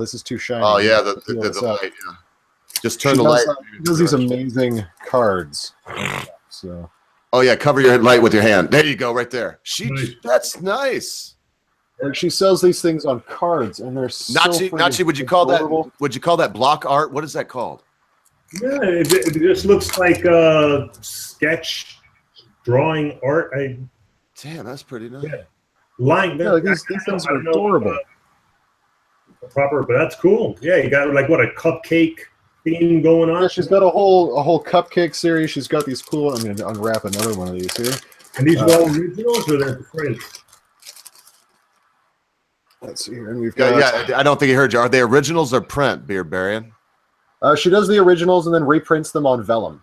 this is too shiny. Oh, yeah, the light. Yeah. Just turn the light. She does these amazing cards. So. Oh, yeah, cover your light with your hand. There you go, right there. That's nice. And she sells these things on cards, and they're so Nachi, would you call that block art? What is that called? Yeah, it just looks like sketch drawing art. Damn, that's pretty nice. Yeah. These things are adorable. But that's cool. Yeah, you got like a cupcake theme going on. Yeah, she's got a whole cupcake series. She's got these cool. I'm going to unwrap another one of these here. And these are all originals, or they're prints? Let's see here, and we've got. Yeah, I don't think he heard you. Are they originals or print, Beard Barian? She does the originals and then reprints them on vellum.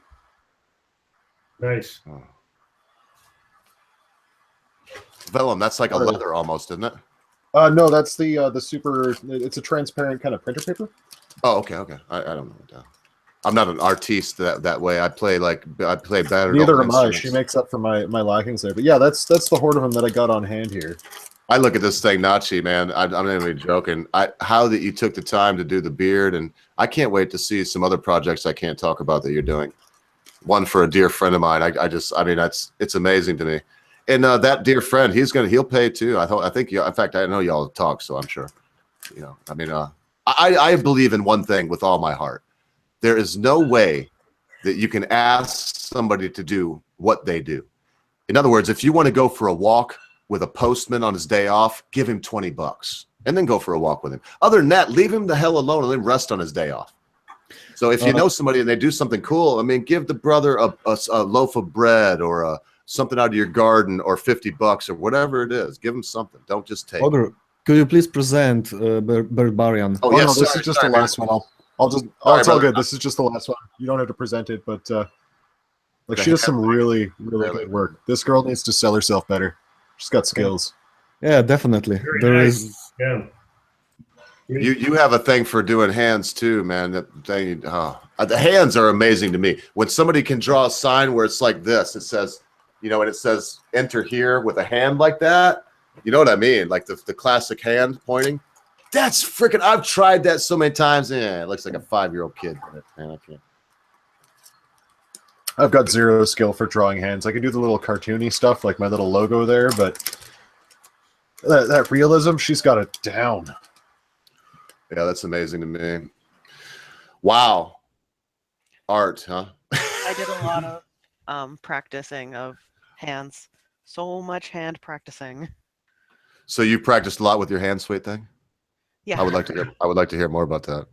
Nice. Oh. Vellum, that's like a leather almost, isn't it? No, that's the super. It's a transparent kind of printer paper. Oh, okay. I don't know. I'm not an artiste that way. I play better. Neither am I. She makes up for my lackings there. But yeah, that's the horde of them that I got on hand here. I look at this thing, Nachi, man. I'm not even joking. How that you took the time to do the beard, and I can't wait to see some other projects I can't talk about that you're doing. One for a dear friend of mine. I mean, it's amazing to me. And that dear friend, he'll pay too. I think in fact, I know y'all talk, so I'm sure. You know, I mean, I believe in one thing with all my heart. There is no way that you can ask somebody to do what they do. In other words, if you want to go for a walk with a postman on his day off, give him $20 and then go for a walk with him. Other than that, leave him the hell alone and then rest on his day off. So if you know somebody and they do something cool, I mean, give the brother a loaf of bread or something out of your garden or $50 or whatever it is. Give him something. Don't just take. Other, could you please present Barbarian? Oh, Oh yes, no, this is just the last one. I'll just. Sorry, It's all brother. good. This is just the last one. You don't have to present it, but like The she does some hair- really Really? good work. This girl needs to sell herself better. She's got skills. Yeah, definitely. Very There nice. is. Yeah. You have a thing for doing hands too, man. That thing, the hands are amazing to me. When somebody can draw a sign where it's like this, it says, you know, and it says enter here with a hand like that. You know what I mean? Like the classic hand pointing. That's freaking. I've tried that so many times. Yeah, it looks like a 5-year-old kid. Man, I can't. I've got zero skill for drawing hands. I can do the little cartoony stuff, like my little logo there, but that realism, she's got it down. Yeah, that's amazing to me. Wow, art, huh? I did a lot of practicing of hands. So much hand practicing. So you practiced a lot with your hand sweet thing. Yeah. I would like to hear more about that.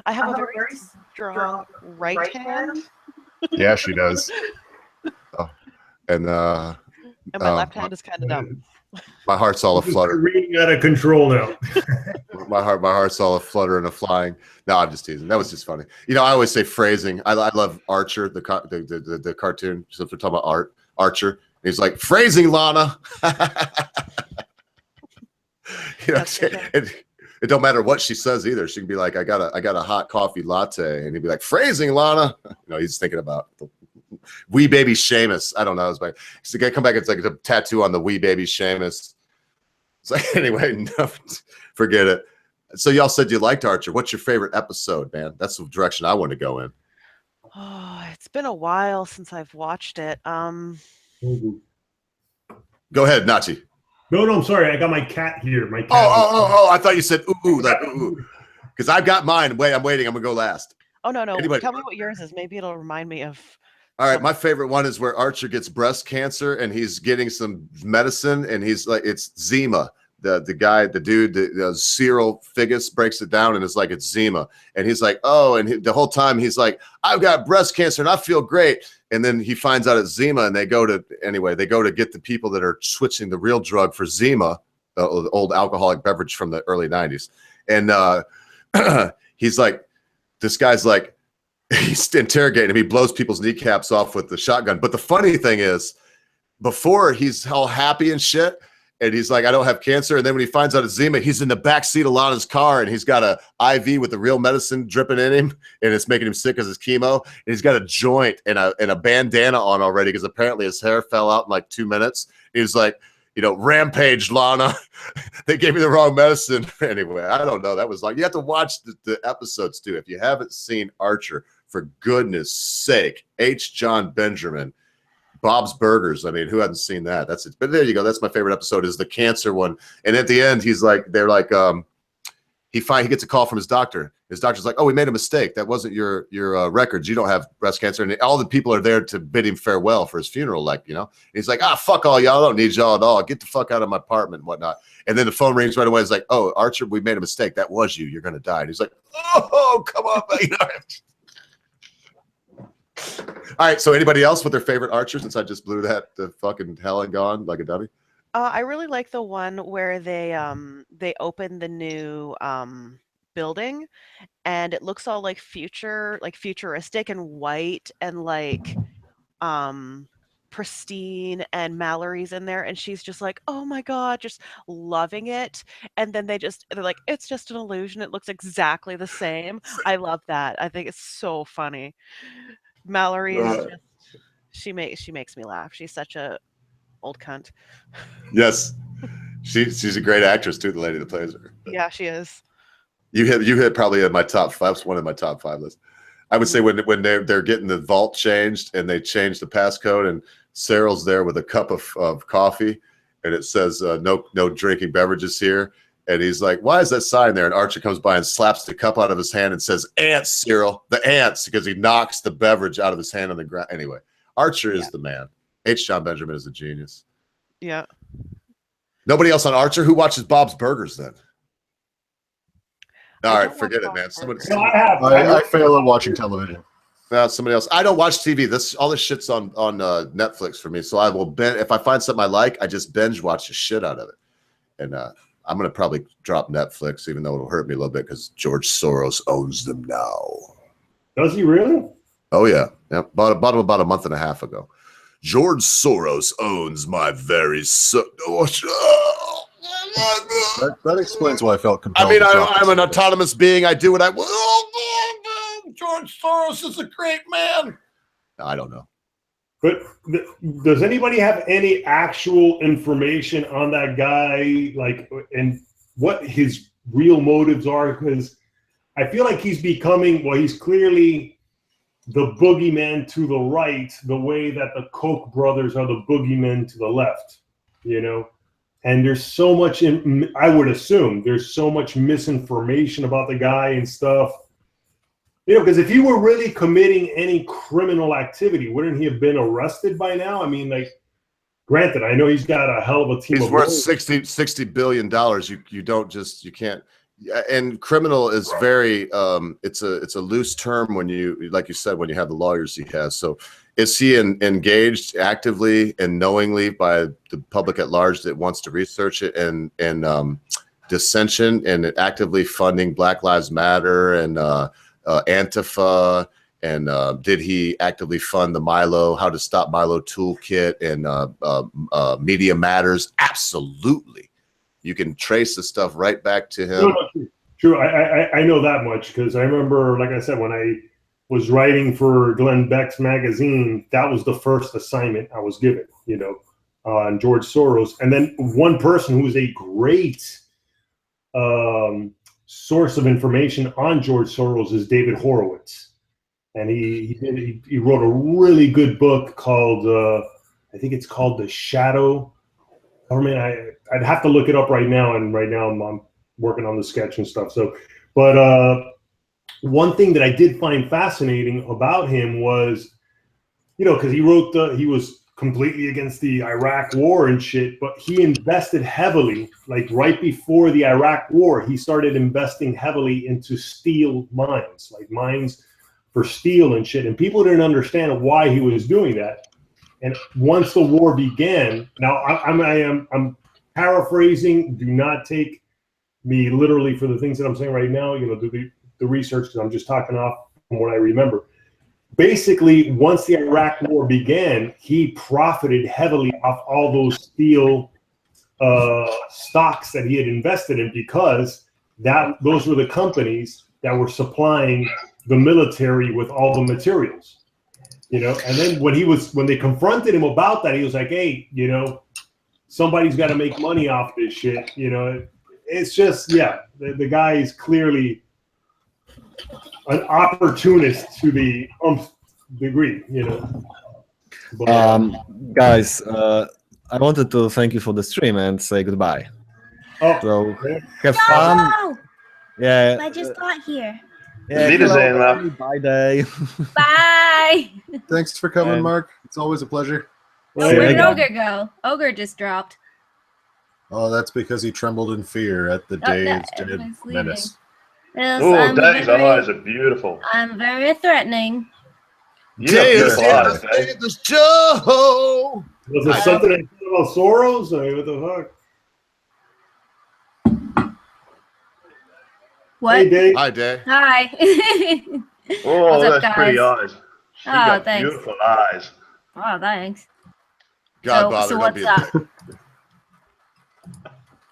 I have a very strong right hand, Yeah, she does. And and my left hand is kind of dumb. my heart's all This is aflutter. reading out of control now. My heart's all aflutter and a flying. No, I'm just teasing. That was just funny. You know, I always say phrasing. I love Archer, the cartoon. Since we're talking about Archer, he's like phrasing, Lana. You know, it don't matter what she says either. She can be like, I got a hot coffee latte, and he'd be like, phrasing, Lana. You know, he's thinking about the wee baby Seamus. I don't know. It's like he's gonna come back. It's like a tattoo on the wee baby Seamus. It's like anyway, no, forget it. So y'all said you liked Archer. What's your favorite episode, man? That's the direction I want to go in. Oh, it's been a while since I've watched it. Go ahead, Nachi. No, I'm sorry. I got my cat here. My cat. Oh! I thought you said ooh, like ooh, because I've got mine. Wait, I'm waiting. I'm gonna go last. Oh no, Anybody? tell me what yours is. Maybe it'll remind me of. All right, my favorite one is where Archer gets breast cancer and he's getting some medicine and he's like, it's Zima. The dude, the Cyril Figgis breaks it down and it's like, it's Zima. And he's like, oh, and the whole time he's like, I've got breast cancer and I feel great. And then he finds out it's Zima and they go to get the people that are switching the real drug for Zima, the old alcoholic beverage from the early 90s. And he's like, this guy's like, he's interrogating him. He blows people's kneecaps off with the shotgun. But the funny thing is, before he's all happy and shit, and he's like, I don't have cancer. And then when he finds out it's Zima, he's in the back seat of Lana's car, and he's got a IV with the real medicine dripping in him, and it's making him sick as his chemo. And he's got a joint and a bandana on already because apparently his hair fell out in like 2 minutes. He's like, you know, rampage, Lana. They gave me the wrong medicine. Anyway, I don't know. That was like, you have to watch the episodes too. If you haven't seen Archer, for goodness sake, H. John Benjamin, Bob's Burgers. I mean, who hasn't seen that? That's it. But there you go. That's my favorite episode, is the cancer one. And at the end, he's like, they're like, he gets a call from his doctor. His doctor's like, oh, we made a mistake. That wasn't your records. You don't have breast cancer. And all the people are there to bid him farewell for his funeral. Like, you know, and he's like, fuck all y'all. I don't need y'all at all. Get the fuck out of my apartment and whatnot. And then the phone rings right away. It's like, oh, Archer, we made a mistake. That was you. You're going to die. And he's like, oh, come on. You know? All right. So anybody else with their favorite Archer, since I just blew the fucking hell and gone like a dummy? I really like the one where they open the new building, and it looks all like futuristic and white and like pristine, and Mallory's in there and she's just like, oh my god, just loving it. And then they're like, it's just an illusion, it looks exactly the same. I love that. I think it's so funny. Mallory is just, she makes me laugh. She's such a old cunt. Yes. She's a great actress too. The lady that plays her. Yeah, she is. You hit probably in my top 5. It's one of my top 5 lists. I would say when they're getting the vault changed and they change the passcode and Cyril's there with a cup of coffee and it says no drinking beverages here. And he's like, why is that sign there? And Archer comes by and slaps the cup out of his hand and says, ants, Cyril, the ants, because he knocks the beverage out of his hand on the ground. Anyway, Archer is the man. H. John Benjamin is a genius. Yeah. Nobody else on Archer? Who watches Bob's Burgers then? All right, forget it, man. I fail at watching television. No, somebody else. I don't watch TV. All this shit's on Netflix for me. So I will if I find something I like, I just binge watch the shit out of it. And I'm gonna probably drop Netflix, even though it'll hurt me a little bit because George Soros owns them now. Does he really? Oh yeah, yeah. Bought them about a month and a half ago. George Soros owns my very That explains why I felt compelled. I mean, I'm an autonomous being. I do what I want. George Soros is a great man. I don't know. But does anybody have any actual information on that guy, like, and what his real motives are? Because I feel like he's becoming, well, he's clearly the boogeyman to the right, the way that the Koch brothers are the boogeymen to the left, you know? And there's so much, I would assume, there's so much misinformation about the guy and stuff. You know, because if he were really committing any criminal activity, wouldn't he have been arrested by now? I mean, like, granted, I know he's got a hell of a team. He's worth $60 billion. You can't. And criminal is very. It's a loose term when you, like you said, when you have the lawyers he has. So, is he engaged actively and knowingly by the public at large that wants to research it and dissension and actively funding Black Lives Matter and Antifa, and did he actively fund the How to Stop Milo toolkit and Media Matters? Absolutely. You can trace the stuff right back to him. True. I know that much because I remember, like I said, when I was writing for Glenn Beck's magazine, that was the first assignment I was given, you know, on George Soros. And then one person who was a great source of information on George Soros is David Horowitz, and he wrote a really good book called I think it's called The Shadow Government. I'd have to look it up right now, and right now I'm working on the sketch and stuff. So, but one thing that I did find fascinating about him was, you know, because he was completely against the Iraq war and shit, but he invested heavily, like right before the Iraq war, he started investing heavily into steel mines, like mines for steel and shit. And people didn't understand why he was doing that. And once the war began, now I'm paraphrasing, do not take me literally for the things that I'm saying right now, you know, do the research, because I'm just talking off from what I remember. Basically, once the Iraq war began, he profited heavily off all those steel stocks that he had invested in, because those were the companies that were supplying the military with all the materials, you know. And then when they confronted him about that, he was like, "Hey, you know, somebody's got to make money off this shit." You know, it's just, yeah, the guy is clearly an opportunist to the degree, you know. But, guys, I wanted to thank you for the stream and say goodbye. oh, So yeah. have fun. No, Yeah. I just got here. Yeah, Wiedersehen, hello, love. bye day. Bye. Thanks for coming, And- Mark. It's always a pleasure. Oh, See you where did again. Ogre go? Ogre just dropped. Oh, that's because he trembled in fear at the Oh, Dave's no, Dead everyone's leaving. menace. Yes, Oh, Dave's eyes are beautiful. I'm very threatening. You have beautiful eyes, Dave. This Joe. Was there something I said about Soros? I mean, what the fuck? What? Hey, Dave. Hi, Dave. Hi. Oh, What's up, that's pretty guys? eyes. She Oh, got thanks. beautiful eyes. Oh, thanks. God bother. So Don't what's be up?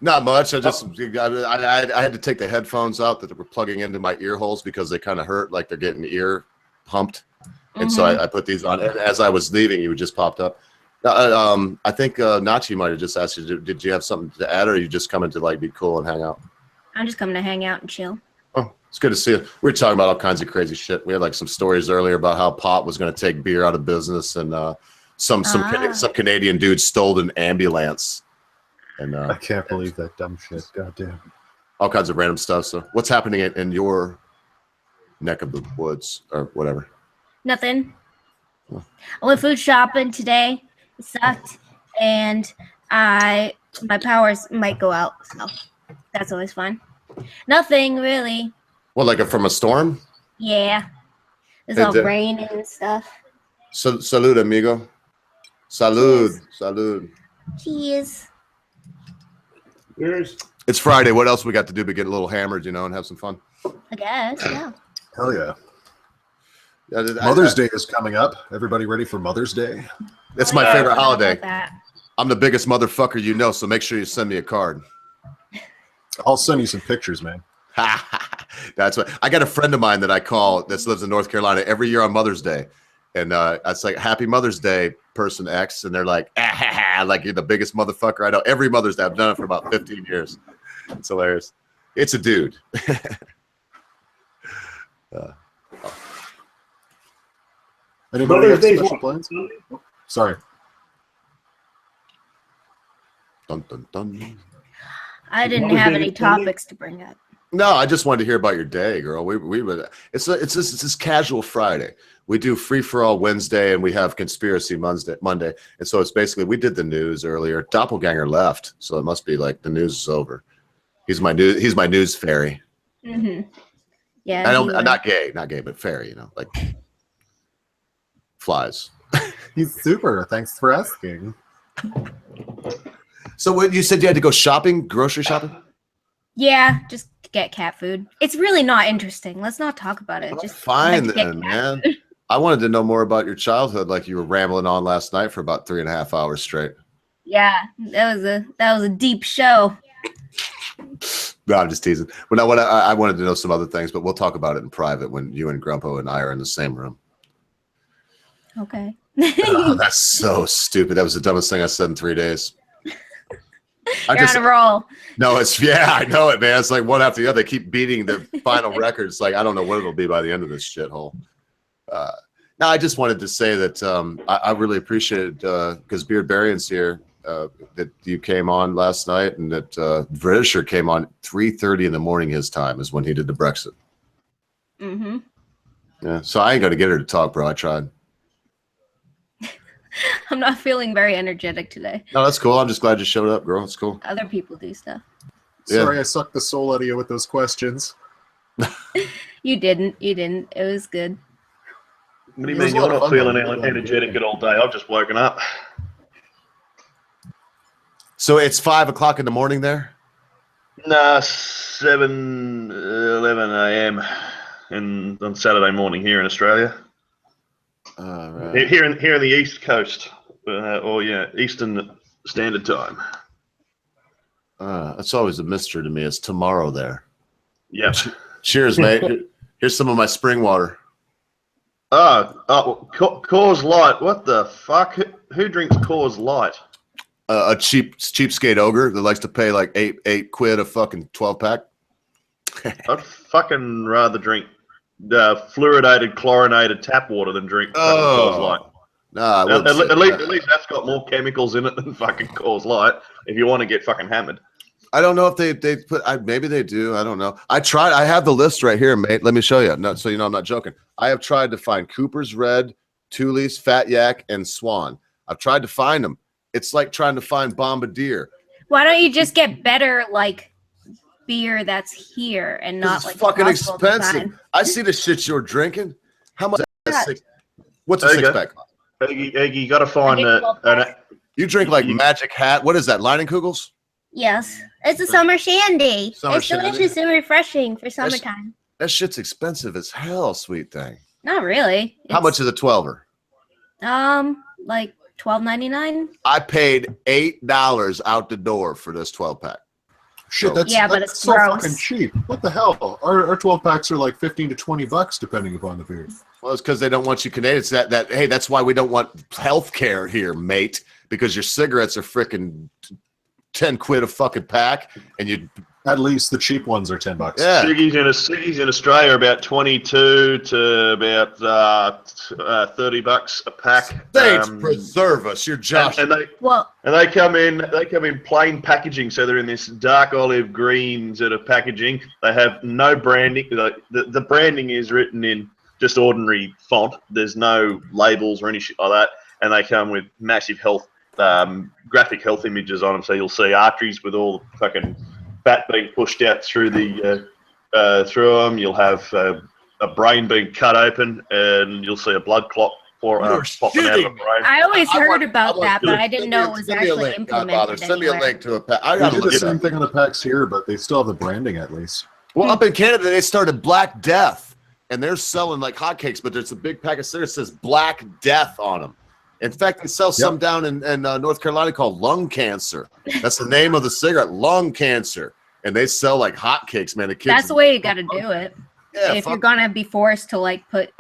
Not much. I had to take the headphones out that were plugging into my ear holes because they kind of hurt, like they're getting ear pumped. And so I put these on. And as I was leaving, you just popped up. I think Nachi might have just asked you, did you have something to add, or are you just coming to like be cool and hang out? I'm just coming to hang out and chill. Oh, it's good to see you. We were talking about all kinds of crazy shit. We had like some stories earlier about how pot was going to take beer out of business, and some Canadian dude stole an ambulance. And I can't believe that dumb shit. Goddamn. All kinds of random stuff. So what's happening in your neck of the woods or whatever? Nothing. I went food shopping today. It sucked, and my powers might go out, so that's always fun. Nothing really. What, like from a storm? Yeah, it's all raining and stuff. Salud, amigo. Salud. Cheers. Salud. Cheers. Cheers. It's Friday. What else we got to do but get a little hammered, you know, and have some fun? I guess, yeah. Hell yeah. Yeah, Mother's Day is coming up. Everybody ready for Mother's Day? It's my favorite holiday. That. I'm the biggest motherfucker you know, so make sure you send me a card. I'll send you some pictures, man. That's what I got. A friend of mine that I call that lives in North Carolina every year on Mother's Day, and it's like Happy Mother's Day, person X, and they're like, like you're the biggest motherfucker I know. Every Mother's Day, I've done it for about 15 years. It's hilarious. It's a dude. Anybody have special plans? Sorry. Dun, dun, dun. I didn't have any topics to bring up. No, I just wanted to hear about your day, girl. We would. It's this casual Friday. We do free for all Wednesday, and we have conspiracy Monday. And so it's basically we did the news earlier. Doppelganger left, so it must be like the news is over. He's my news fairy. Mm-hmm. Yeah. I'm not gay, but fairy. You know, like flies. He's super. Thanks for asking. So what you said you had to go shopping, grocery shopping? Yeah, just get cat food. It's really not interesting. Let's not talk about it. Just fine like, then, man. I wanted to know more about your childhood, like you were rambling on last night for about 3.5 hours straight. Yeah, that was a deep show. No, I'm just teasing. But I wanted to know some other things, but we'll talk about it in private when you and Grumpo and I are in the same room. Okay. Oh, that's so stupid. That was the dumbest thing I said in 3 days. You're on a roll. No, I know it, man. It's like one after the other. They keep beating the final records. Like, I don't know what it'll be by the end of this shithole. Now, I just wanted to say that I really appreciate it because Beard Berrien's here, that you came on last night, and that Britisher came on 3:30 in the morning his time is when he did the Brexit. Mm-hmm. Yeah, so I ain't going to get her to talk, bro. I tried. I'm not feeling very energetic today. No, that's cool. I'm just glad you showed up, girl. It's cool. Other people do stuff. Sorry, I sucked the soul out of you with those questions. You didn't. It was good. What do you mean you're not feeling energetic at all day? I've just woken up. So it's 5 o'clock in the morning there? Nah, 11 a.m. on Saturday morning here in Australia. Right. Here in the East Coast, Eastern Standard Time. That's always a mystery to me. It's tomorrow there. Yep. Cheers, mate. Here's some of my spring water. Coors Light. What the fuck? Who drinks Coors Light? A cheapskate ogre that likes to pay like eight quid a fucking 12-pack. I'd fucking rather drink fluoridated, chlorinated tap water than drink Coors Light. Nah, at least that's got more chemicals in it than fucking Coors Light. If you want to get fucking hammered. I don't know if they put. Maybe they do. I don't know. I tried. I have the list right here, mate. Let me show you. No, so you know I'm not joking. I have tried to find Cooper's Red, Thule's, Fat Yak, and Swan. I've tried to find them. It's like trying to find Bombardier. Why don't you just get better like beer that's here and not like fucking expensive? I see the shit you're drinking. How much? What's a 6-pack? Eggy, you got to find You drink like Magic Hat. What is that? Leinenkugels? Yes, it's a summer shandy. Summer it's shandy. delicious and refreshing for summertime. That shit's expensive as hell, sweet thing. Not really. How much is a 12er? Like $12.99. I paid $8 out the door for this 12-pack. Shit, So- Yeah, but that's it's so gross. fucking cheap. What the hell? Our 12 packs are like $15 to $20 depending upon the beer. Well, it's because they don't want you Canadians. Hey, that's why we don't want health care here, mate. Because your cigarettes are freaking 10 quid a fucking pack, and you. At least the cheap ones are $10. Yeah. Ciggies in Australia are about 22 to about $30 a pack. Saints preserve us. You're Josh. And Well, they come in plain packaging, so they're in this dark olive green sort of packaging. They have no branding. The branding is written in just ordinary font. There's no labels or any shit like that, and they come with massive graphic health images on them. So you'll see arteries with all the fucking fat being pushed out through through them. You'll have a brain being cut open, and you'll see a blood clot popping out of the brain. I always heard about that, but I didn't know it was actually implemented Send me a anywhere. link to a pack. I They gotta do the look it same up. thing on the packs here, but they still have the branding at least. Well, up in Canada, they started Black Death, and they're selling like hotcakes, but there's a big pack of cigarettes that says Black Death on them. In fact, they sell some down in North Carolina called Lung Cancer. That's the name of the cigarette, Lung Cancer. And they sell like hotcakes, man. The kids. That's the way you got to do it. Yeah, If you're gonna be forced to like put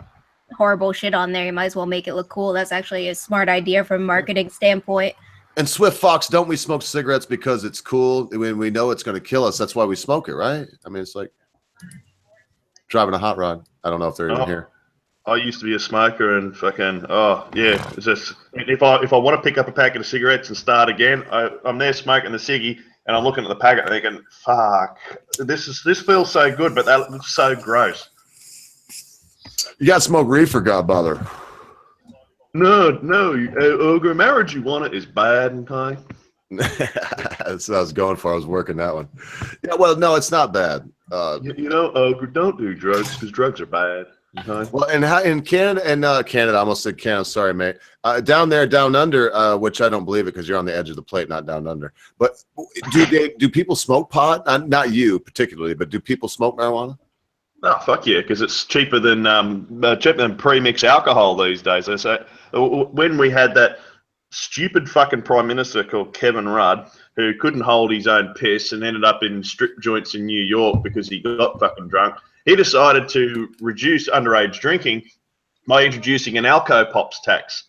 horrible shit on there, you might as well make it look cool. That's actually a smart idea from a marketing standpoint. And Swift Fox, don't we smoke cigarettes because it's cool when we know it's going to kill us? That's why we smoke it, right? I mean, it's like driving a hot rod. I don't know if they're even here. I used to be a smoker, and fucking it's just if I want to pick up a packet of cigarettes and start again, I'm there smoking the ciggy, and I'm looking at the packet thinking, "Fuck, this feels so good, but that looks so gross." You got to smoke reefer, Godfather. No, ogre marriage you want it is bad and kind. That's what I was going for. I was working that one. Yeah, well, no, it's not bad. Ogre, don't do drugs because drugs are bad. Okay? Well, and how in Canada Canada, I almost said Canada. Sorry, mate. Down there, down under, which I don't believe it because you're on the edge of the plate, not down under. But do people smoke pot? Not you particularly, but do people smoke marijuana? Oh, fuck yeah, because it's cheaper than pre-mix alcohol these days. So when we had that stupid fucking prime minister called Kevin Rudd, who couldn't hold his own piss and ended up in strip joints in New York because he got fucking drunk, he decided to reduce underage drinking by introducing an Alco Pops tax,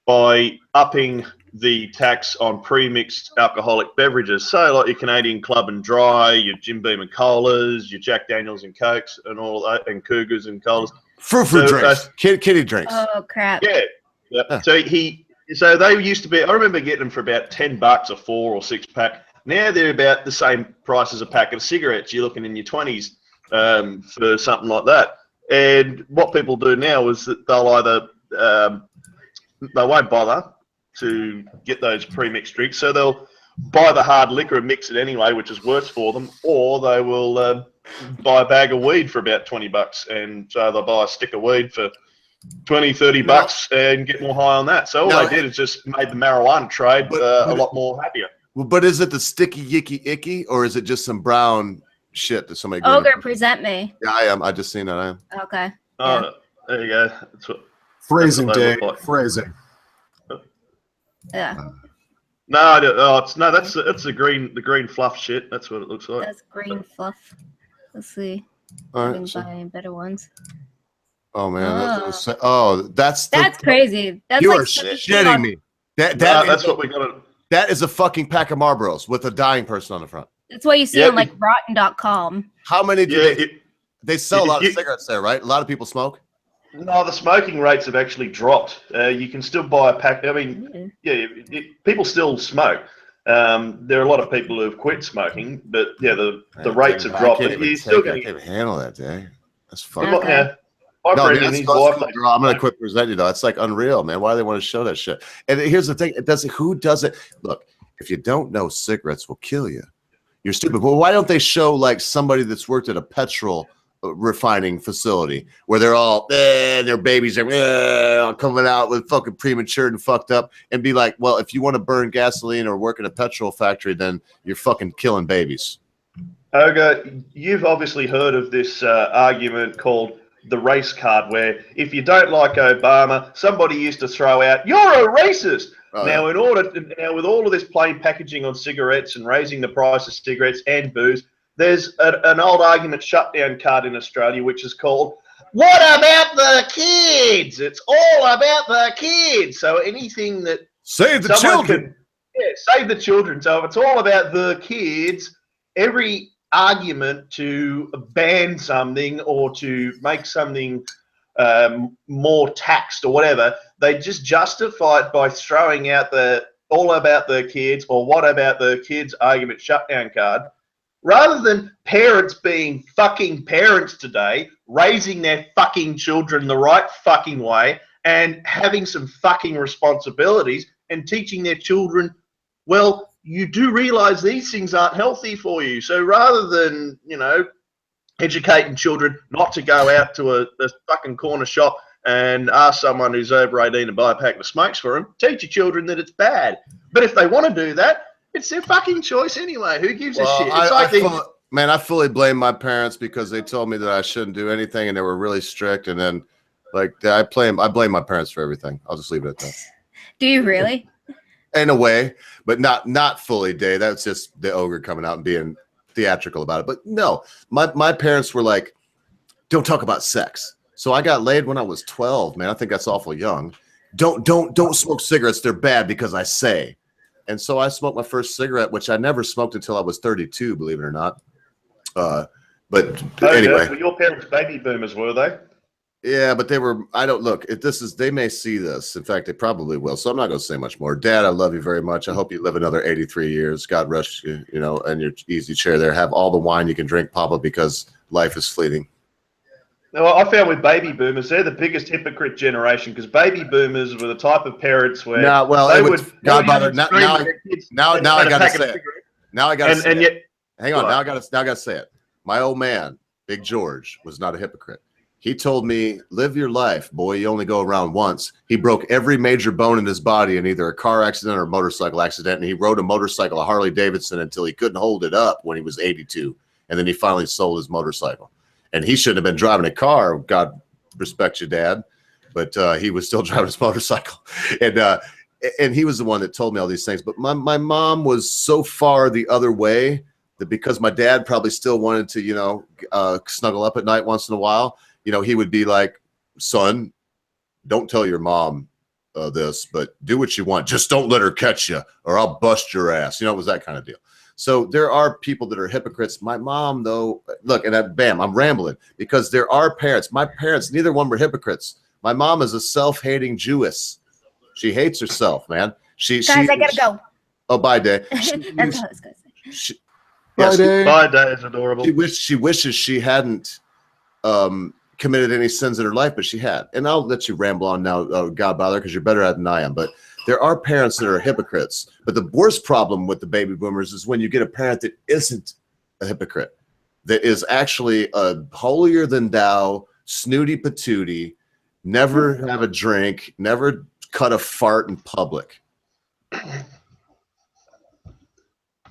by upping the tax on pre-mixed alcoholic beverages. So like your Canadian Club and Dry, your Jim Beam and Colas, your Jack Daniels and Cokes and all that, and Cougars and Colas. Frou-frou drinks, kitty drinks. Oh crap! Yeah. So they used to be. I remember getting them for about $10 a 4 or 6 pack. Now they're about the same price as a packet of cigarettes. You're looking in your 20s for something like that. And what people do now is that they'll either they won't bother to get those pre-mixed drinks, so they'll buy the hard liquor and mix it anyway, which is worse for them, or they will buy a bag of weed for about $20, and so they'll buy a stick of weed for $20-$30 and get more high on that. So all they did is just made the marijuana trade a lot more happier. Well, but is it the sticky yicky icky, or is it just some brown shit that somebody? Ogre, present me. Yeah, I am. I just seen that. I am. Okay. Oh, there you go. Phrasing, that's what they Dave. look like. Phrasing. Yeah. That's the green fluff shit. That's what it looks like. That's green fluff. Let's see. All I right. can buy any better ones. Oh man. That's crazy. That's you like are shitting me. That's what we got. That is a fucking pack of Marlboros with a dying person on the front. That's what you see on like rotten.com. How many do they sell a lot of cigarettes there, right? A lot of people smoke. No, the smoking rates have actually dropped. You can still buy a pack. I mean, people still smoke. There are a lot of people who have quit smoking, but the rates have dropped. I can't even handle that, day. That's fucking. Okay. I'm gonna quit presenting though. It's like unreal, man. Why do they want to show that shit? And here's the thing: who does it? Look, if you don't know, cigarettes will kill you. You're stupid. Well, why don't they show like somebody that's worked at a petrol refining facility where they're all their babies are coming out with fucking premature and fucked up, and be like, well, if you want to burn gasoline or work in a petrol factory, then you're fucking killing babies. Okay, you've obviously heard of this argument called the race card, where if you don't like Obama, somebody used to throw out, "You're a racist." Now, with all of this plain packaging on cigarettes and raising the price of cigarettes and booze, there's an old argument shutdown card in Australia, which is called, "What about the kids?" It's all about the kids. So anything that Save the children. Save the children. So if it's all about the kids, every argument to ban something or to make something more taxed or whatever, they just justify it by throwing out the all about the kids or what about the kids argument shutdown card, rather than parents being fucking parents today, raising their fucking children the right fucking way and having some fucking responsibilities and teaching their children, well, you do realize these things aren't healthy for you. So rather than, educating children not to go out to a fucking corner shop and ask someone who's over 18 to buy a pack of smokes for them, teach your children that it's bad. But if they want to do that, it's their fucking choice anyway. Who gives a shit? I fully blame my parents because they told me that I shouldn't do anything and they were really strict. And then, I blame my parents for everything. I'll just leave it at that. Do you really? In a way, but not fully, Dave. That's just the ogre coming out and being theatrical about it. But no, my parents were like, don't talk about sex. So I got laid when I was 12, man. I think that's awful young. Don't smoke cigarettes. They're bad because I say. And so I smoked my first cigarette, which I never smoked until I was 32, believe it or not. But anyway. Were your parents baby boomers, were they? Yeah, but they were, they may see this. In fact, they probably will. So I'm not going to say much more. Dad, I love you very much. I hope you live another 83 years. God rest you, in your easy chair there. Have all the wine you can drink, Papa, because life is fleeting. Now, I found with baby boomers, they're the biggest hypocrite generation because baby boomers were the type of parents where now I got to say it. Now I got to say it. Hang on. Now I got to say it. My old man, Big George, was not a hypocrite. He told me, live your life, boy. You only go around once. He broke every major bone in his body in either a car accident or a motorcycle accident. And he rode a motorcycle, a Harley Davidson, until he couldn't hold it up when he was 82. And then he finally sold his motorcycle. And he shouldn't have been driving a car. God respect you, Dad. But he was still driving his motorcycle. And he was the one that told me all these things. But my mom was so far the other way that because my dad probably still wanted to, snuggle up at night once in a while, he would be like, son, don't tell your mom this, but do what you want. Just don't let her catch you or I'll bust your ass. It was that kind of deal. So there are people that are hypocrites. My mom, though, look, and bam, I'm rambling because there are parents. My parents, neither one were hypocrites. My mom is a self-hating Jewess. She hates herself, man. Guys, I gotta go. Oh, bye, Day. That's all I was gonna say. Bye, Day. Bye, Day is adorable. She wishes she hadn't committed any sins in her life, but she had. And I'll let you ramble on now, God bother, because you're better at it than I am. But there are parents that are hypocrites. But the worst problem with the baby boomers is when you get a parent that isn't a hypocrite, that is actually a holier than thou, snooty patootie, never have a drink, never cut a fart in public.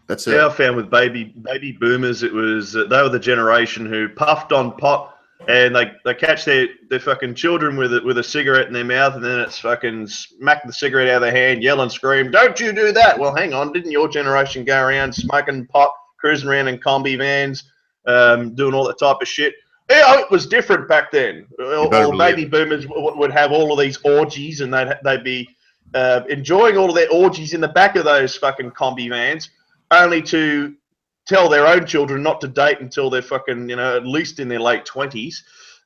That's it. Yeah, I found with baby boomers, it was they were the generation who puffed on pot. And they catch their fucking children with a cigarette in their mouth, and then it's fucking smack the cigarette out of their hand, yell and scream, "Don't you do that!" Well, hang on, didn't your generation go around smoking pot, cruising around in combi vans, doing all that type of shit? Yeah, it was different back then. Or baby boomers would have all of these orgies, and they'd be enjoying all of their orgies in the back of those fucking combi vans, only to tell their own children not to date until they're fucking, at least in their late 20s.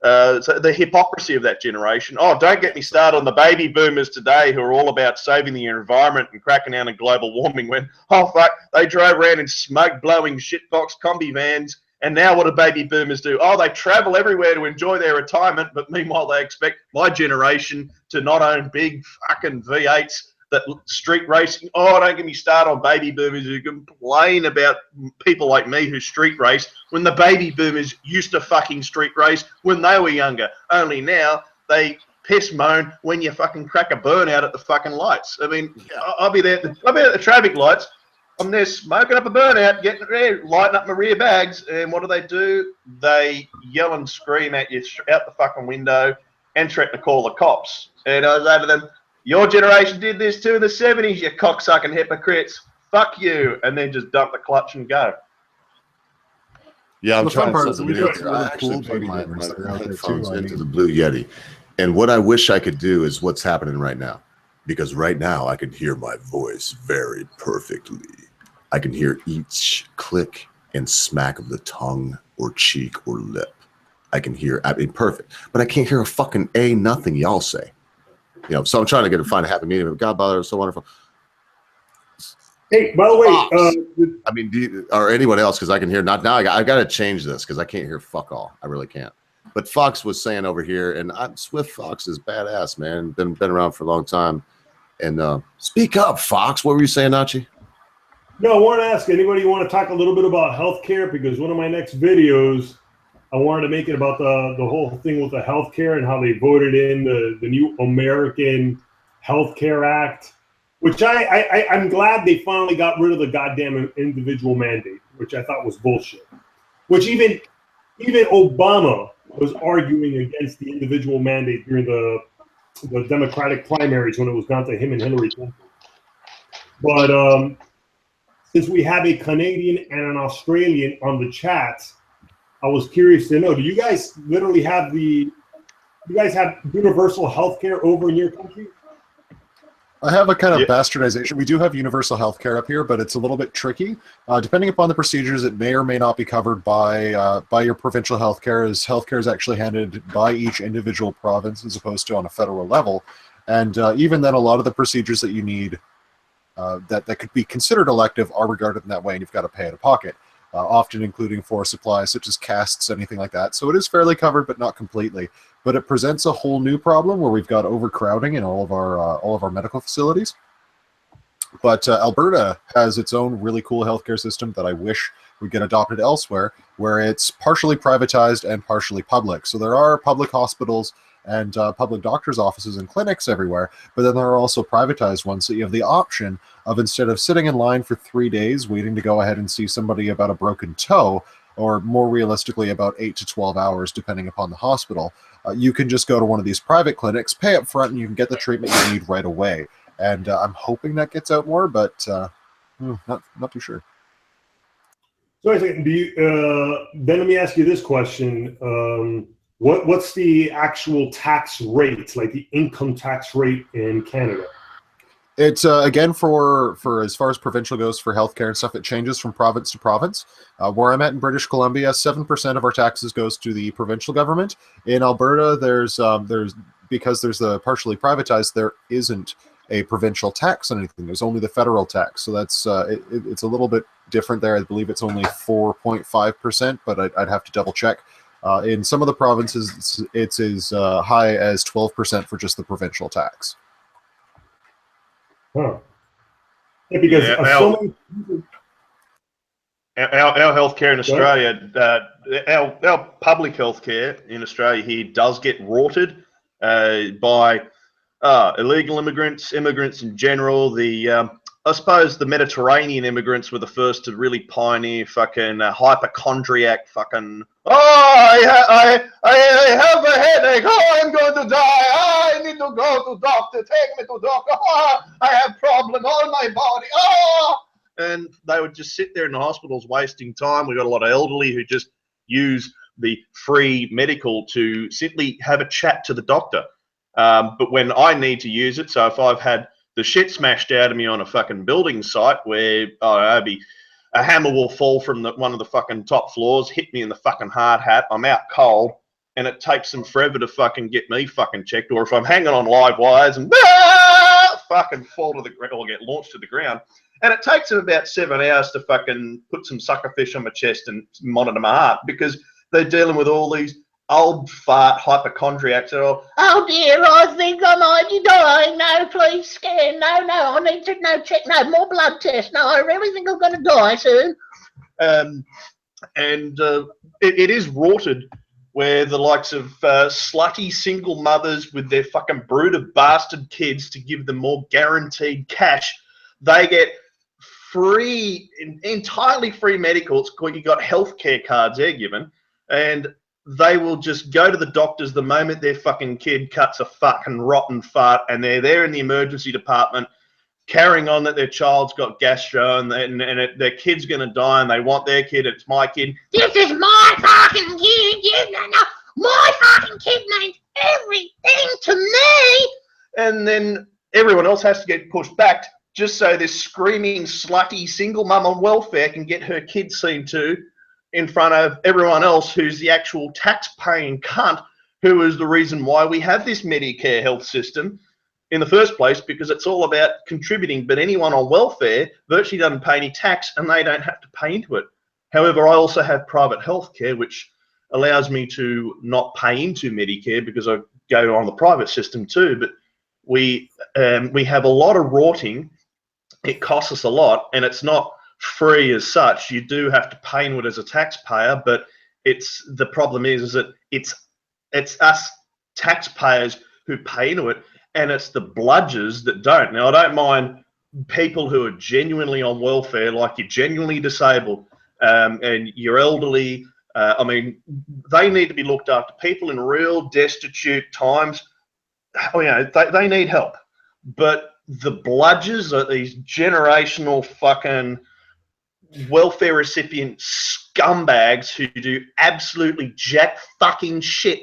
So the hypocrisy of that generation. Oh, don't get me started on the baby boomers today who are all about saving the environment and cracking down on global warming when, oh, fuck, they drove around in smoke-blowing shitbox combi vans. And now what do baby boomers do? Oh, they travel everywhere to enjoy their retirement, but meanwhile they expect my generation to not own big fucking V8s, that street racing. Oh, don't get me started on baby boomers who complain about people like me who street race when the baby boomers used to fucking street race when they were younger. Only now they piss moan when you fucking crack a burnout at the fucking lights. I mean, I'll be there at the traffic lights. I'm there smoking up a burnout, getting ready, lighting up my rear bags, and what do? They yell and scream at you out the fucking window and threaten to call the cops. And I was over them, Your generation did this too in the 70s, you cocksucking hypocrites. Fuck you. And then just dump the clutch and go. Yeah, I'm The fun trying part is that we something got new some here. I really actually cool plugged baby my boomers that are out there too. headphones I into mean, the Blue Yeti. And what I wish I could do is what's happening right now. Because right now I can hear my voice very perfectly. I can hear each click and smack of the tongue or cheek or lip. I can hear, I mean, perfect. But I can't hear a fucking A nothing y'all say. You know, so I'm trying to find a happy medium. God bother, so wonderful. Hey, by the way, Fox. I mean, or anyone else, because I can hear not now. I got to change this because I can't hear fuck all. I really can't. But Fox was saying over here, and Swift Fox is badass, man. Been around for a long time. And speak up, Fox. What were you saying, Nachi? no, I want to ask anybody want to talk a little bit about healthcare, because one of my next videos, I wanted to make it about the whole thing with the healthcare and how they voted in the new American Healthcare Act, which I'm glad they finally got rid of the goddamn individual mandate, which I thought was bullshit. Which even Obama was arguing against the individual mandate during the Democratic primaries when it was down to him and Hillary Clinton. But since we have a Canadian and an Australian on the chat, I was curious to know, do you guys literally have universal health care over in your country? I have a kind of bastardization. We do have universal health care up here, but it's a little bit tricky. Depending upon the procedures, it may or may not be covered by your provincial health care, as health care is actually handed by each individual province as opposed to on a federal level. And even then, a lot of the procedures that you need that could be considered elective are regarded in that way, and you've got to pay out of pocket, often including for supplies such as casts, anything like that. So it is fairly covered, but not completely. But it presents a whole new problem where we've got overcrowding in all of our medical facilities. But Alberta has its own really cool healthcare system that I wish would get adopted elsewhere, where it's partially privatized and partially public. So there are public hospitals and public doctors' offices and clinics everywhere, but then there are also privatized ones, so you have the option of, instead of sitting in line for 3 days waiting to go ahead and see somebody about a broken toe, or more realistically about 8 to 12 hours depending upon the hospital, you can just go to one of these private clinics, pay up front, and you can get the treatment you need right away. And I'm hoping that gets out more, but not too sure. So wait a second, then let me ask you this question. What's the actual tax rate, like the income tax rate in Canada? It's again, for as far as provincial goes for healthcare and stuff, it changes from province to province. Where I'm at in British Columbia, 7% of our taxes goes to the provincial government. In Alberta, there's because there's the partially privatized, there isn't a provincial tax on anything. There's only the federal tax. So that's it's a little bit different there. I believe it's only 4.5%, but I'd have to double check. In some of the provinces, it's as high as 12% for just the provincial tax. Huh. Yeah, because our healthcare in Australia, our public healthcare in Australia here does get rorted by illegal immigrants in general. I suppose the Mediterranean immigrants were the first to really pioneer fucking hypochondriac fucking. I have a headache. Oh, I'm going to die. Oh, I need to go to doctor. Take me to doctor. Oh, I have problem on my body. Oh, and they would just sit there in the hospitals wasting time. We've got a lot of elderly who just use the free medical to simply have a chat to the doctor. But when I need to use it, so if I've had the shit smashed out of me on a fucking building site where a hammer will fall from one of the fucking top floors, hit me in the fucking hard hat, I'm out cold, and it takes them forever to fucking get me fucking checked. Or if I'm hanging on live wires and fucking fall to the ground or get launched to the ground, and it takes them about 7 hours to fucking put some suckerfish on my chest and monitor my heart, because they're dealing with all these old fart hypochondriacs that are, oh dear, I think I might be dying. No, please scan. No, I need to check. No, more blood tests. No, I really think I'm going to die soon. It is rorted where the likes of slutty single mothers with their fucking brood of bastard kids to give them more guaranteed cash, they get free, entirely free medical. It's called, you got healthcare cards they're given, and they will just go to the doctors the moment their fucking kid cuts a fucking rotten fart, and they're there in the emergency department carrying on that their child's got gastro and their kid's going to die and they want their kid. It's my kid. This is my fucking kid. My fucking kid means everything to me. And then everyone else has to get pushed back just so this screaming, slutty single mum on welfare can get her kid seen to in front of everyone else who's the actual tax-paying cunt who is the reason why we have this Medicare health system in the first place, because it's all about contributing. But anyone on welfare virtually doesn't pay any tax and they don't have to pay into it. However, I also have private health care, which allows me to not pay into Medicare because I go on the private system too. But we have a lot of rorting. It costs us a lot, and it's not free as such. You do have to pay into it as a taxpayer, but the problem is that it's us taxpayers who pay into it, and it's the bludgers that don't. Now, I don't mind people who are genuinely on welfare, like you're genuinely disabled and you're elderly. I mean, they need to be looked after. People in real destitute times, they need help. But the bludgers are these generational fucking welfare recipient scumbags who do absolutely jack fucking shit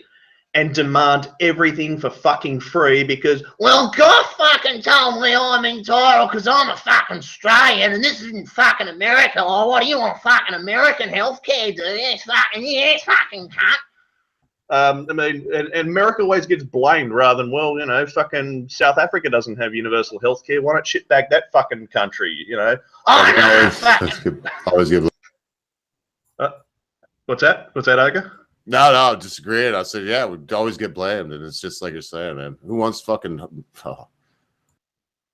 and demand everything for fucking free because, well, God fucking told me I'm entitled because I'm a fucking Australian and this isn't fucking America. Oh, what do you want fucking American healthcare, do you? It's fucking cunt. I mean, and America always gets blamed rather than, well, fucking South Africa doesn't have universal healthcare. Why not shitbag that fucking country, Oh, no, always give. What's that? What's that, Ogre? No, disagreeing. I said, yeah, we always get blamed, and it's just like you're saying, man. Who wants fucking? Oh.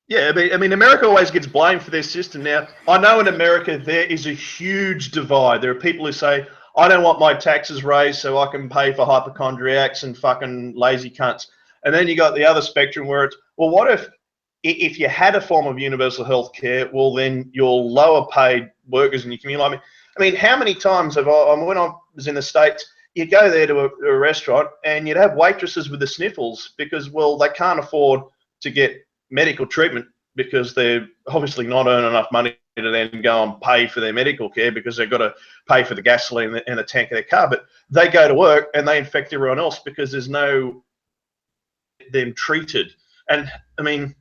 Yeah, I mean, America always gets blamed for their system. Now, I know in America there is a huge divide. There are people who say, I don't want my taxes raised so I can pay for hypochondriacs and fucking lazy cunts. And then you got the other spectrum where it's, well, what if you had a form of universal health care, well, then your lower paid workers in your community, I mean, how many times when I was in the States, you go there to a restaurant and you'd have waitresses with the sniffles because, well, they can't afford to get medical treatment because they're obviously not earning enough money to then go and pay for their medical care because they've got to pay for the gasoline in the tank of their car. But they go to work and they infect everyone else because there's no them treated. And I mean,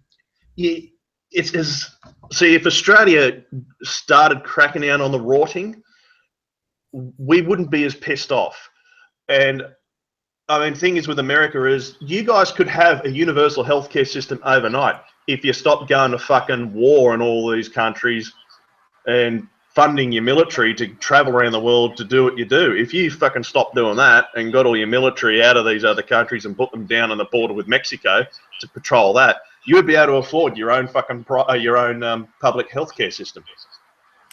see, if Australia started cracking down on the rorting, we wouldn't be as pissed off. And I mean, thing is with America is you guys could have a universal healthcare system overnight if you stopped going to fucking war in all these countries and funding your military to travel around the world to do what you do. If you fucking stopped doing that and got all your military out of these other countries and put them down on the border with Mexico to patrol that, you would be able to afford your own fucking public healthcare system.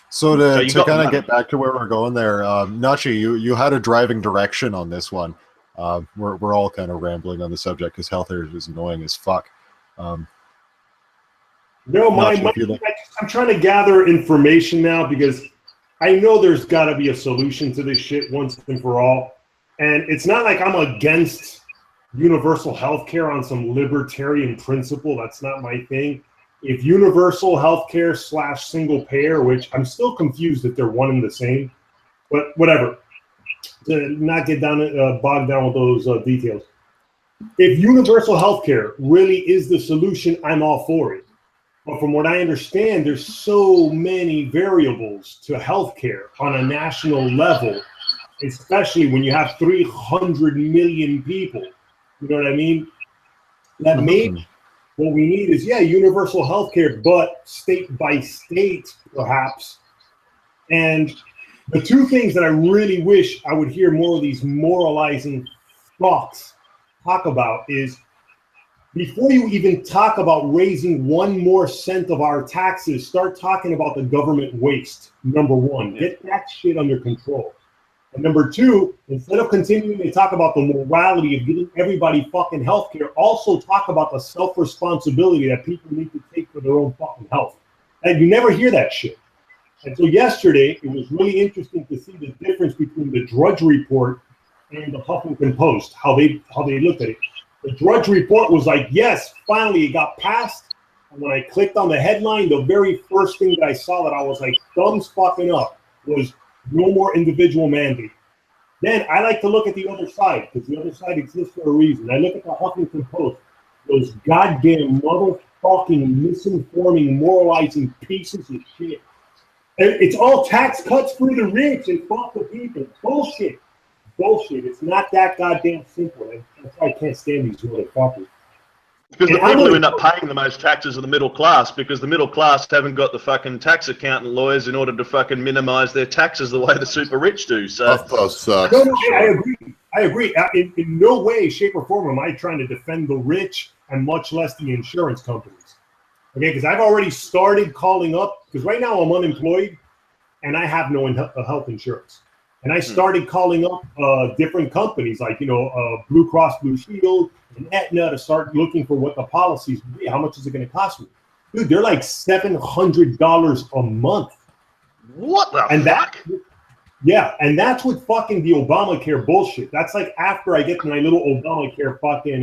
So to kind of get back to where we're going there, Nachi, you had a driving direction on this one. We're all kind of rambling on the subject because healthcare is annoying as fuck. No, I'm trying to gather information now because I know there's got to be a solution to this shit once and for all. And it's not like I'm against universal healthcare on some libertarian principle. That's not my thing. If universal healthcare / single payer, which I'm still confused that they're one and the same, but whatever, to not get bogged down with those details. If universal healthcare really is the solution, I'm all for it. But from what I understand, there's so many variables to healthcare on a national level, especially when you have 300 million people. You know what I mean? That maybe what we need is, universal healthcare, but state by state, perhaps. And the two things that I really wish I would hear more of these moralizing thoughts talk about is, before you even talk about raising 1 more cent of our taxes, start talking about the government waste. Number one, get that shit under control. And number two, instead of continuing to talk about the morality of giving everybody fucking healthcare, also talk about the self-responsibility that people need to take for their own fucking health. And you never hear that shit. And so yesterday, it was really interesting to see the difference between the Drudge Report and the Huffington Post, how they looked at it. The Drudge Report was like, yes, finally it got passed. And when I clicked on the headline, the very first thing that I saw that I was like, thumbs fucking up, was no more individual mandate. Then I like to look at the other side, because the other side exists for a reason. I look at the Huffington Post, those goddamn motherfucking misinforming, moralizing pieces of shit. And it's all tax cuts for the rich and fuck the people. Bullshit. Bullshit. It's not that goddamn simple. That's why I can't stand these motherfuckers. Because the people who end up paying the most taxes are the middle class, because the middle class haven't got the fucking tax accountant lawyers in order to fucking minimize their taxes the way the super rich do. So HuffPost sucks. No, I agree. In no way, shape, or form am I trying to defend the rich and much less the insurance companies. Okay, because I've already started calling up, because right now I'm unemployed and I have no health insurance. And I started calling up different companies like, Blue Cross Blue Shield and Aetna to start looking for what the policies would be. How much is it going to cost me? Dude, they're like $700 a month. What the fuck? Yeah, and that's with fucking the Obamacare bullshit. That's like after I get my little Obamacare fucking,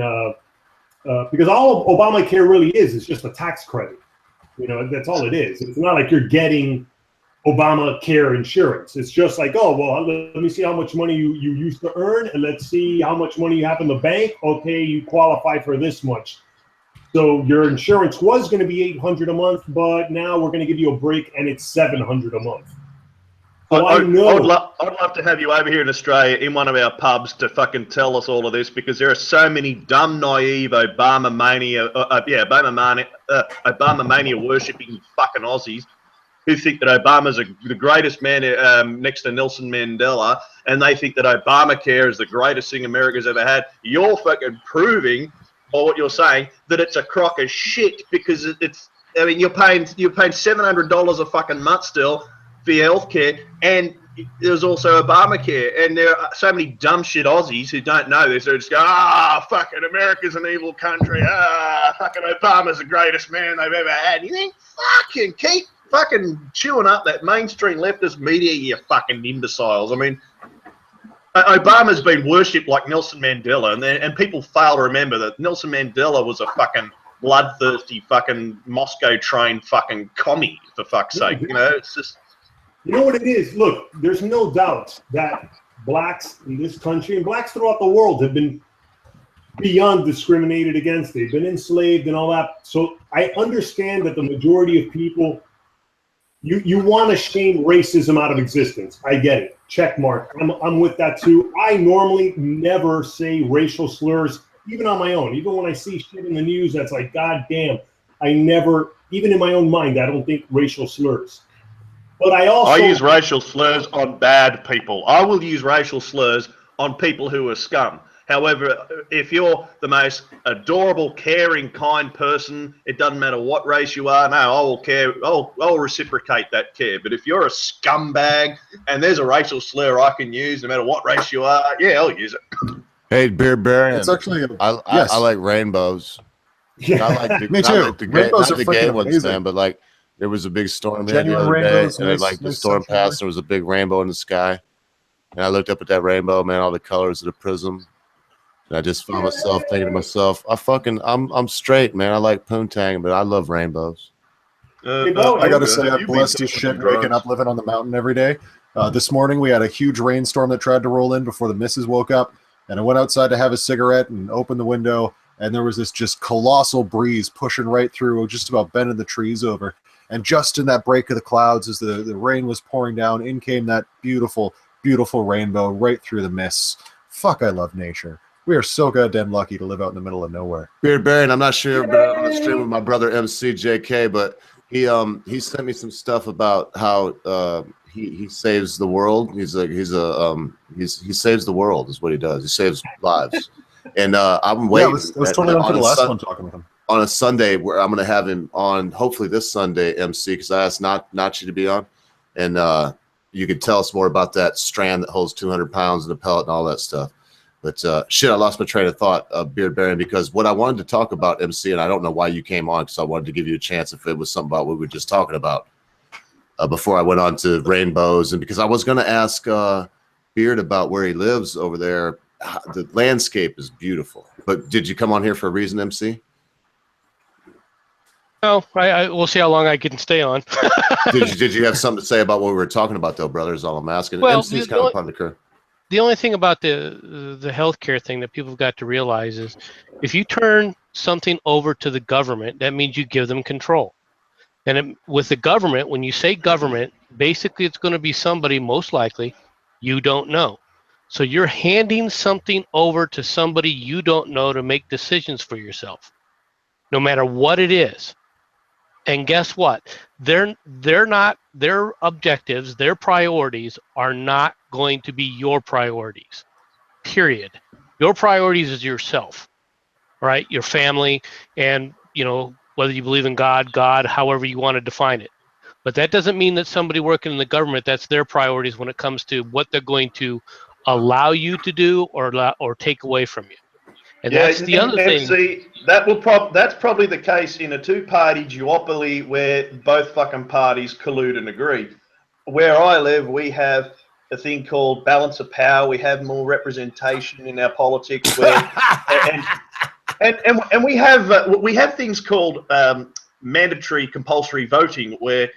because all Obamacare really is just a tax credit. That's all it is. It's not like you're getting Obamacare insurance. It's just like, oh, well, let me see how much money you used to earn, and let's see how much money you have in the bank. Okay, you qualify for this much. So your insurance was going to be $800 a month, but now we're going to give you a break, and it's $700 a month. So I'd love to have you over here in Australia in one of our pubs to fucking tell us all of this, because there are so many dumb, naive Obama mania worshipping fucking Aussies who think that Obama's the greatest man next to Nelson Mandela, and they think that Obamacare is the greatest thing America's ever had. You're fucking proving, or what you're saying, that it's a crock of shit, because it's. I mean, you're paying $700 a fucking month still for your healthcare, and there's also Obamacare, and there are so many dumb shit Aussies who don't know this. They just go, fucking America's an evil country. Fucking Obama's the greatest man they've ever had. You think, fucking keep fucking chewing up that mainstream leftist media, you fucking imbeciles. I mean, Obama's been worshipped like Nelson Mandela, and people fail to remember that Nelson Mandela was a fucking bloodthirsty fucking Moscow-trained fucking commie, for fuck's sake. It's just... You know what it is? Look, there's no doubt that blacks in this country and blacks throughout the world have been beyond discriminated against. They've been enslaved and all that. So I understand that the majority of people, you want to shame racism out of existence. I get it. Check mark. I'm with that too. I normally never say racial slurs, even on my own. Even when I see shit in the news that's like, God damn, I never, even in my own mind, I don't think racial slurs. But I use racial slurs on bad people. I will use racial slurs on people who are scum. However, if you're the most adorable, caring, kind person, it doesn't matter what race you are. No, I will care. I'll reciprocate that care. But if you're a scumbag and there's a racial slur I can use, no matter what race you are, yeah, I'll use it. Hey, Beer Baron. It's actually I like rainbows. Yeah, I like me too. Rainbows are the freaking gay ones, amazing. man, but like there was a big storm here the Genuine other day, rainbows, and nice- the nice storm sunshine. passed. There was a big rainbow in the sky, and I looked up at that rainbow, man, all the colors of the prism. And I just found myself thinking to myself, I'm straight, man. I like poontang, but I love rainbows. I gotta say, I'm blessed as shit waking up living on the mountain every day. This morning we had a huge rainstorm that tried to roll in before the missus woke up, and I went outside to have a cigarette and opened the window, and there was this just colossal breeze pushing right through, just about bending the trees over. And just in that break of the clouds, as the rain was pouring down, in came that beautiful, beautiful rainbow right through the mists. Fuck, I love nature. We are so goddamn lucky to live out in the middle of nowhere. Beard Baron, I'm not sure, but on the stream with my brother MCJK, but he sent me some stuff about how he saves the world. He saves the world is what he does. He saves lives. And I'm waiting. Yeah, it was totally on for the last one talking with him. On a Sunday where I'm going to have him on, hopefully this Sunday, MC, because I asked Nachi to be on. And you could tell us more about that strand that holds 200 pounds in a pellet and all that stuff. But shit, I lost my train of thought, Beard Baron, because what I wanted to talk about, MC, and I don't know why you came on, because I wanted to give you a chance if it was something about what we were just talking about before I went on to rainbows. And because I was going to ask beard about where he lives over there. The landscape is beautiful. But did you come on here for a reason, MC? No, we'll see how long I can stay on. Did you have something to say about what we were talking about, though, brother? Is all I'm asking. Well, MC's kind of part of the crew. The only thing about the healthcare thing that people have got to realize is if you turn something over to the government, that means you give them control. And with the government, when you say government, basically it's going to be somebody, most likely, you don't know. So you're handing something over to somebody you don't know to make decisions for yourself, no matter what it is. And guess what? Their objectives, their priorities are not going to be your priorities. Period. Your priorities is yourself, right? Your family, and whether you believe in God, however you want to define it. But that doesn't mean that somebody working in the government, that's their priorities when it comes to what they're going to allow you to do or take away from you. And that's the other thing. See, that's probably the case in a two-party duopoly where both fucking parties collude and agree. Where I live, we have a thing called balance of power. We have more representation in our politics, and we have things called mandatory compulsory voting, where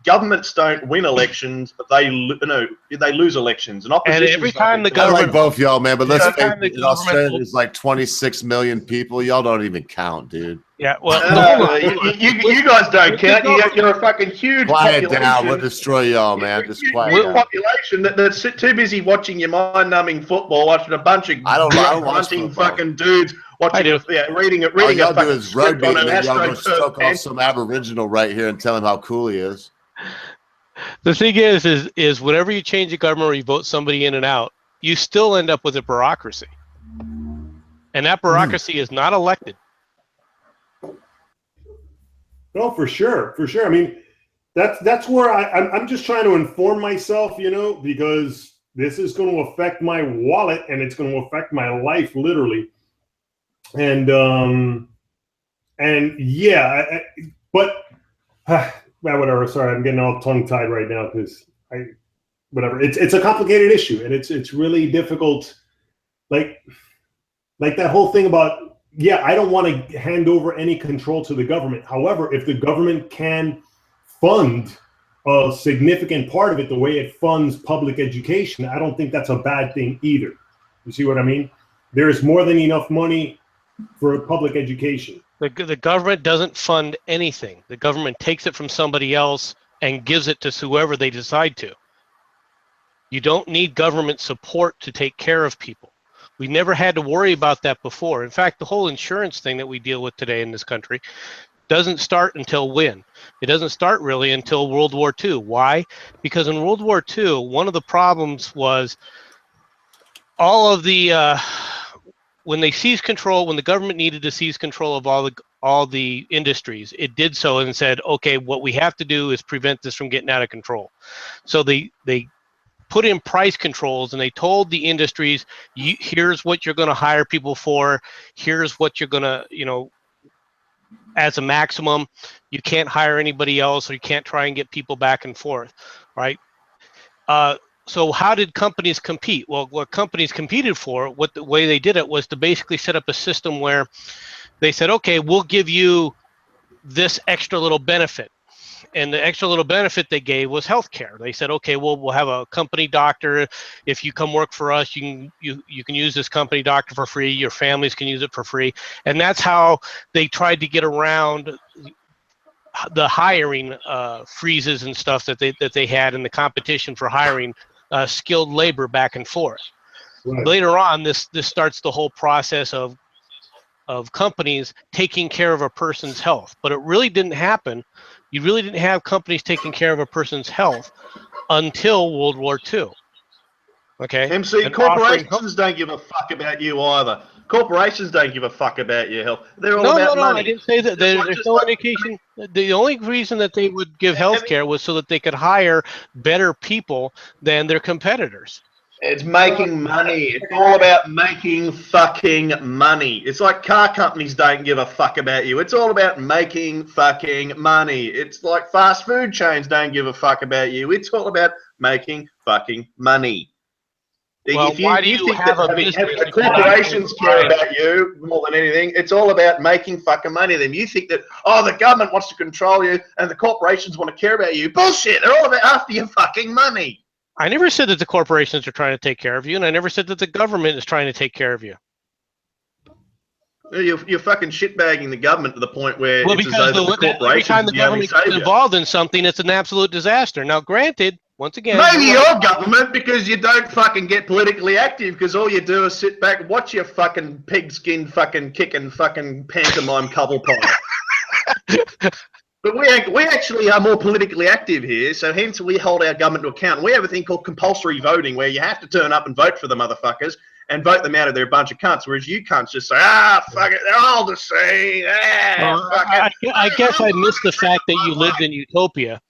governments don't win elections, but they lose elections. And every time the I government, like both y'all, man, but let's face it, in Australia, there's like 26 million people. Y'all don't even count, dude. Yeah, well, you guys don't count. You're a fucking huge quiet population. down. We'll destroy y'all, man. Just quiet down. Population that's too busy watching your mind-numbing football, watching a bunch of grunting fucking dudes. Reading all y'all a do is script rugby, on and an then y'all go Astro stoke off some Aboriginal right here and tell him how cool he is. The thing is whenever you change the government or you vote somebody in and out, you still end up with a bureaucracy. And that bureaucracy is not elected. No, for sure. I mean, that's where I'm just trying to inform myself, because this is going to affect my wallet and it's going to affect my life literally. And yeah, whatever. Sorry, I'm getting all tongue-tied right now because whatever. It's a complicated issue, and it's really difficult. Like that whole thing about, I don't want to hand over any control to the government. However, if the government can fund a significant part of it the way it funds public education, I don't think that's a bad thing either. You see what I mean? There's more than enough money for public education. The government doesn't fund anything. The government takes it from somebody else and gives it to whoever they decide to. You don't need government support to take care of people. We never had to worry about that before. In fact, the whole insurance thing that we deal with today in this country doesn't start until when? It doesn't start really until World War II. Why? Because in World War II, one of the problems was all of the when they seized control, when the government needed to seize control of all the industries, it did so and said, okay, what we have to do is prevent this from getting out of control. So they put in price controls and they told the industries, here's what you're going to hire people for, here's what you're going to, as a maximum, you can't hire anybody else, or you can't try and get people back and forth, right? So how did companies compete? Well, what companies competed for, the way they did it was to basically set up a system where they said, okay, we'll give you this extra little benefit. And the extra little benefit they gave was healthcare. They said, okay, we'll have a company doctor. If you come work for us, you can use this company doctor for free. Your families can use it for free. And that's how they tried to get around the hiring freezes and stuff that they had in the competition for hiring skilled labor back and forth. Right. Later on, this starts the whole process of companies taking care of a person's health, but it really didn't happen. You really didn't have companies taking care of a person's health until World War II. Okay. MC, and corporations don't give a fuck about you either. Corporations don't give a fuck about your health. They're all about money. I didn't say that. There's no indication. The only reason that they would give health care was so that they could hire better people than their competitors. It's making money. It's all about making fucking money. It's like car companies don't give a fuck about you. It's all about making fucking money. It's like fast food chains don't give a fuck about you. It's all about making fucking money. Well, why do you have a business if if you're not corporations paying care rent? about you more than anything? It's all about making fucking money. Then you think that the government wants to control you and the corporations want to care about you. Bullshit! They're all about after your fucking money. I never said that the corporations are trying to take care of you, and I never said that the government is trying to take care of you. You're fucking shitbagging the government to the point where Well, it's as because though that the every corporations time are the the only government gets savior. involved in something, it's an absolute disaster. Now, granted, once again, Maybe you're right. your government, because you don't fucking get politically active, because all you do is sit back, watch your fucking pigskin fucking kicking fucking pantomime couple pie. But we actually are more politically active here, so hence we hold our government to account. We have a thing called compulsory voting, where you have to turn up and vote for the motherfuckers and vote them out of they're a bunch of cunts, whereas you cunts just say, fuck it, they're all the same. Fuck it. I guess I missed the fact that you lived in utopia.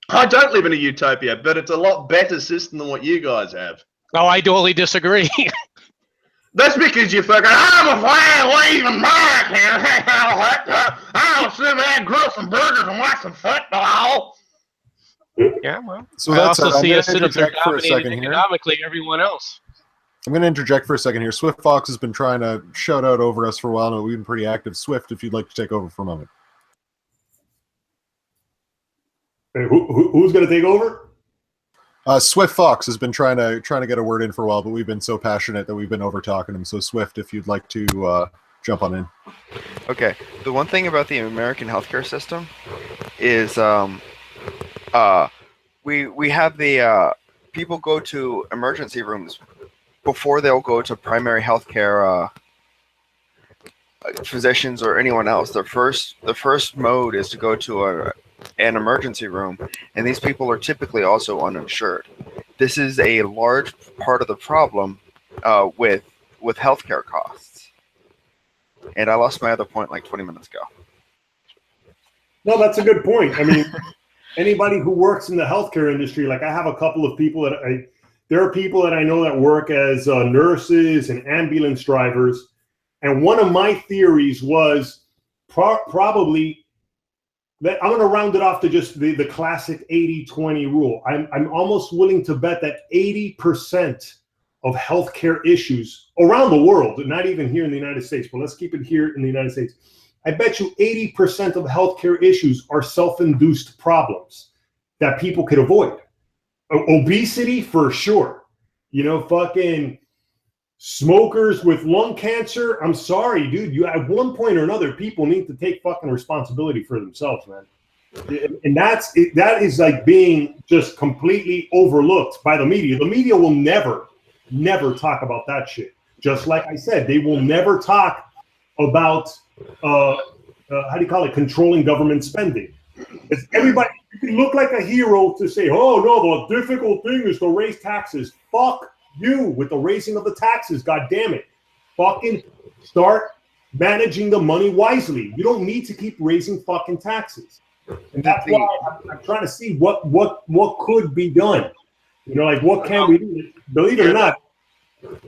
I don't live in a utopia, but it's a lot better system than what you guys have. Oh, I totally disagree. That's because you fucking, I'm afraid of leaving America. I'll sit there and grill some burgers and watch some football. Yeah, well, So I that's also I'm see gonna us sit up there interject for a second dominating here. economically everyone else. I'm going to interject for a second here. Swift Fox has been trying to shout out over us for a while now. We've been pretty active. Swift, if you'd like to take over for a moment. Hey, who's going to take over? Swift Fox has been trying to get a word in for a while, but we've been so passionate that we've been over talking him. So Swift, if you'd like to jump on in. Okay. The one thing about the American healthcare system is we have the people go to emergency rooms before they'll go to primary healthcare physicians or anyone else. The first mode is to go to an emergency room, and these people are typically also uninsured. This is a large part of the problem with healthcare costs. And I lost my other point like 20 minutes ago. No, that's a good point. I mean, anybody who works in the healthcare industry, like I have a couple of people there are people that I know that work as nurses and ambulance drivers. And one of my theories was probably that I'm going to round it off to just the classic 80-20 rule. I'm almost willing to bet that 80% of healthcare issues around the world, not even here in the United States, but let's keep it here in the United States. I bet you 80% of healthcare issues are self-induced problems that people could avoid. Obesity, for sure. Fucking smokers with lung cancer. I'm sorry, dude. You at one point or another, people need to take fucking responsibility for themselves, man. And that is like being just completely overlooked by the media. The media will never talk about that shit. Just like I said, they will never talk about how do you call it? Controlling government spending. It's everybody. You can look like a hero to say, "Oh no, the difficult thing is to raise taxes." Fuck you with the raising of the taxes. God damn it! Fucking start managing the money wisely. You don't need to keep raising fucking taxes. And that's why I'm trying to see what could be done. Like what can we do? Believe it or not.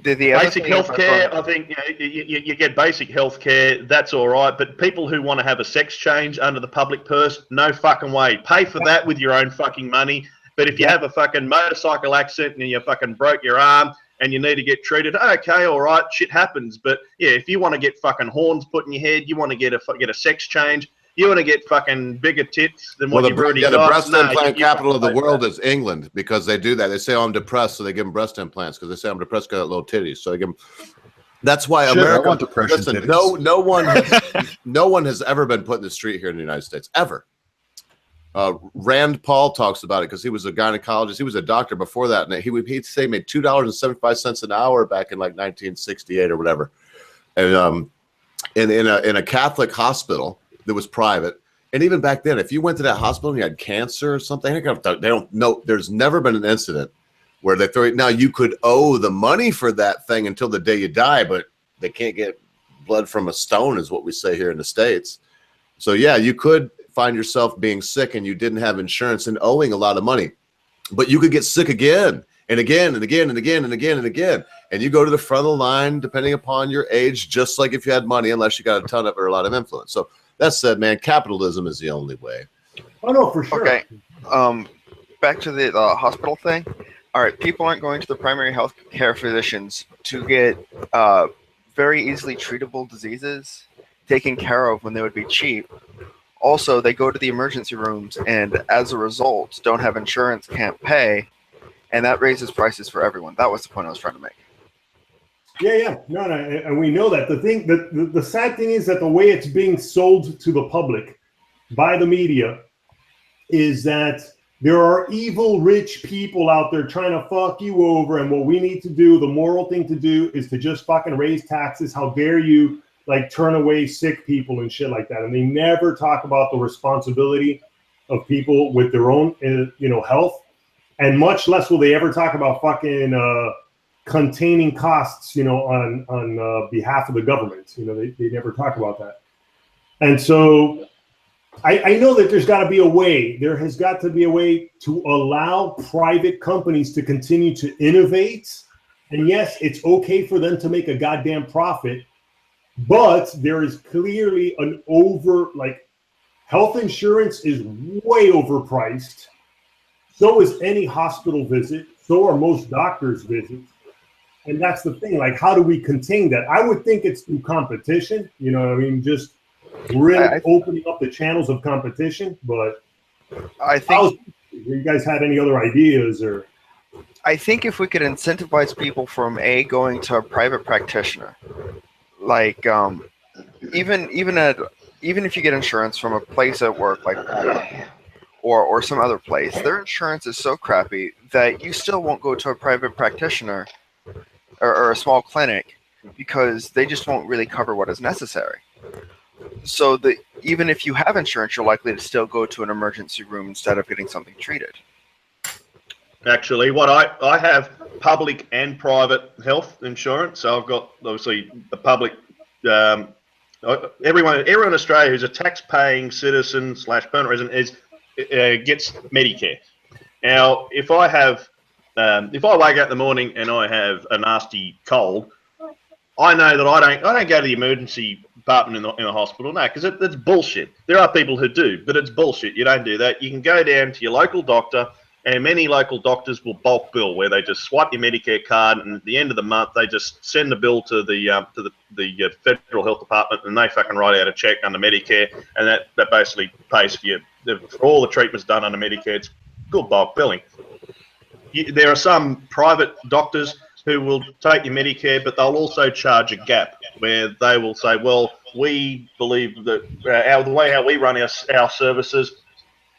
Basic healthcare, I think you get basic healthcare, that's all right. But people who want to have a sex change under the public purse, no fucking way. Pay for that with your own fucking money. But if you have a fucking motorcycle accident and you fucking broke your arm and you need to get treated, okay, all right, shit happens. But yeah, if you want to get fucking horns put in your head, you want to get a sex change, you want to get fucking bigger tits than what you've already got. The breast implant capital of the world is England, because they do that. They say, "Oh, I'm depressed," so they give them breast implants, because they say I'm depressed because I got little titties. So they give them. That's why America. I want depression. Listen, titties. no one has ever been put in the street here in the United States ever. Rand Paul talks about it because he was a gynecologist. He was a doctor before that, and he'd say made $2.75 an hour back in like 1968 or whatever, and in a Catholic hospital that was private. And even back then, if you went to that hospital and you had cancer or something, they don't know. There's never been an incident where they throw it. Now, you could owe the money for that thing until the day you die, but they can't get blood from a stone, is what we say here in the States. So yeah, you could find yourself being sick and you didn't have insurance and owing a lot of money, but you could get sick again and again and again and again and again and again. And you go to the front of the line, depending upon your age, just like if you had money, unless you got a ton of or a lot of influence. So that said, man, capitalism is the only way. Oh no, for sure. Okay. Back to the hospital thing. All right, people aren't going to the primary health care physicians to get very easily treatable diseases taken care of when they would be cheap. Also, they go to the emergency rooms and as a result don't have insurance, can't pay, and that raises prices for everyone. That was the point I was trying to make. Yeah. No, and we know that. The sad thing is that the way it's being sold to the public by the media is that there are evil, rich people out there trying to fuck you over, and what we need to do, the moral thing to do, is to just fucking raise taxes. How dare you, like, turn away sick people and shit like that? And they never talk about the responsibility of people with their own, health, and much less will they ever talk about fucking containing costs, on behalf of the government. They never talk about that. And so I know that there's got to be a way. There has got to be a way to allow private companies to continue to innovate. And yes, it's okay for them to make a goddamn profit, but there is clearly an health insurance is way overpriced. So is any hospital visit. So are most doctors' visits. And that's the thing. Like, how do we contain that? I would think it's through competition. You know what I mean? Just really opening up the channels of competition. But I think you guys had any other ideas? Or I think if we could incentivize people from going to a private practitioner, like even if you get insurance from a place at work like or some other place, their insurance is so crappy that you still won't go to a private practitioner or a small clinic because they just won't really cover what is necessary. So that even if you have insurance, you're likely to still go to an emergency room instead of getting something treated. Actually, what I have public and private health insurance. So I've got obviously the public. Everyone in Australia who's a tax-paying citizen / permanent resident gets Medicare. Now, if I wake up in the morning and I have a nasty cold, I know that I don't go to the emergency department in the hospital. No, because it's bullshit. There are people who do, but it's bullshit. You don't do that. You can go down to your local doctor, and many local doctors will bulk bill, where they just swipe your Medicare card, and at the end of the month they just send the bill to the federal health department, and they fucking write out a check under Medicare, and that basically pays for all the treatments done under Medicare. It's good bulk billing. There are some private doctors who will take your Medicare, but they'll also charge a gap where they will say, well, we believe that the way how we run our services,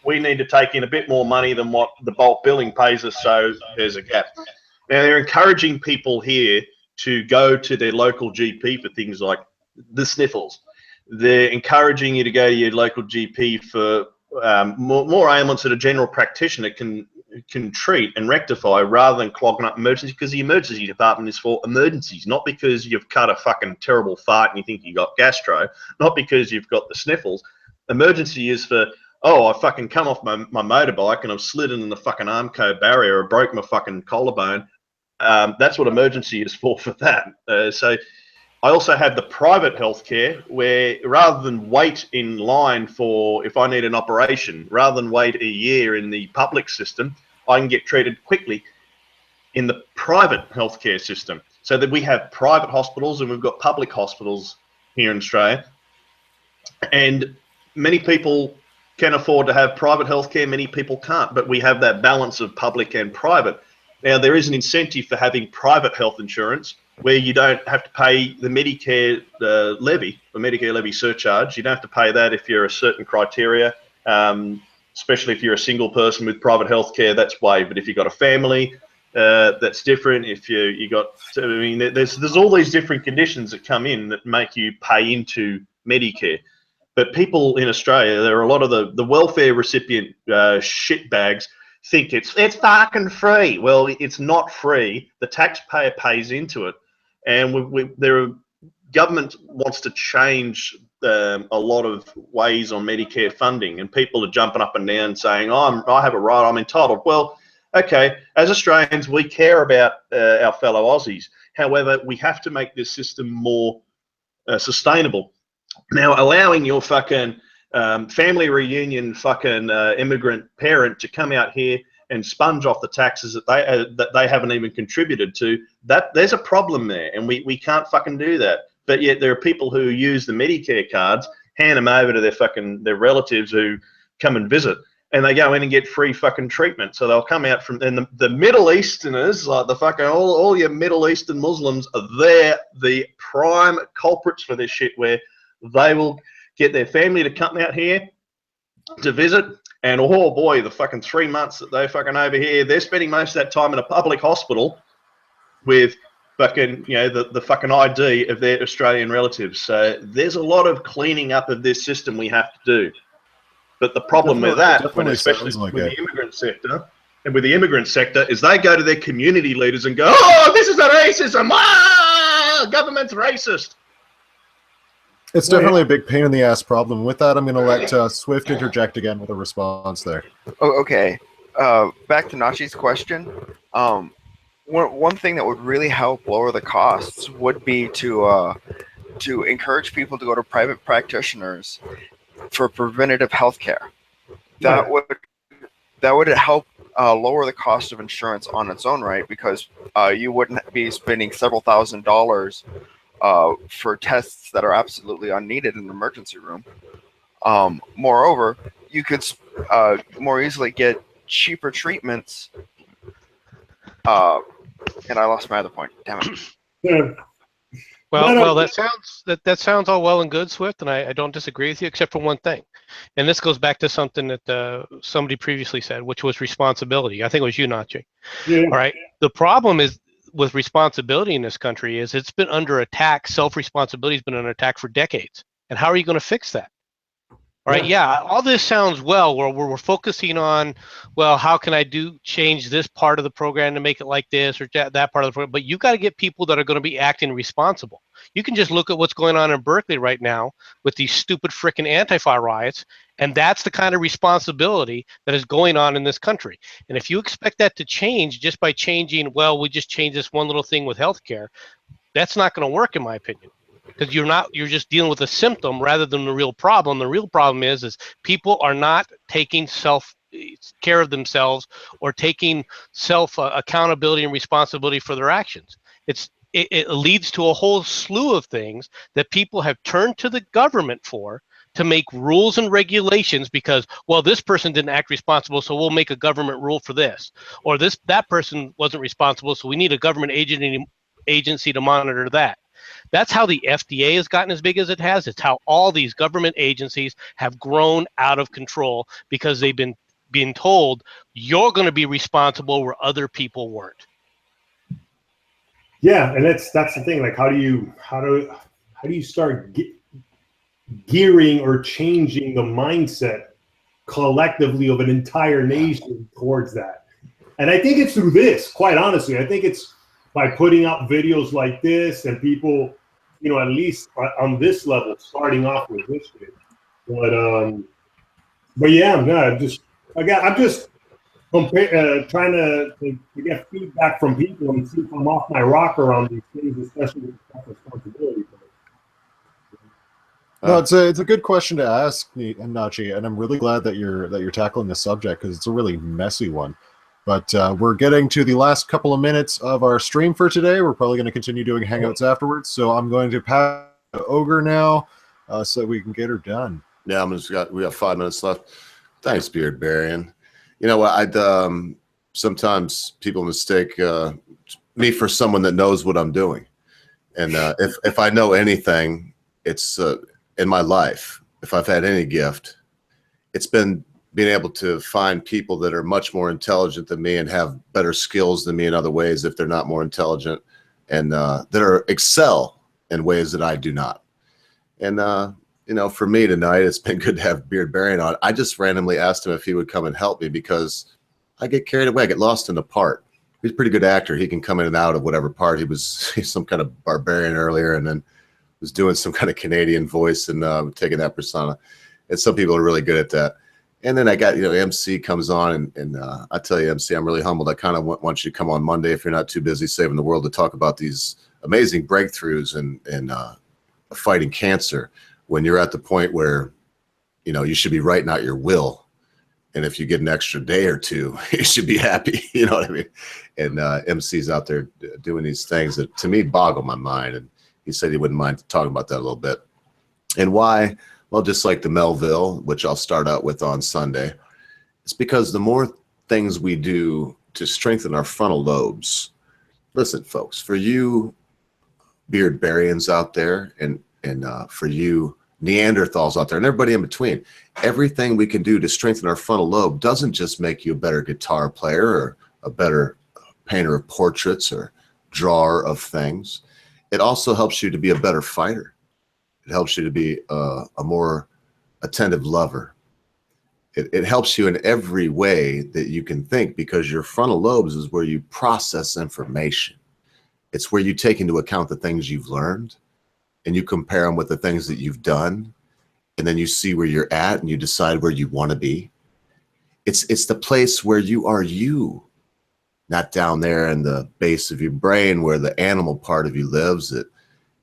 we need to take in a bit more money than what the bulk billing pays us, so there's a gap. Now, they're encouraging people here to go to their local GP for things like the sniffles. They're encouraging you to go to your local GP for more ailments that a general practitioner can treat and rectify, rather than clogging up emergencies, because the emergency department is for emergencies, not because you've cut a fucking terrible fart and you think you got gastro, not because you've got the sniffles. Emergency is for, oh, I fucking come off my motorbike and I've slid in the fucking Armco barrier or broke my fucking collarbone. That's what emergency is for that. So I also have the private healthcare, where rather than wait in line for, if I need an operation, rather than wait a year in the public system, I can get treated quickly in the private healthcare system. So that we have private hospitals and we've got public hospitals here in Australia. And many people can afford to have private healthcare, many people can't, but we have that balance of public and private. Now, there is an incentive for having private health insurance, where you don't have to pay the Medicare levy, the Medicare levy surcharge. You don't have to pay that if you're a certain criteria, especially if you're a single person with private health care, that's waived. But if you've got a family, that's different. If you got, I mean, there's all these different conditions that come in that make you pay into Medicare. But people in Australia, there are a lot of the welfare recipient shitbags think it's fucking free. Well, it's not free. The taxpayer pays into it, and government wants to change a lot of ways on Medicare funding, and people are jumping up and down saying, "Oh, I have a right. I'm entitled." Well, okay. As Australians, we care about our fellow Aussies. However, we have to make this system more sustainable. Now, allowing your fucking family reunion fucking immigrant parent to come out here and sponge off the taxes that they haven't even contributed to. That there's a problem there, and we can't fucking do that. But yet there are people who use the Medicare cards, hand them over to their relatives who come and visit, and they go in and get free fucking treatment. So they'll come out from, and the Middle Easterners, like the fucking all your Middle Eastern Muslims, they're the prime culprits for this shit, where they will get their family to come out here to visit, and oh boy, the fucking 3 months that they're fucking over here, they're spending most of that time in a public hospital with fucking, you know, the fucking ID of their Australian relatives. So there's a lot of cleaning up of this system we have to do. But the problem with that, especially with the immigrant sector, and with the immigrant sector, is they go to their community leaders and go, "Oh, this is a racism! Ah, government's racist." It's definitely a big pain in the ass problem. With that, I'm going to let Swift interject again with a response there. Oh, okay. Back to Nachi's question. One thing that would really help lower the costs would be to encourage people to go to private practitioners for preventative health care. That would help lower the cost of insurance on its own right, because you wouldn't be spending several $1,000s for tests that are absolutely unneeded in the emergency room. Moreover, you could more easily get cheaper treatments. And I lost my other point. Damn it. Yeah. Well, that sounds all well and good, Swift, and I don't disagree with you, except for one thing. And this goes back to something that somebody previously said, which was responsibility. I think it was you, Nachi. Yeah. All right. The problem is with responsibility in this country is it's been under attack. Self-responsibility has been under attack for decades. And how are you going to fix that? All right. Yeah. All this sounds well, where we're focusing on, well, how can I change this part of the program to make it like this or that part of the program? But you got to get people that are going to be acting responsible. You can just look at what's going on in Berkeley right now with these stupid frickin' Antifa riots. And that's the kind of responsibility that is going on in this country. And if you expect that to change just by changing, well, we just change this one little thing with healthcare, that's not going to work, in my opinion. Because you're just dealing with a symptom rather than the real problem. The real problem is people are not taking care of themselves or taking self accountability and responsibility for their actions. It leads to a whole slew of things that people have turned to the government for, to make rules and regulations because, well, this person didn't act responsible, so we'll make a government rule for this. Or that person wasn't responsible, so we need a government agency to monitor that. That's how the FDA has gotten as big as it has. It's how all these government agencies have grown out of control because they've been being told you're going to be responsible where other people weren't. Yeah, and that's the thing. Like, how do you start gearing or changing the mindset collectively of an entire nation towards that? And I think it's through this. Quite honestly, I think it's by putting out videos like this and people, you know, at least on this level, starting off with this shit. But yeah, no, I'm just trying to get feedback from people and see if I'm off my rocker on these things, especially with responsibility. No, it's a good question to ask, Nachi, and I'm really glad that you're tackling this subject because it's a really messy one. But we're getting to the last couple of minutes of our stream for today. We're probably going to continue doing Hangouts afterwards. So I'm going to pass to Ogre now so that we can get her done. Yeah, we have 5 minutes left. Thanks, Beard Barian. You know what? Sometimes people mistake me for someone that knows what I'm doing. And if I know anything, it's in my life, if I've had any gift, it's been being able to find people that are much more intelligent than me and have better skills than me in other ways if they're not more intelligent, and that are excel in ways that I do not. And you know, for me tonight, it's been good to have Beard Barian on. I just randomly asked him if he would come and help me because I get carried away. I get lost in the part. He's a pretty good actor. He can come in and out of whatever part. He's some kind of barbarian earlier, and then was doing some kind of Canadian voice and taking that persona. And some people are really good at that. And then I got, you know, MC comes on, and I tell you, MC, I'm really humbled. I kind of want you to come on Monday if you're not too busy saving the world to talk about these amazing breakthroughs and fighting cancer when you're at the point where, you know, you should be writing out your will And if you get an extra day or two, you should be happy. You know what I mean? And MC's out there doing these things that to me boggle my mind. And he said he wouldn't mind talking about that a little bit. And why? Well, just like the Melville, which I'll start out with on Sunday, it's because the more things we do to strengthen our frontal lobes. Listen, folks, for you beard Barians out there, and for you Neanderthals out there, and everybody in between, everything we can do to strengthen our frontal lobe doesn't just make you a better guitar player or a better painter of portraits or drawer of things. It also helps you to be a better fighter. It helps you to be a more attentive lover. It helps you in every way that you can think, because your frontal lobes is where you process information. It's where you take into account the things you've learned and you compare them with the things that you've done. And then you see where you're at and you decide where you want to be. It's the place where you are you, not down there in the base of your brain where the animal part of you lives that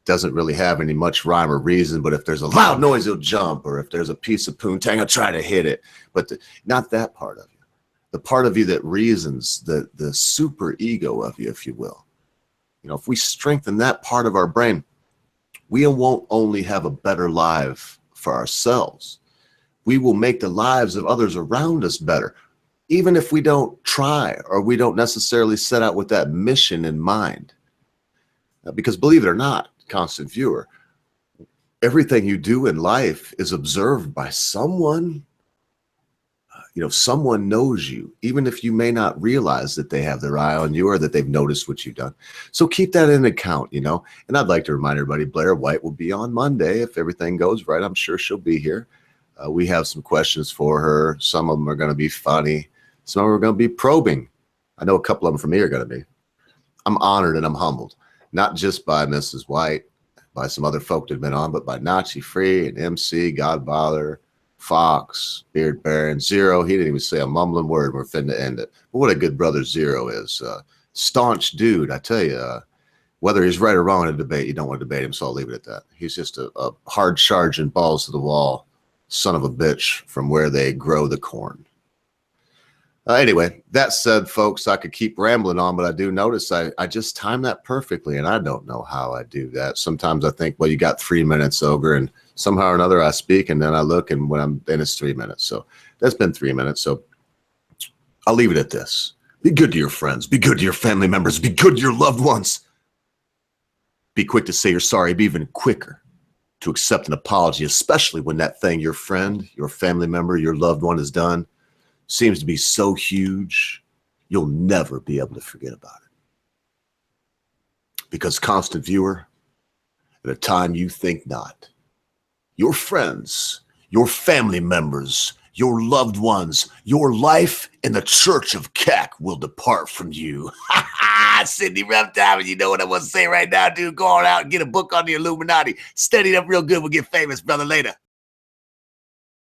doesn't really have any much rhyme or reason. But if there's a loud noise, he'll jump. Or if there's a piece of poontang, he'll try to hit it. But not that part of you. The part of you that reasons, the super ego of you, if you will. You know, if we strengthen that part of our brain, we won't only have a better life for ourselves. We will make the lives of others around us better, even if we don't try or we don't necessarily set out with that mission in mind. Because believe it or not, constant viewer, everything you do in life is observed by someone. You know, someone knows you, even if you may not realize that they have their eye on you or that they've noticed what you've done. So keep that in account, you know. And I'd like to remind everybody, Blair White will be on Monday. If everything goes right, I'm sure she'll be here. We have some questions for her. Some of them are going to be funny. Some of them are going to be probing. I know a couple of them for me are going to be. I'm honored and I'm humbled, not just by Mrs. White, by some other folk that have been on, but by Nazi Free and MC, Godfather, Fox, Beard Baron, Zero. He didn't even say a mumbling word. We're finna end it. But what a good brother Zero is. Staunch dude, I tell you. Whether he's right or wrong in a debate, you don't want to debate him, so I'll leave it at that. He's just a hard charging, balls to the wall son of a bitch from where they grow the corn. Anyway, that said, folks, I could keep rambling on, but I do notice I just time that perfectly, and I don't know how I do that. Sometimes I think, well, you got 3 minutes, Ogre, and somehow or another I speak, and then I look, and when I'm then it's 3 minutes. So that's been 3 minutes. So I'll leave it at this. Be good to your friends. Be good to your family members. Be good to your loved ones. Be quick to say you're sorry. Be even quicker to accept an apology, especially when that thing your friend, your family member, your loved one has done seems to be so huge, you'll never be able to forget about it. Because, constant viewer, at a time you think not, your friends, your family members, your loved ones, your life in the Church of Keck will depart from you. Sydney Reptile, you know what I want to say right now, dude. Go on out and get a book on the Illuminati. Study it up real good. We'll get famous, brother, later.